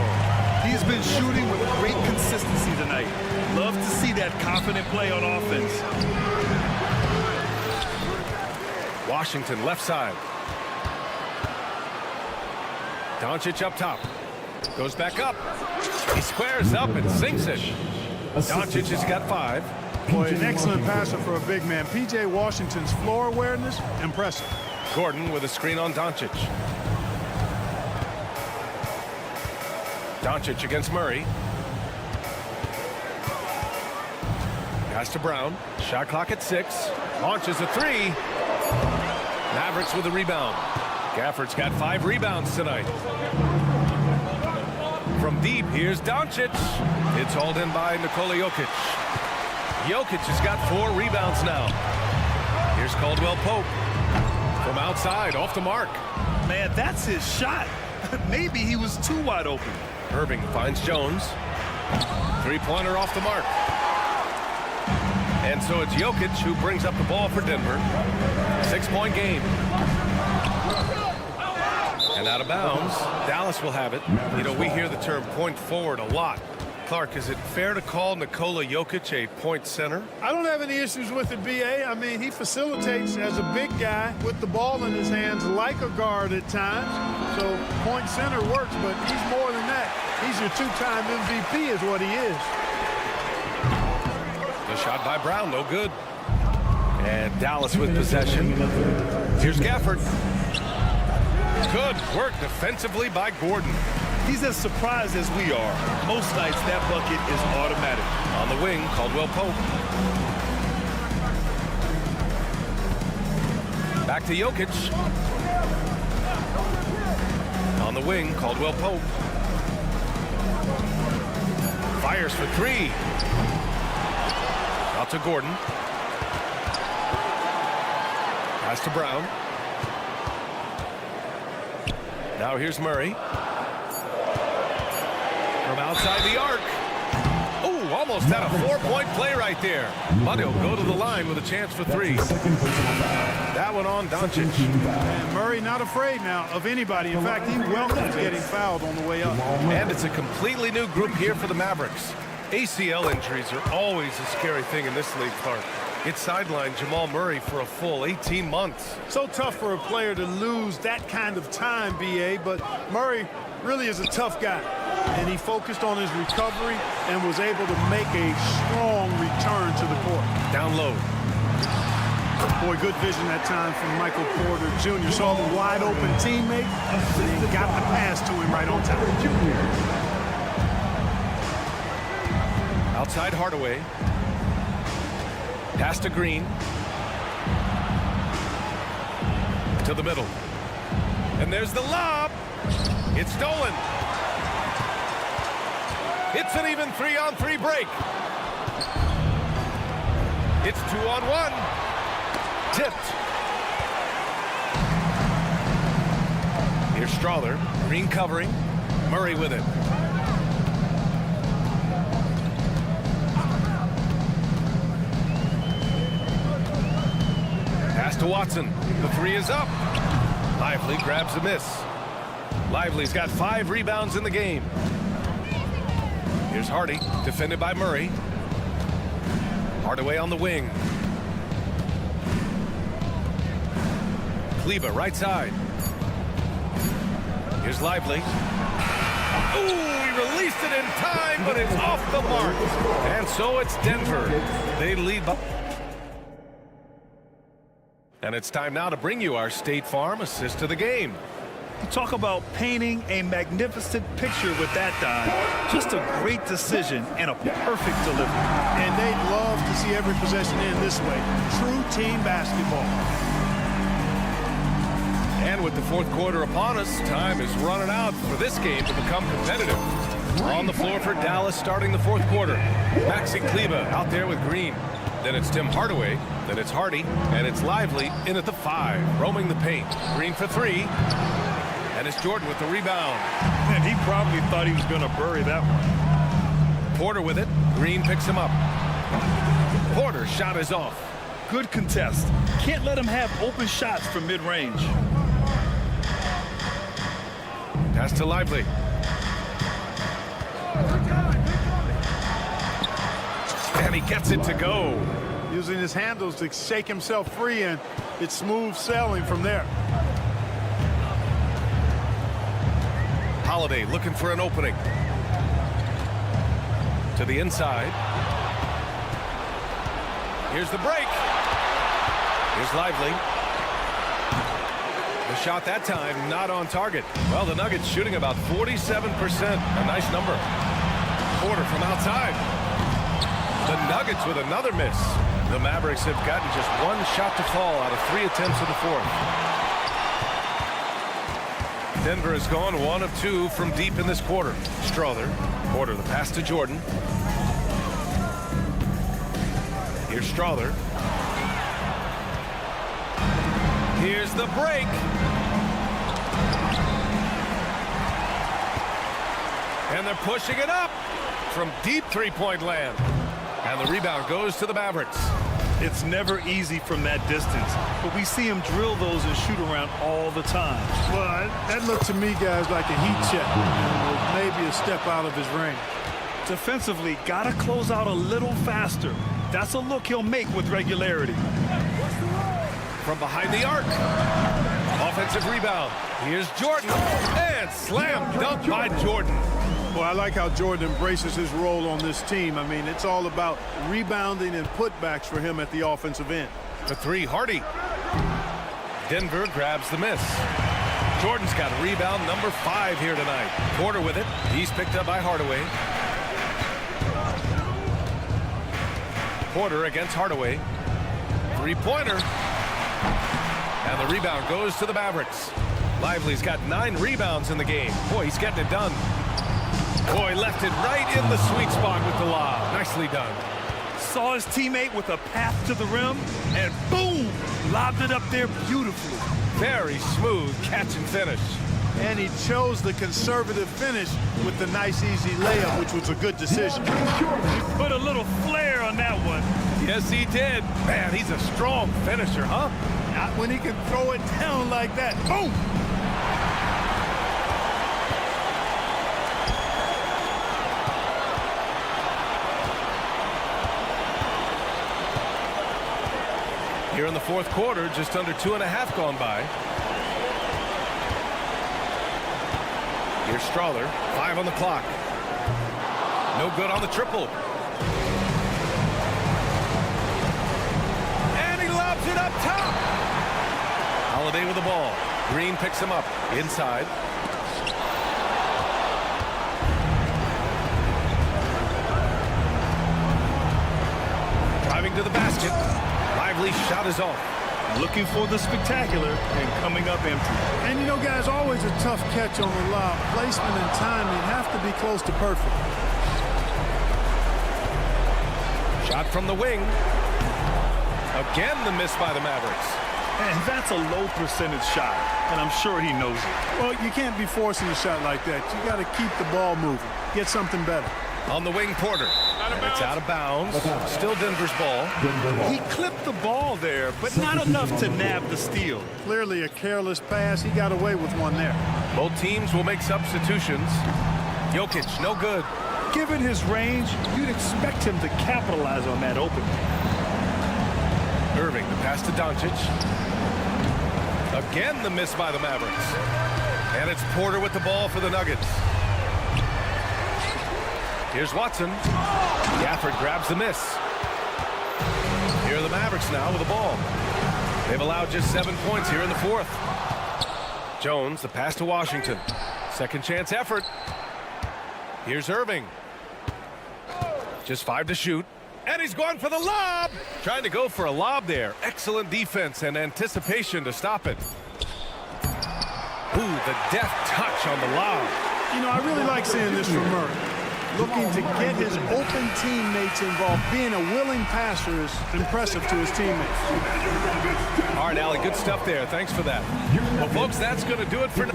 He's been shooting with great consistency tonight. Love to see that confident play on offense. Washington left side. Doncic up top. Goes back up. He squares up and sinks it. Doncic has got 5. Boy, an excellent passer for a big man. P.J. Washington's floor awareness, impressive. Gordon with a screen on Doncic. Doncic against Murray. Pass to Brown. Shot clock at 6. Launches a 3. Mavericks with a rebound. Gafford's got 5 rebounds tonight. From deep, here's Doncic. It's hauled in by Nikola Jokic. Jokic has got 4 rebounds now. Here's Caldwell-Pope. From outside, off the mark. Man, that's his shot. Maybe he was too wide open. Irving finds Jones. Three-pointer off the mark. And so it's Jokic who brings up the ball for Denver. 6-point game. And out of bounds. Dallas will have it. You know, we hear the term point forward a lot. Clark, is it fair to call Nikola Jokic a point center? I don't have any issues with it, B.A. I mean, he facilitates as a big guy with the ball in his hands like a guard at times. So point center works, but he's more than that. He's your two-time MVP is what he is. The shot by Brown, no good. And Dallas with possession. Here's Gafford. Good work defensively by Gordon. He's as surprised as we are. Most nights that bucket is automatic. On the wing, Caldwell Pope. Back to Jokic. On the wing, Caldwell Pope. Fires for three. Out to Gordon. Pass to Brown. Now here's Murray. From outside the arc. Oh, almost had a 4-point play right there. But he'll go to the line with a chance for three. That one on Doncic. And Murray not afraid now of anybody. In fact, he welcomes getting fouled on the way up. And it's a completely new group here for the Mavericks. ACL injuries are always a scary thing in this league, Clark. It sidelined Jamal Murray for a full 18 months. So tough for a player to lose that kind of time, B.A., but Murray really is a tough guy. And he focused on his recovery and was able to make a strong return to the court. Down low. Boy, good vision that time from Michael Porter Jr. Saw the wide open teammate and got the pass to him right on time. Outside Hardaway. Pass to Green. To the middle. And there's the lob. It's stolen. It's an even 3-on-3 break. It's 2-on-1. Tipped. Here's Strawther. Green covering. Murray with it. Pass to Watson. The three is up. Lively grabs the miss. Lively's got 5 rebounds in the game. Here's Hardy, defended by Murray. Hardaway on the wing. Kleber, right side. Here's Lively. Ooh, he released it in time, but it's off the mark. And so it's Denver. They lead by... And it's time now to bring you our State Farm assist of the game. You talk about painting a magnificent picture with that dive. Just a great decision and a perfect delivery. And they'd love to see every possession end this way. True team basketball. And with the fourth quarter upon us, time is running out for this game to become competitive. On the floor for Dallas starting the fourth quarter. Maxi Kleber out there with Green. Then it's Tim Hardaway. Then it's Hardy. And it's Lively in at the 5. Roaming the paint. Green for 3. And it's Jordan with the rebound. And he probably thought he was going to bury that one. Porter with it. Green picks him up. Porter's shot is off. Good contest. Can't let him have open shots from mid-range. Pass to Lively. And he gets it to go. Using his handles to shake himself free, and it's smooth sailing from there. Holiday looking for an opening. To the inside. Here's the break. Here's Lively. The shot that time not on target. Well, the Nuggets shooting about 47%. A nice number. Porter from outside. The Nuggets with another miss. The Mavericks have gotten just 1 shot to fall out of 3 attempts in the fourth. Denver has gone 1 of 2 from deep in this quarter. Strawther. Porter the pass to Jordan. Here's Strawther. Here's the break. And And they're pushing it up from deep three-point land. And the rebound goes to the Mavericks. It's never easy from that distance, but we see him drill those and shoot around all the time. Well, that looked to me, guys, like a heat check. Maybe a step out of his range. Defensively, got to close out a little faster. That's a look he'll make with regularity. From behind the arc. Offensive rebound. Here's Jordan. And slam dunk by Jordan. Well, I like how Jordan embraces his role on this team. I mean, it's all about rebounding and putbacks for him at the offensive end. The three, Hardy. Denver grabs the miss. Jordan's got rebound number 5 here tonight. Porter with it. He's picked up by Hardaway. Porter against Hardaway. Three-pointer. And the rebound goes to the Mavericks. Lively's got 9 rebounds in the game. Boy, he's getting it done. Boy, left it right in the sweet spot with the lob. Nicely done. Saw his teammate with a path to the rim, and boom! Lobbed it up there beautifully. Very smooth catch and finish. And he chose the conservative finish with the nice, easy layup, which was a good decision. He put a little flair on that one. Yes, he did. Man, he's a strong finisher, huh? Not when he can throw it down like that. Boom! Here in the fourth quarter, just under 2.5 gone by. Here's Strawler, 5 on the clock. No good on the triple. And he lobs it up top. Holiday with the ball. Green picks him up inside. Driving to the basket. Lively shot is off. Looking for the spectacular and coming up empty. And you know, guys, always a tough catch on the lob. Placement and timing have to be close to perfect. Shot from the wing. Again, the miss by the Mavericks. And that's a low percentage shot, and I'm sure he knows it. Well, you can't be forcing a shot like that. You got to keep the ball moving. Get something better. On the wing, Porter. And it's out of bounds. Still Denver's ball. He clipped the ball there, but not enough to nab the steal. Clearly a careless pass. He got away with one there. Both teams will make substitutions. Jokic, no good. Given his range, you'd expect him to capitalize on that opening. Irving, the pass to Doncic. Again, the miss by the Mavericks. And it's Porter with the ball for the Nuggets. Here's Watson. Gafford grabs the miss. Here are the Mavericks now with the ball. They've allowed just 7 points here in the fourth. Jones, the pass to Washington. Second chance effort. Here's Irving. Just 5 to shoot. And he's going for the lob. Trying to go for a lob there. Excellent defense and anticipation to stop it. Ooh, the deft touch on the lob. You know, I really like seeing this from Murray. Looking to get his open teammates involved. Being a willing passer is impressive to his teammates. All right, Allie, good stuff there. Thanks for that. Well, folks, that's going to do it for now.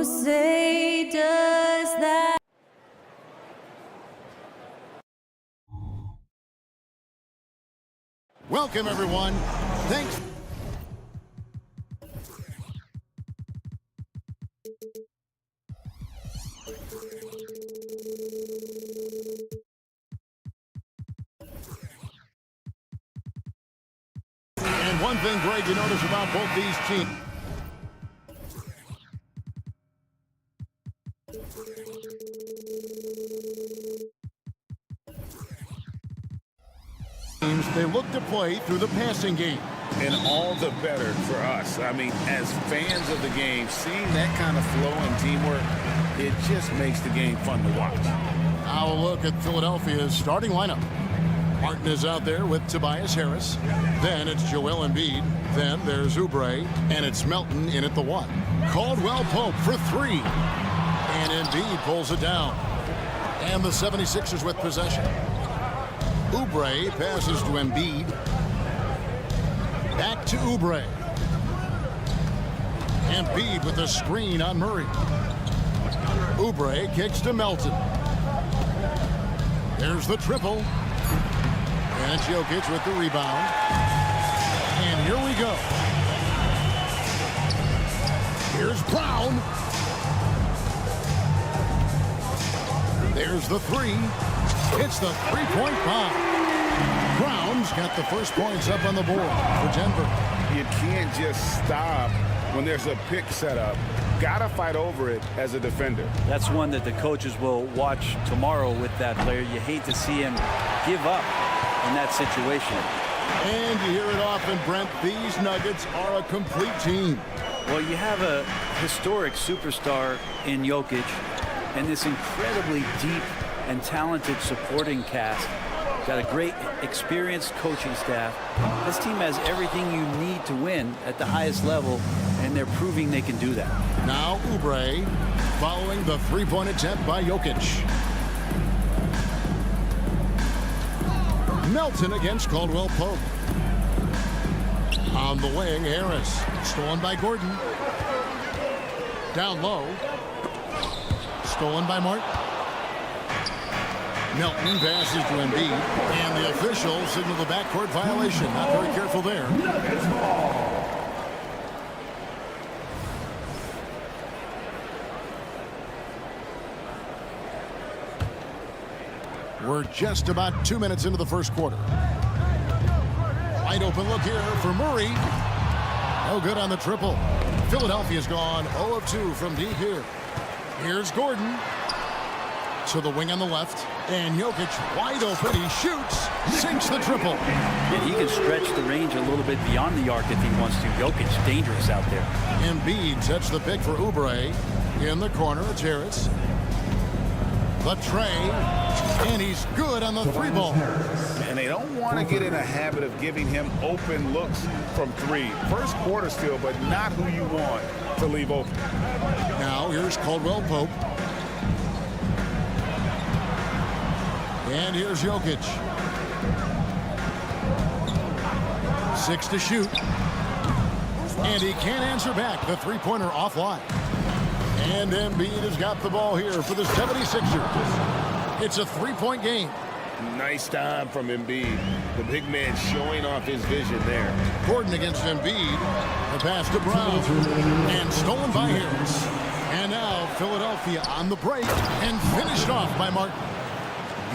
say does that? Welcome, everyone. Thanks. And one thing, Greg, you notice about both these teams. They look to play through the passing game. And all the better for us. I mean, as fans of the game, seeing that kind of flow and teamwork, it just makes the game fun to watch. Now a look at Philadelphia's starting lineup. Martin is out there with Tobias Harris. Then it's Joel Embiid. Then there's Oubre. And it's Melton in at the 1. Caldwell Pope for 3. And Embiid pulls it down. And the 76ers with possession. Oubre passes to Embiid. Back to Oubre. Embiid with a screen on Murray. Oubre kicks to Melton. There's the triple. And it's Jokic with the rebound. And here we go. Here's Brown. There's the 3. It's the three-point bomb. Brown's got the first points up on the board for Denver. You can't just stop when there's a pick set up. Gotta fight over it as a defender. That's one that the coaches will watch tomorrow with that player. You hate to see him give up in that situation. And you hear it often, Brent, these Nuggets are a complete team. Well, you have a historic superstar in Jokic and this incredibly deep and talented supporting cast. Got a great experienced coaching staff. This team has everything you need to win at the highest level, and they're proving they can do that. Now Oubre following the three-point attempt by Jokic. Melton against Caldwell Pope. On the wing, Harris. Stolen by Gordon. Down low. Stolen by Martin. Melton passes to Embiid, and the officials signal the backcourt violation. Not very careful there. We're just about 2 minutes into the first quarter. Wide open look here for Murray. No good on the triple. Philadelphia's gone 0 of 2 from deep here. Here's Gordon. To the wing on the left. And Jokic wide open. He shoots. Sinks the triple. And he can stretch the range a little bit beyond the arc if he wants to. Jokic dangerous out there. Embiid sets the pick for Oubre. In the corner, it's Harris. The tray. And he's good on the 3-ball. And they don't want to get in a habit of giving him open looks from 3. First quarter still, but not who you want to leave open. Now here's Caldwell Pope. And here's Jokic. 6 to shoot. And he can't answer back. The three-pointer offline. And Embiid has got the ball here for the 76ers. It's a three-point game. Nice time from Embiid. The big man showing off his vision there. Gordon against Embiid. The pass to Brown. And stolen by Harris. And now Philadelphia on the break and finished off by Martin.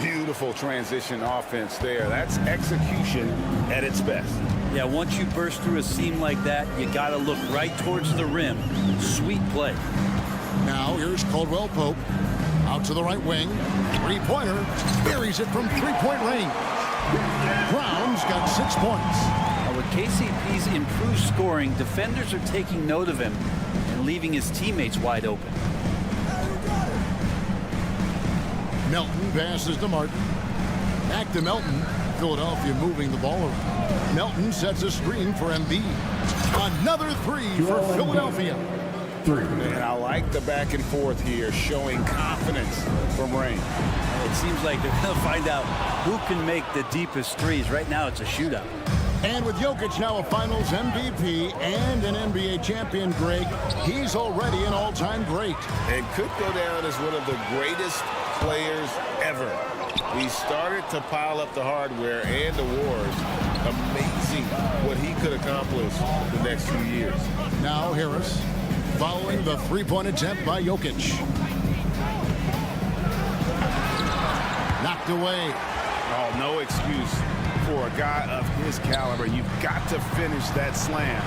Beautiful transition offense there. That's execution at its best. Yeah, once you burst through a seam like that, you got to look right towards the rim. Sweet play. Now here's Caldwell Pope. Out to the right wing. Three-pointer. Buries it from three-point range. Brown's got 6 points. Now with KCP's improved scoring, defenders are taking note of him and leaving his teammates wide open. Melton passes to Martin. Back to Melton. Philadelphia moving the ball around. Melton sets a screen for Embiid. Another 3 for Philadelphia. And I like the back and forth here, showing confidence from Rain. It seems like they're going to find out who can make the deepest threes. Right now, it's a shootout. And with Jokic now a Finals MVP and an NBA champion, Greg, he's already an all-time great. And could go down as one of the greatest players ever. He started to pile up the hardware and awards. Amazing what he could accomplish the next few years. Now Harris following the three-point attempt by Jokic. Knocked away. Oh, no excuse for a guy of his caliber. You've got to finish that slam.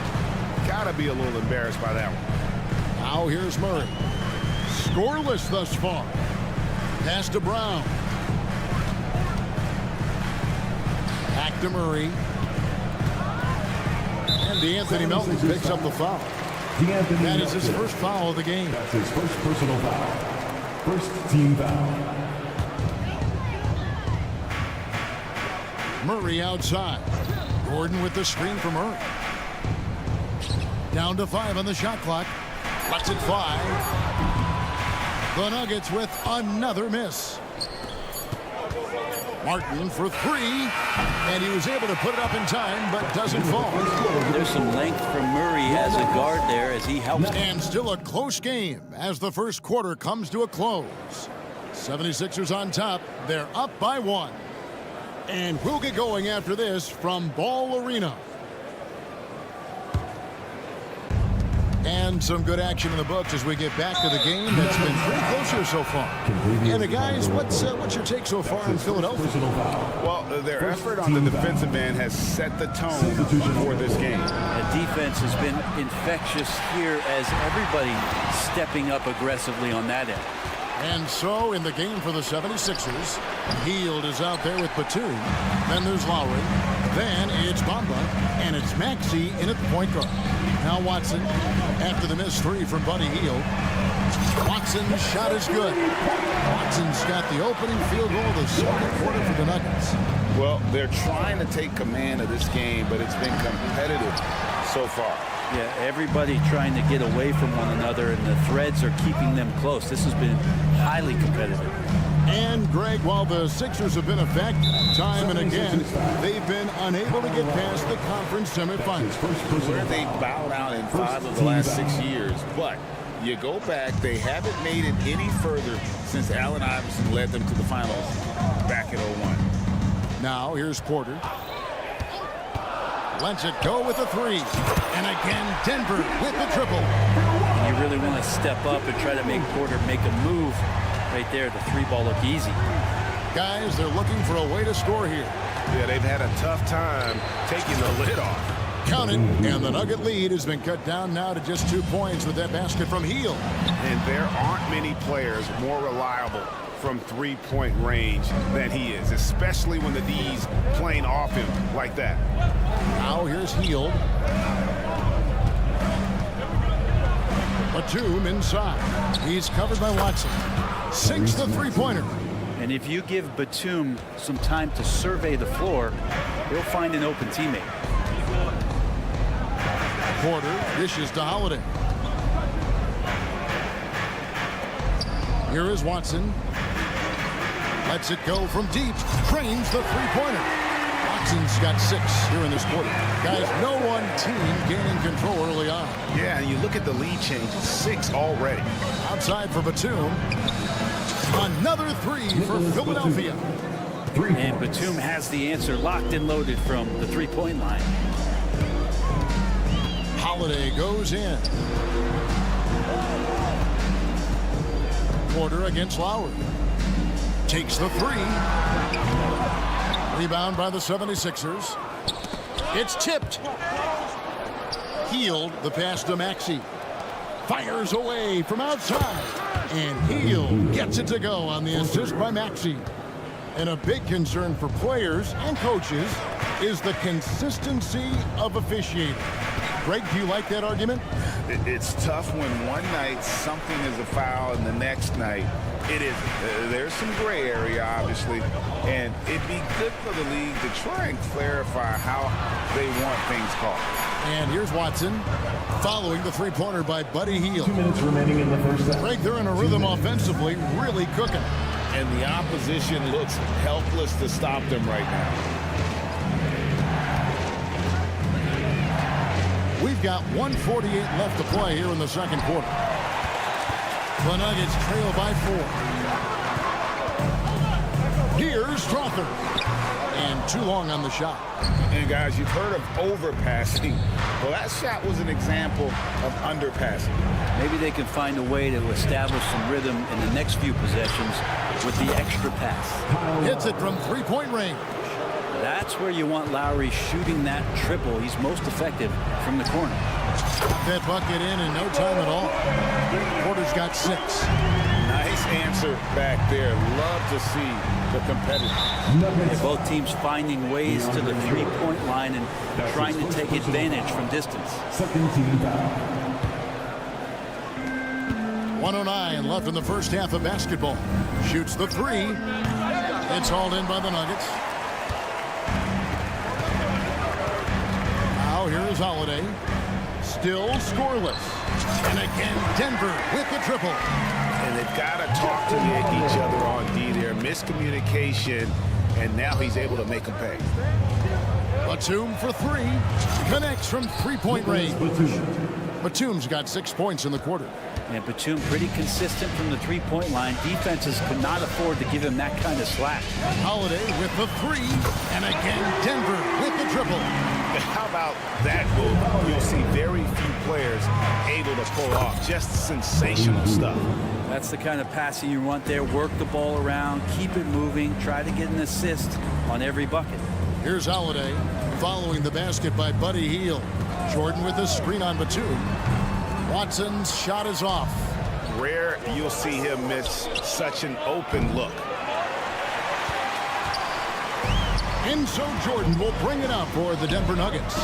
Got to be a little embarrassed by that one. Now here's Murray. Scoreless thus far. Pass to Brown. Back to Murray. And DeAnthony Melton picks up the foul. That is his first foul of the game. That's his first personal foul. First team foul. Murray outside. Gordon with the screen for Murray. Down to 5 on the shot clock. Lets it fly. The Nuggets with another miss. Martin for 3. And he was able to put it up in time, but doesn't fall. There's some length from Murray as a guard there as he helps. And still a close game as the first quarter comes to a close. 76ers on top. They're up by 1. And we'll get going after this from Ball Arena. And some good action in the books as we get back to the game that's been pretty close here so far. And the guys, what's your take so far in Philadelphia? Well, their effort on the defensive end has set the tone for this game. The defense has been infectious here as everybody stepping up aggressively on that end. And so in the game for the 76ers, Hield is out there with Batum. Then there's Lowry. Then it's Bamba. And it's Maxey in at the point guard. Now Watson after the missed 3 from Buddy Hield. Watson's shot is good. Watson's got the opening field goal of the second quarter for the Nuggets. Well, they're trying to take command of this game, but it's been competitive so far. Yeah, everybody trying to get away from one another, and the threads are keeping them close. This has been highly competitive. And, Greg, while the Sixers have been effective time and again, they've been unable to get past the conference semifinals. Where they bowed out in 5 of the last 6 years. But you go back, they haven't made it any further since Allen Iverson led them to the finals back in 01. Now, here's Porter. Lets it go with a 3. And again, Denver with the triple. And you really want to step up and try to make Porter make a move. Right there, the 3-ball looked easy. Guys, they're looking for a way to score here. Yeah, they've had a tough time taking the lid off. Counted, and the Nugget lead has been cut down now to just 2 points with that basket from Hield. And there aren't many players more reliable from 3-point range than he is, especially when the D's playing off him like that. Now here's Hield. Batum inside. He's covered by Watson. Sinks the 3-pointer. And if you give Batum some time to survey the floor, he'll find an open teammate. Porter dishes to Holiday. Here is Watson. Lets it go from deep. Trains the 3-pointer. Watson's got 6 here in this quarter. Guys, no one team gaining control early on. Yeah, and you look at the lead change, 6 already. Outside for Batum. Another 3 for Philadelphia. And Batum has the answer locked and loaded from the 3-point line. Holiday goes in. Porter against Lowry. Takes the 3. Rebound by the 76ers. It's tipped. Hield the pass to Maxey. Fires away from outside. And Hield gets it to go on the assist by Maxey. And a big concern for players and coaches is the consistency of officiating. Greg, do you like that argument? It's tough when one night something is a foul and the next night it isn't. There's some gray area, obviously, and it'd be good for the league to try and clarify how they want things called. And here's Watson following the 3-pointer by Buddy Hield. 2 minutes remaining in the first half. Greg, they're in a rhythm offensively, really cooking. And the opposition looks helpless to stop them right now. We've got 1:48 left to play here in the second quarter. The Nuggets trail by 4. Here's Strother. And too long on the shot. And guys, you've heard of overpassing. Well, that shot was an example of underpassing. Maybe they can find a way to establish some rhythm in the next few possessions with the extra pass. Hits it from three-point range. That's where you want Lowry shooting that triple. He's most effective from the corner. That bucket in no time at all. Porter's got 6. Nice answer back there. Love to see the competitors. Both teams finding ways to the three-point line and trying to take advantage from distance. Second team foul. 1:09 left in the first half of basketball. Shoots the 3. It's hauled in by the Nuggets. Now here is Holiday. Still scoreless. And again, Denver with the triple. And they've got to talk to each other on D there. Miscommunication, and now he's able to make them pay. Batum for 3. Connects from three-point range. Batum's got 6 points in the quarter. And Batum pretty consistent from the three-point line. Defenses could not afford to give him that kind of slack. Holiday with the 3. And again, Denver with the triple. How about that move? You'll see very few players able to pull off just sensational stuff. That's the kind of passing you want there. Work the ball around, keep it moving, try to get an assist on every bucket. Here's Holiday following the basket by Buddy Hield. Jordan with the screen on Batum. Watson's shot is off. Rare you'll see him miss such an open look. And so Jordan will bring it up for the Denver Nuggets.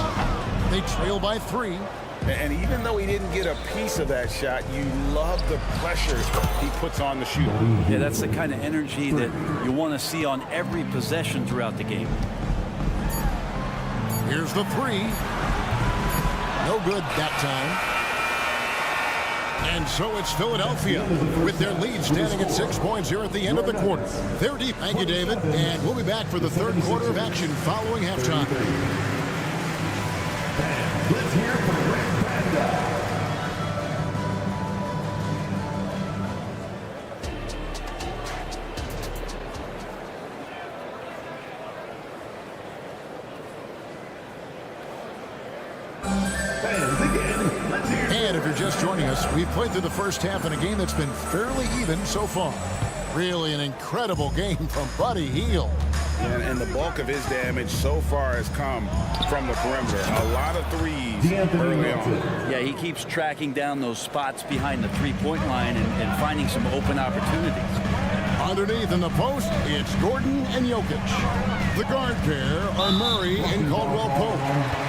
They trail by 3. And even though he didn't get a piece of that shot, you love the pressure he puts on the shooter. Yeah, that's the kind of energy that you want to see on every possession throughout the game. Here's the 3. No good that time. And so it's Philadelphia with their lead standing at 6 points here at the end of the quarter. They're deep. Thank you, David. And we'll be back for the third quarter of action following halftime. Let's hear from Red Panda. And if you're just joining us, we've played through the first half in a game that's been fairly even so far. Really an incredible game from Buddy Hield. And the bulk of his damage so far has come from the perimeter. A lot of threes early on. Yeah, he keeps tracking down those spots behind the three-point line and finding some open opportunities. Underneath in the post, it's Gordon and Jokic. The guard pair are Murray and Caldwell Pope.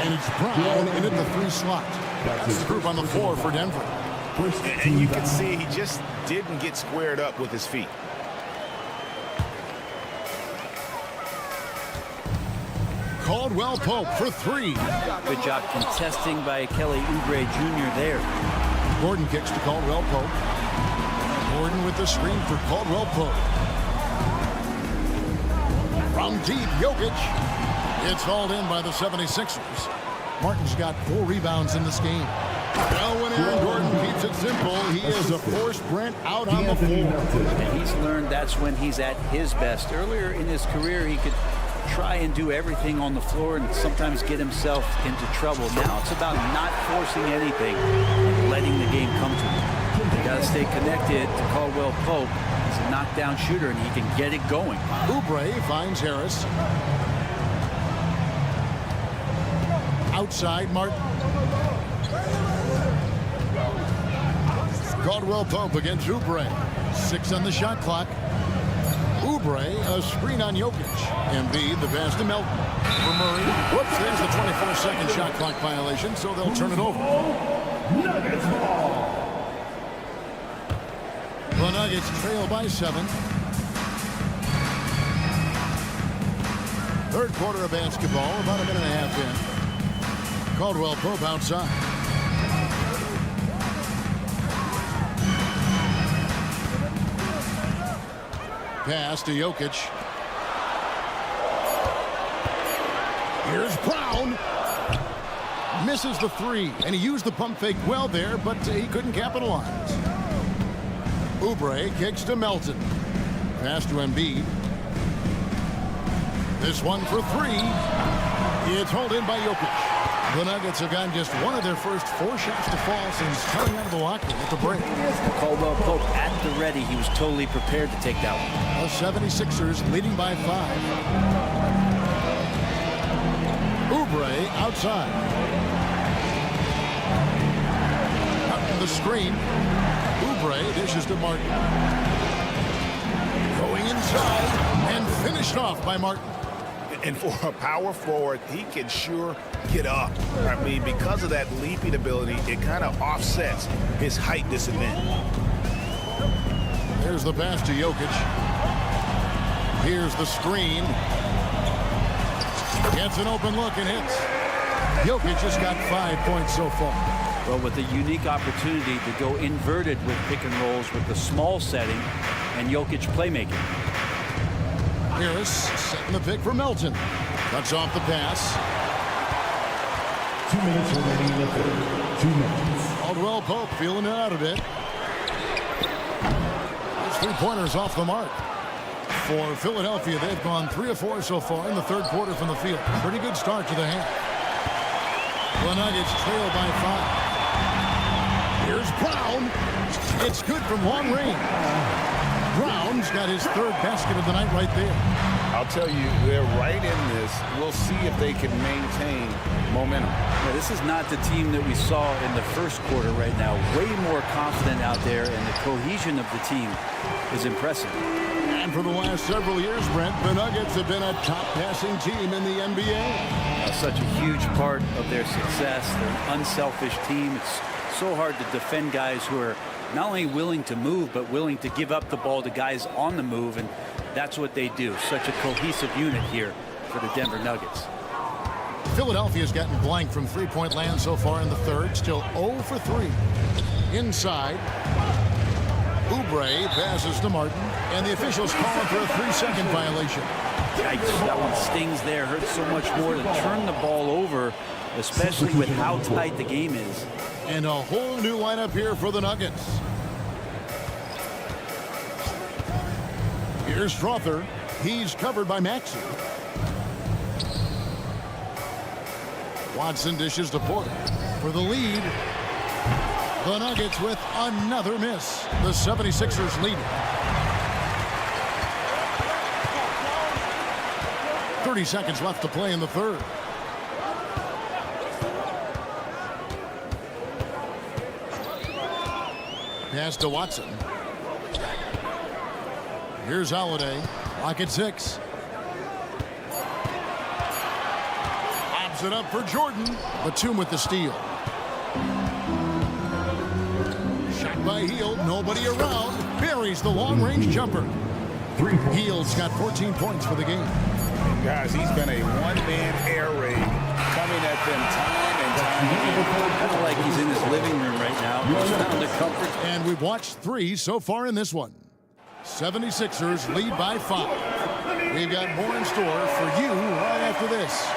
And it's Brown in at the 3 slot. That's the group on the floor for Denver. And you can see he just didn't get squared up with his feet. Caldwell Pope for 3. Good job contesting by Kelly Oubre Jr. there. Gordon kicks to Caldwell Pope. Gordon with the screen for Caldwell Pope. From deep, Jokic. It's hauled in by the 76ers. Martin's got 4 rebounds in this game. Well, when Aaron Gordon keeps it simple, he is a force Brent out on the floor. And he's learned that's when he's at his best. Earlier in his career, he could try and do everything on the floor and sometimes get himself into trouble. Now it's about not forcing anything and letting the game come to him. You got to stay connected to Caldwell Pope. He's a knockdown shooter and he can get it going. Oubre finds Harris. Outside, Martin. Caldwell Pope against Oubre. 6 on the shot clock. Oubre, a screen on Jokic. Embiid, the pass to Melton. For Murray. Whoops, there's the 24-second shot clock violation, so they'll turn it over. Nuggets ball. The Nuggets trail by 7. Third quarter of basketball, about a minute and a half in. Caldwell Pope outside. Pass to Jokic. Here's Brown. misses the three, and he used the pump fake well there, but he couldn't capitalize. Oubre kicks to Melton. Pass to Embiid. This one for three. It's hauled in by Jokic. The Nuggets have gotten just one of their first 4 shots to fall since coming out of the locker room at the break. Caldwell Pope at the ready. He was totally prepared to take that one. The 76ers leading by 5. Oubre outside. Out in the screen. Oubre dishes to Martin. Going inside and finished off by Martin. And for a power forward, he can sure get up. I mean, because of that leaping ability, it kind of offsets his height disadvantage. There's the pass to Jokic. Here's the screen. Gets an open look and hits. Jokic just got 5 points so far. Well, with a unique opportunity to go inverted with pick and rolls with the small setting and Jokic playmaking. Harris setting the pick for Melton. Cuts off the pass. 2 minutes remaining in the third. 2 minutes. Caldwell Pope feeling it out a bit. Those 3-pointers off the mark. For Philadelphia, they've gone 3 of 4 so far in the third quarter from the field. Pretty good start to the half. The Nuggets trail by 5. Here's Brown. It's good from long range. Brown's got his 3rd basket of the night right there. I'll tell you, they're right in this. We'll see if they can maintain momentum. Yeah, this is not the team that we saw in the first quarter right now. Way more confident out there, and the cohesion of the team is impressive. And for the last several years, Brent, the Nuggets have been a top passing team in the NBA. Such a huge part of their success. They're an unselfish team. It's so hard to defend guys who are not only willing to move, but willing to give up the ball to guys on the move, and that's what they do. Such a cohesive unit here for the Denver Nuggets. Philadelphia's gotten blank from 3-point land so far in the third. Still 0 for 3. Inside. Oubre passes to Martin, and the officials calling for a 3-second violation. Yikes, that one stings there. Hurts so much more to turn the ball over, especially with how tight the game is. And a whole new lineup here for the Nuggets. Here's Strother. He's covered by Maxey. Watson dishes to Porter for the lead. The Nuggets with another miss. The 76ers lead. 30 seconds left to play in the third. Pass to Watson. Here's Holiday. Lock at 6. Lobs it up for Jordan. Batum with the steal. Shot by Hield. Nobody around. Buries the long-range jumper. Hield's got 14 points for the game. Guys, he's been a one-man air raid coming at them time and time again. Kind of like he's in his living room right now. He's found the comfort. And we've watched 3 so far in this one. 76ers lead by 5. We've got more in store for you right after this.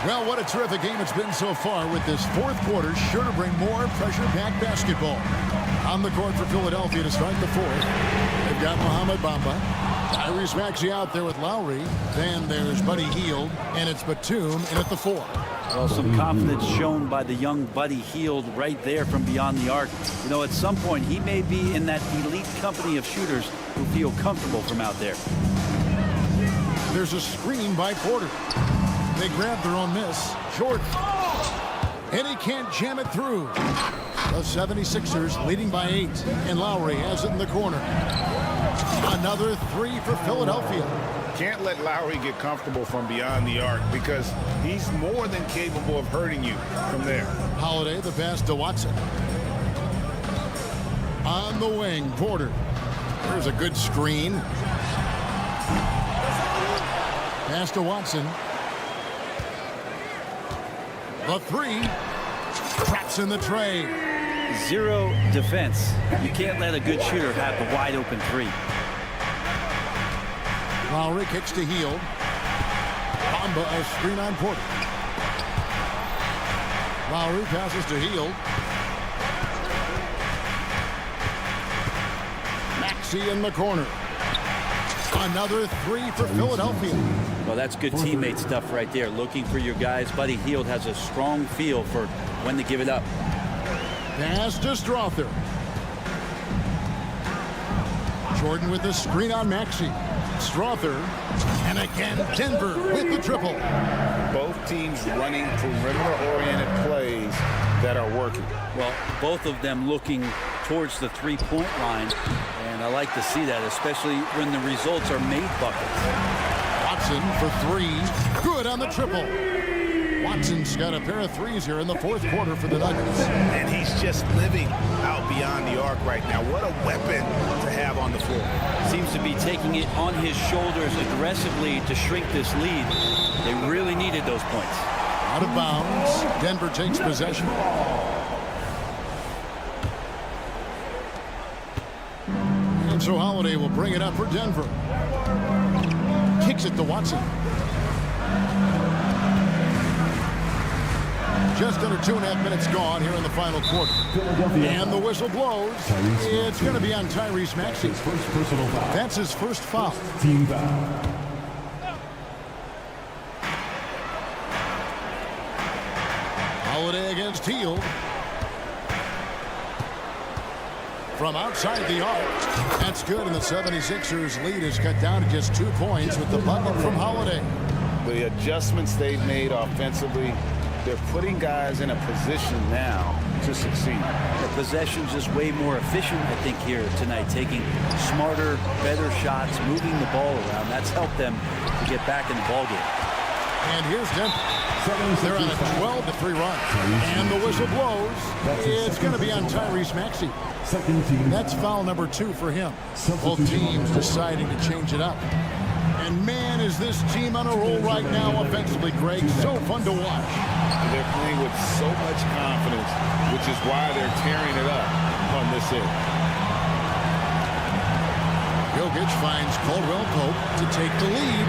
Well, what a terrific game it's been so far, with this fourth quarter sure to bring more pressure-packed basketball. On the court for Philadelphia to start the fourth, they've got Mohamed Bamba. Tyrese Maxey out there with Lowry. Then there's Buddy Hield, and it's Batum in at the 4. Well, some confidence shown by the young Buddy Hield right there from beyond the arc. You know, at some point, he may be in that elite company of shooters who feel comfortable from out there. There's a screen by Porter. They grab their own miss. Jordan. And he can't jam it through. The 76ers leading by 8. And Lowry has it in the corner. Another 3 for Philadelphia. Can't let Lowry get comfortable from beyond the arc, because he's more than capable of hurting you from there. Holiday, the pass to Watson. On the wing, Porter. There's a good screen. Pass to Watson. The 3. Traps in the tray. Zero defense. You can't let a good shooter have the wide open 3. Lowry kicks to Hield. Bamba a screen on Porter. Lowry passes to Hield. Maxey in the corner. Another three for Philadelphia. Well, that's good teammate stuff right there. Looking for your guys. Buddy Hield has a strong feel for when to give it up. Pass to Strother. Jordan with the screen on Maxey. Strother. And again, Denver with the triple. Both teams running perimeter-oriented plays that are working. Well, both of them looking towards the three-point line. And I like to see that, especially when the results are made buckets. Watson for three. Good on the triple. Watson's got a pair of threes here in the fourth quarter for the Nuggets. And he's just living out beyond the arc right now. What a weapon to have on the floor. Seems to be taking it on his shoulders aggressively to shrink this lead. They really needed those points. Out of bounds. Denver takes possession. And so Holiday will bring it up for Denver. Kicks it to Watson. Just under 2.5 minutes gone here in the final quarter. And the whistle blows. It's going to be on Tyrese Maxey. That's his first foul. Team foul. Holiday against Hield. From outside the arc. That's good, and the 76ers lead is cut down to just 2 points with the bucket from Holiday. The adjustments they've made offensively, they're putting guys in a position now to succeed. The possession's just way more efficient, I think, here tonight. Taking smarter, better shots, moving the ball around. That's helped them to get back in the ballgame. And here's Denver. They're on a 12-3 run. And the whistle blows. It's going to be on Tyrese Maxey. That's foul number 2 for him. Both teams deciding to change it up. And man, is this team on a roll right now offensively, Greg. So fun to watch. They're playing with so much confidence, which is why they're tearing it up on this end. Jokic finds Caldwell Pope to take the lead.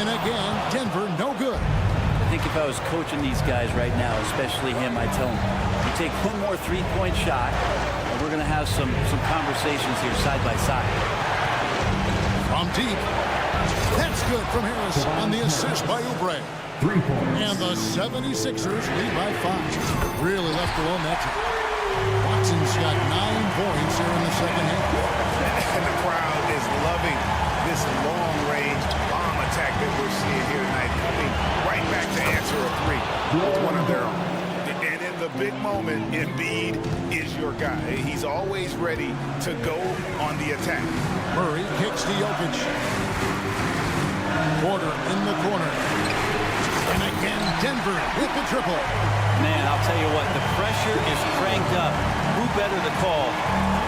And again, Denver no good. I think if I was coaching these guys right now, especially him, I'd tell him, you take one more three-point shot, and we're going to have some conversations here side by side. From deep. That's good from Harris on the assist by Oubre. 3 points. And the 76ers lead by 5. Really left alone that time. Watson's got 9 points here in the second half. And the crowd is loving this long-range bomb attack that we're seeing here tonight, coming right back to answer a three with one of their own. And in the big moment, Embiid is your guy. He's always ready to go on the attack. Murray kicks to Jokic. Porter in the corner. And again, Denver with the triple. Man, I'll tell you what, the pressure is cranked up. Who better to call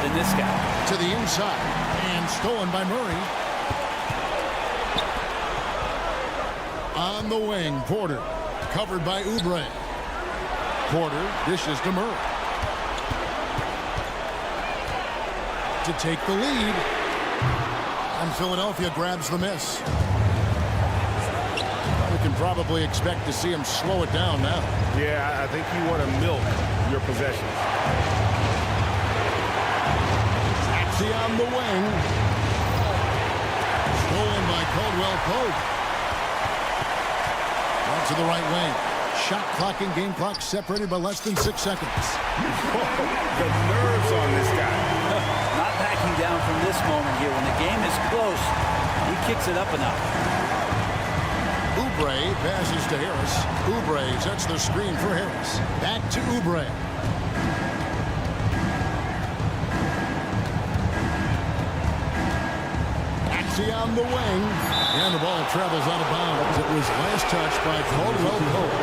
than this guy? To the inside. And stolen by Murray. On the wing, Porter. Covered by Oubre. Porter dishes to Murray. To take the lead. And Philadelphia grabs the miss. We can probably expect to see him slow it down now. Yeah, I think you want to milk your possession. Maxey on the wing. Stolen by Caldwell Pope. Out to the right wing. Shot clock and game clock separated by less than 6 seconds. The nerves on this guy. Not backing down from this moment here. When the game is close, he kicks it up enough. Oubre passes to Harris. Oubre sets the screen for Harris. Back to Oubre. Maxey on the wing. And the ball travels out of bounds. It was last touched by Caldwell Pope.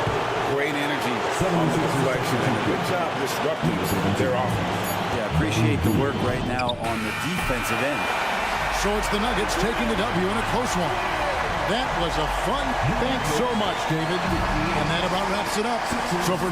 Great energy on the deflection and a good job disrupting their offense. Yeah, appreciate the work right now on the defensive end. So it's the Nuggets taking the W in a close one. That was a fun. Thanks so much, David. And that about wraps it up. So for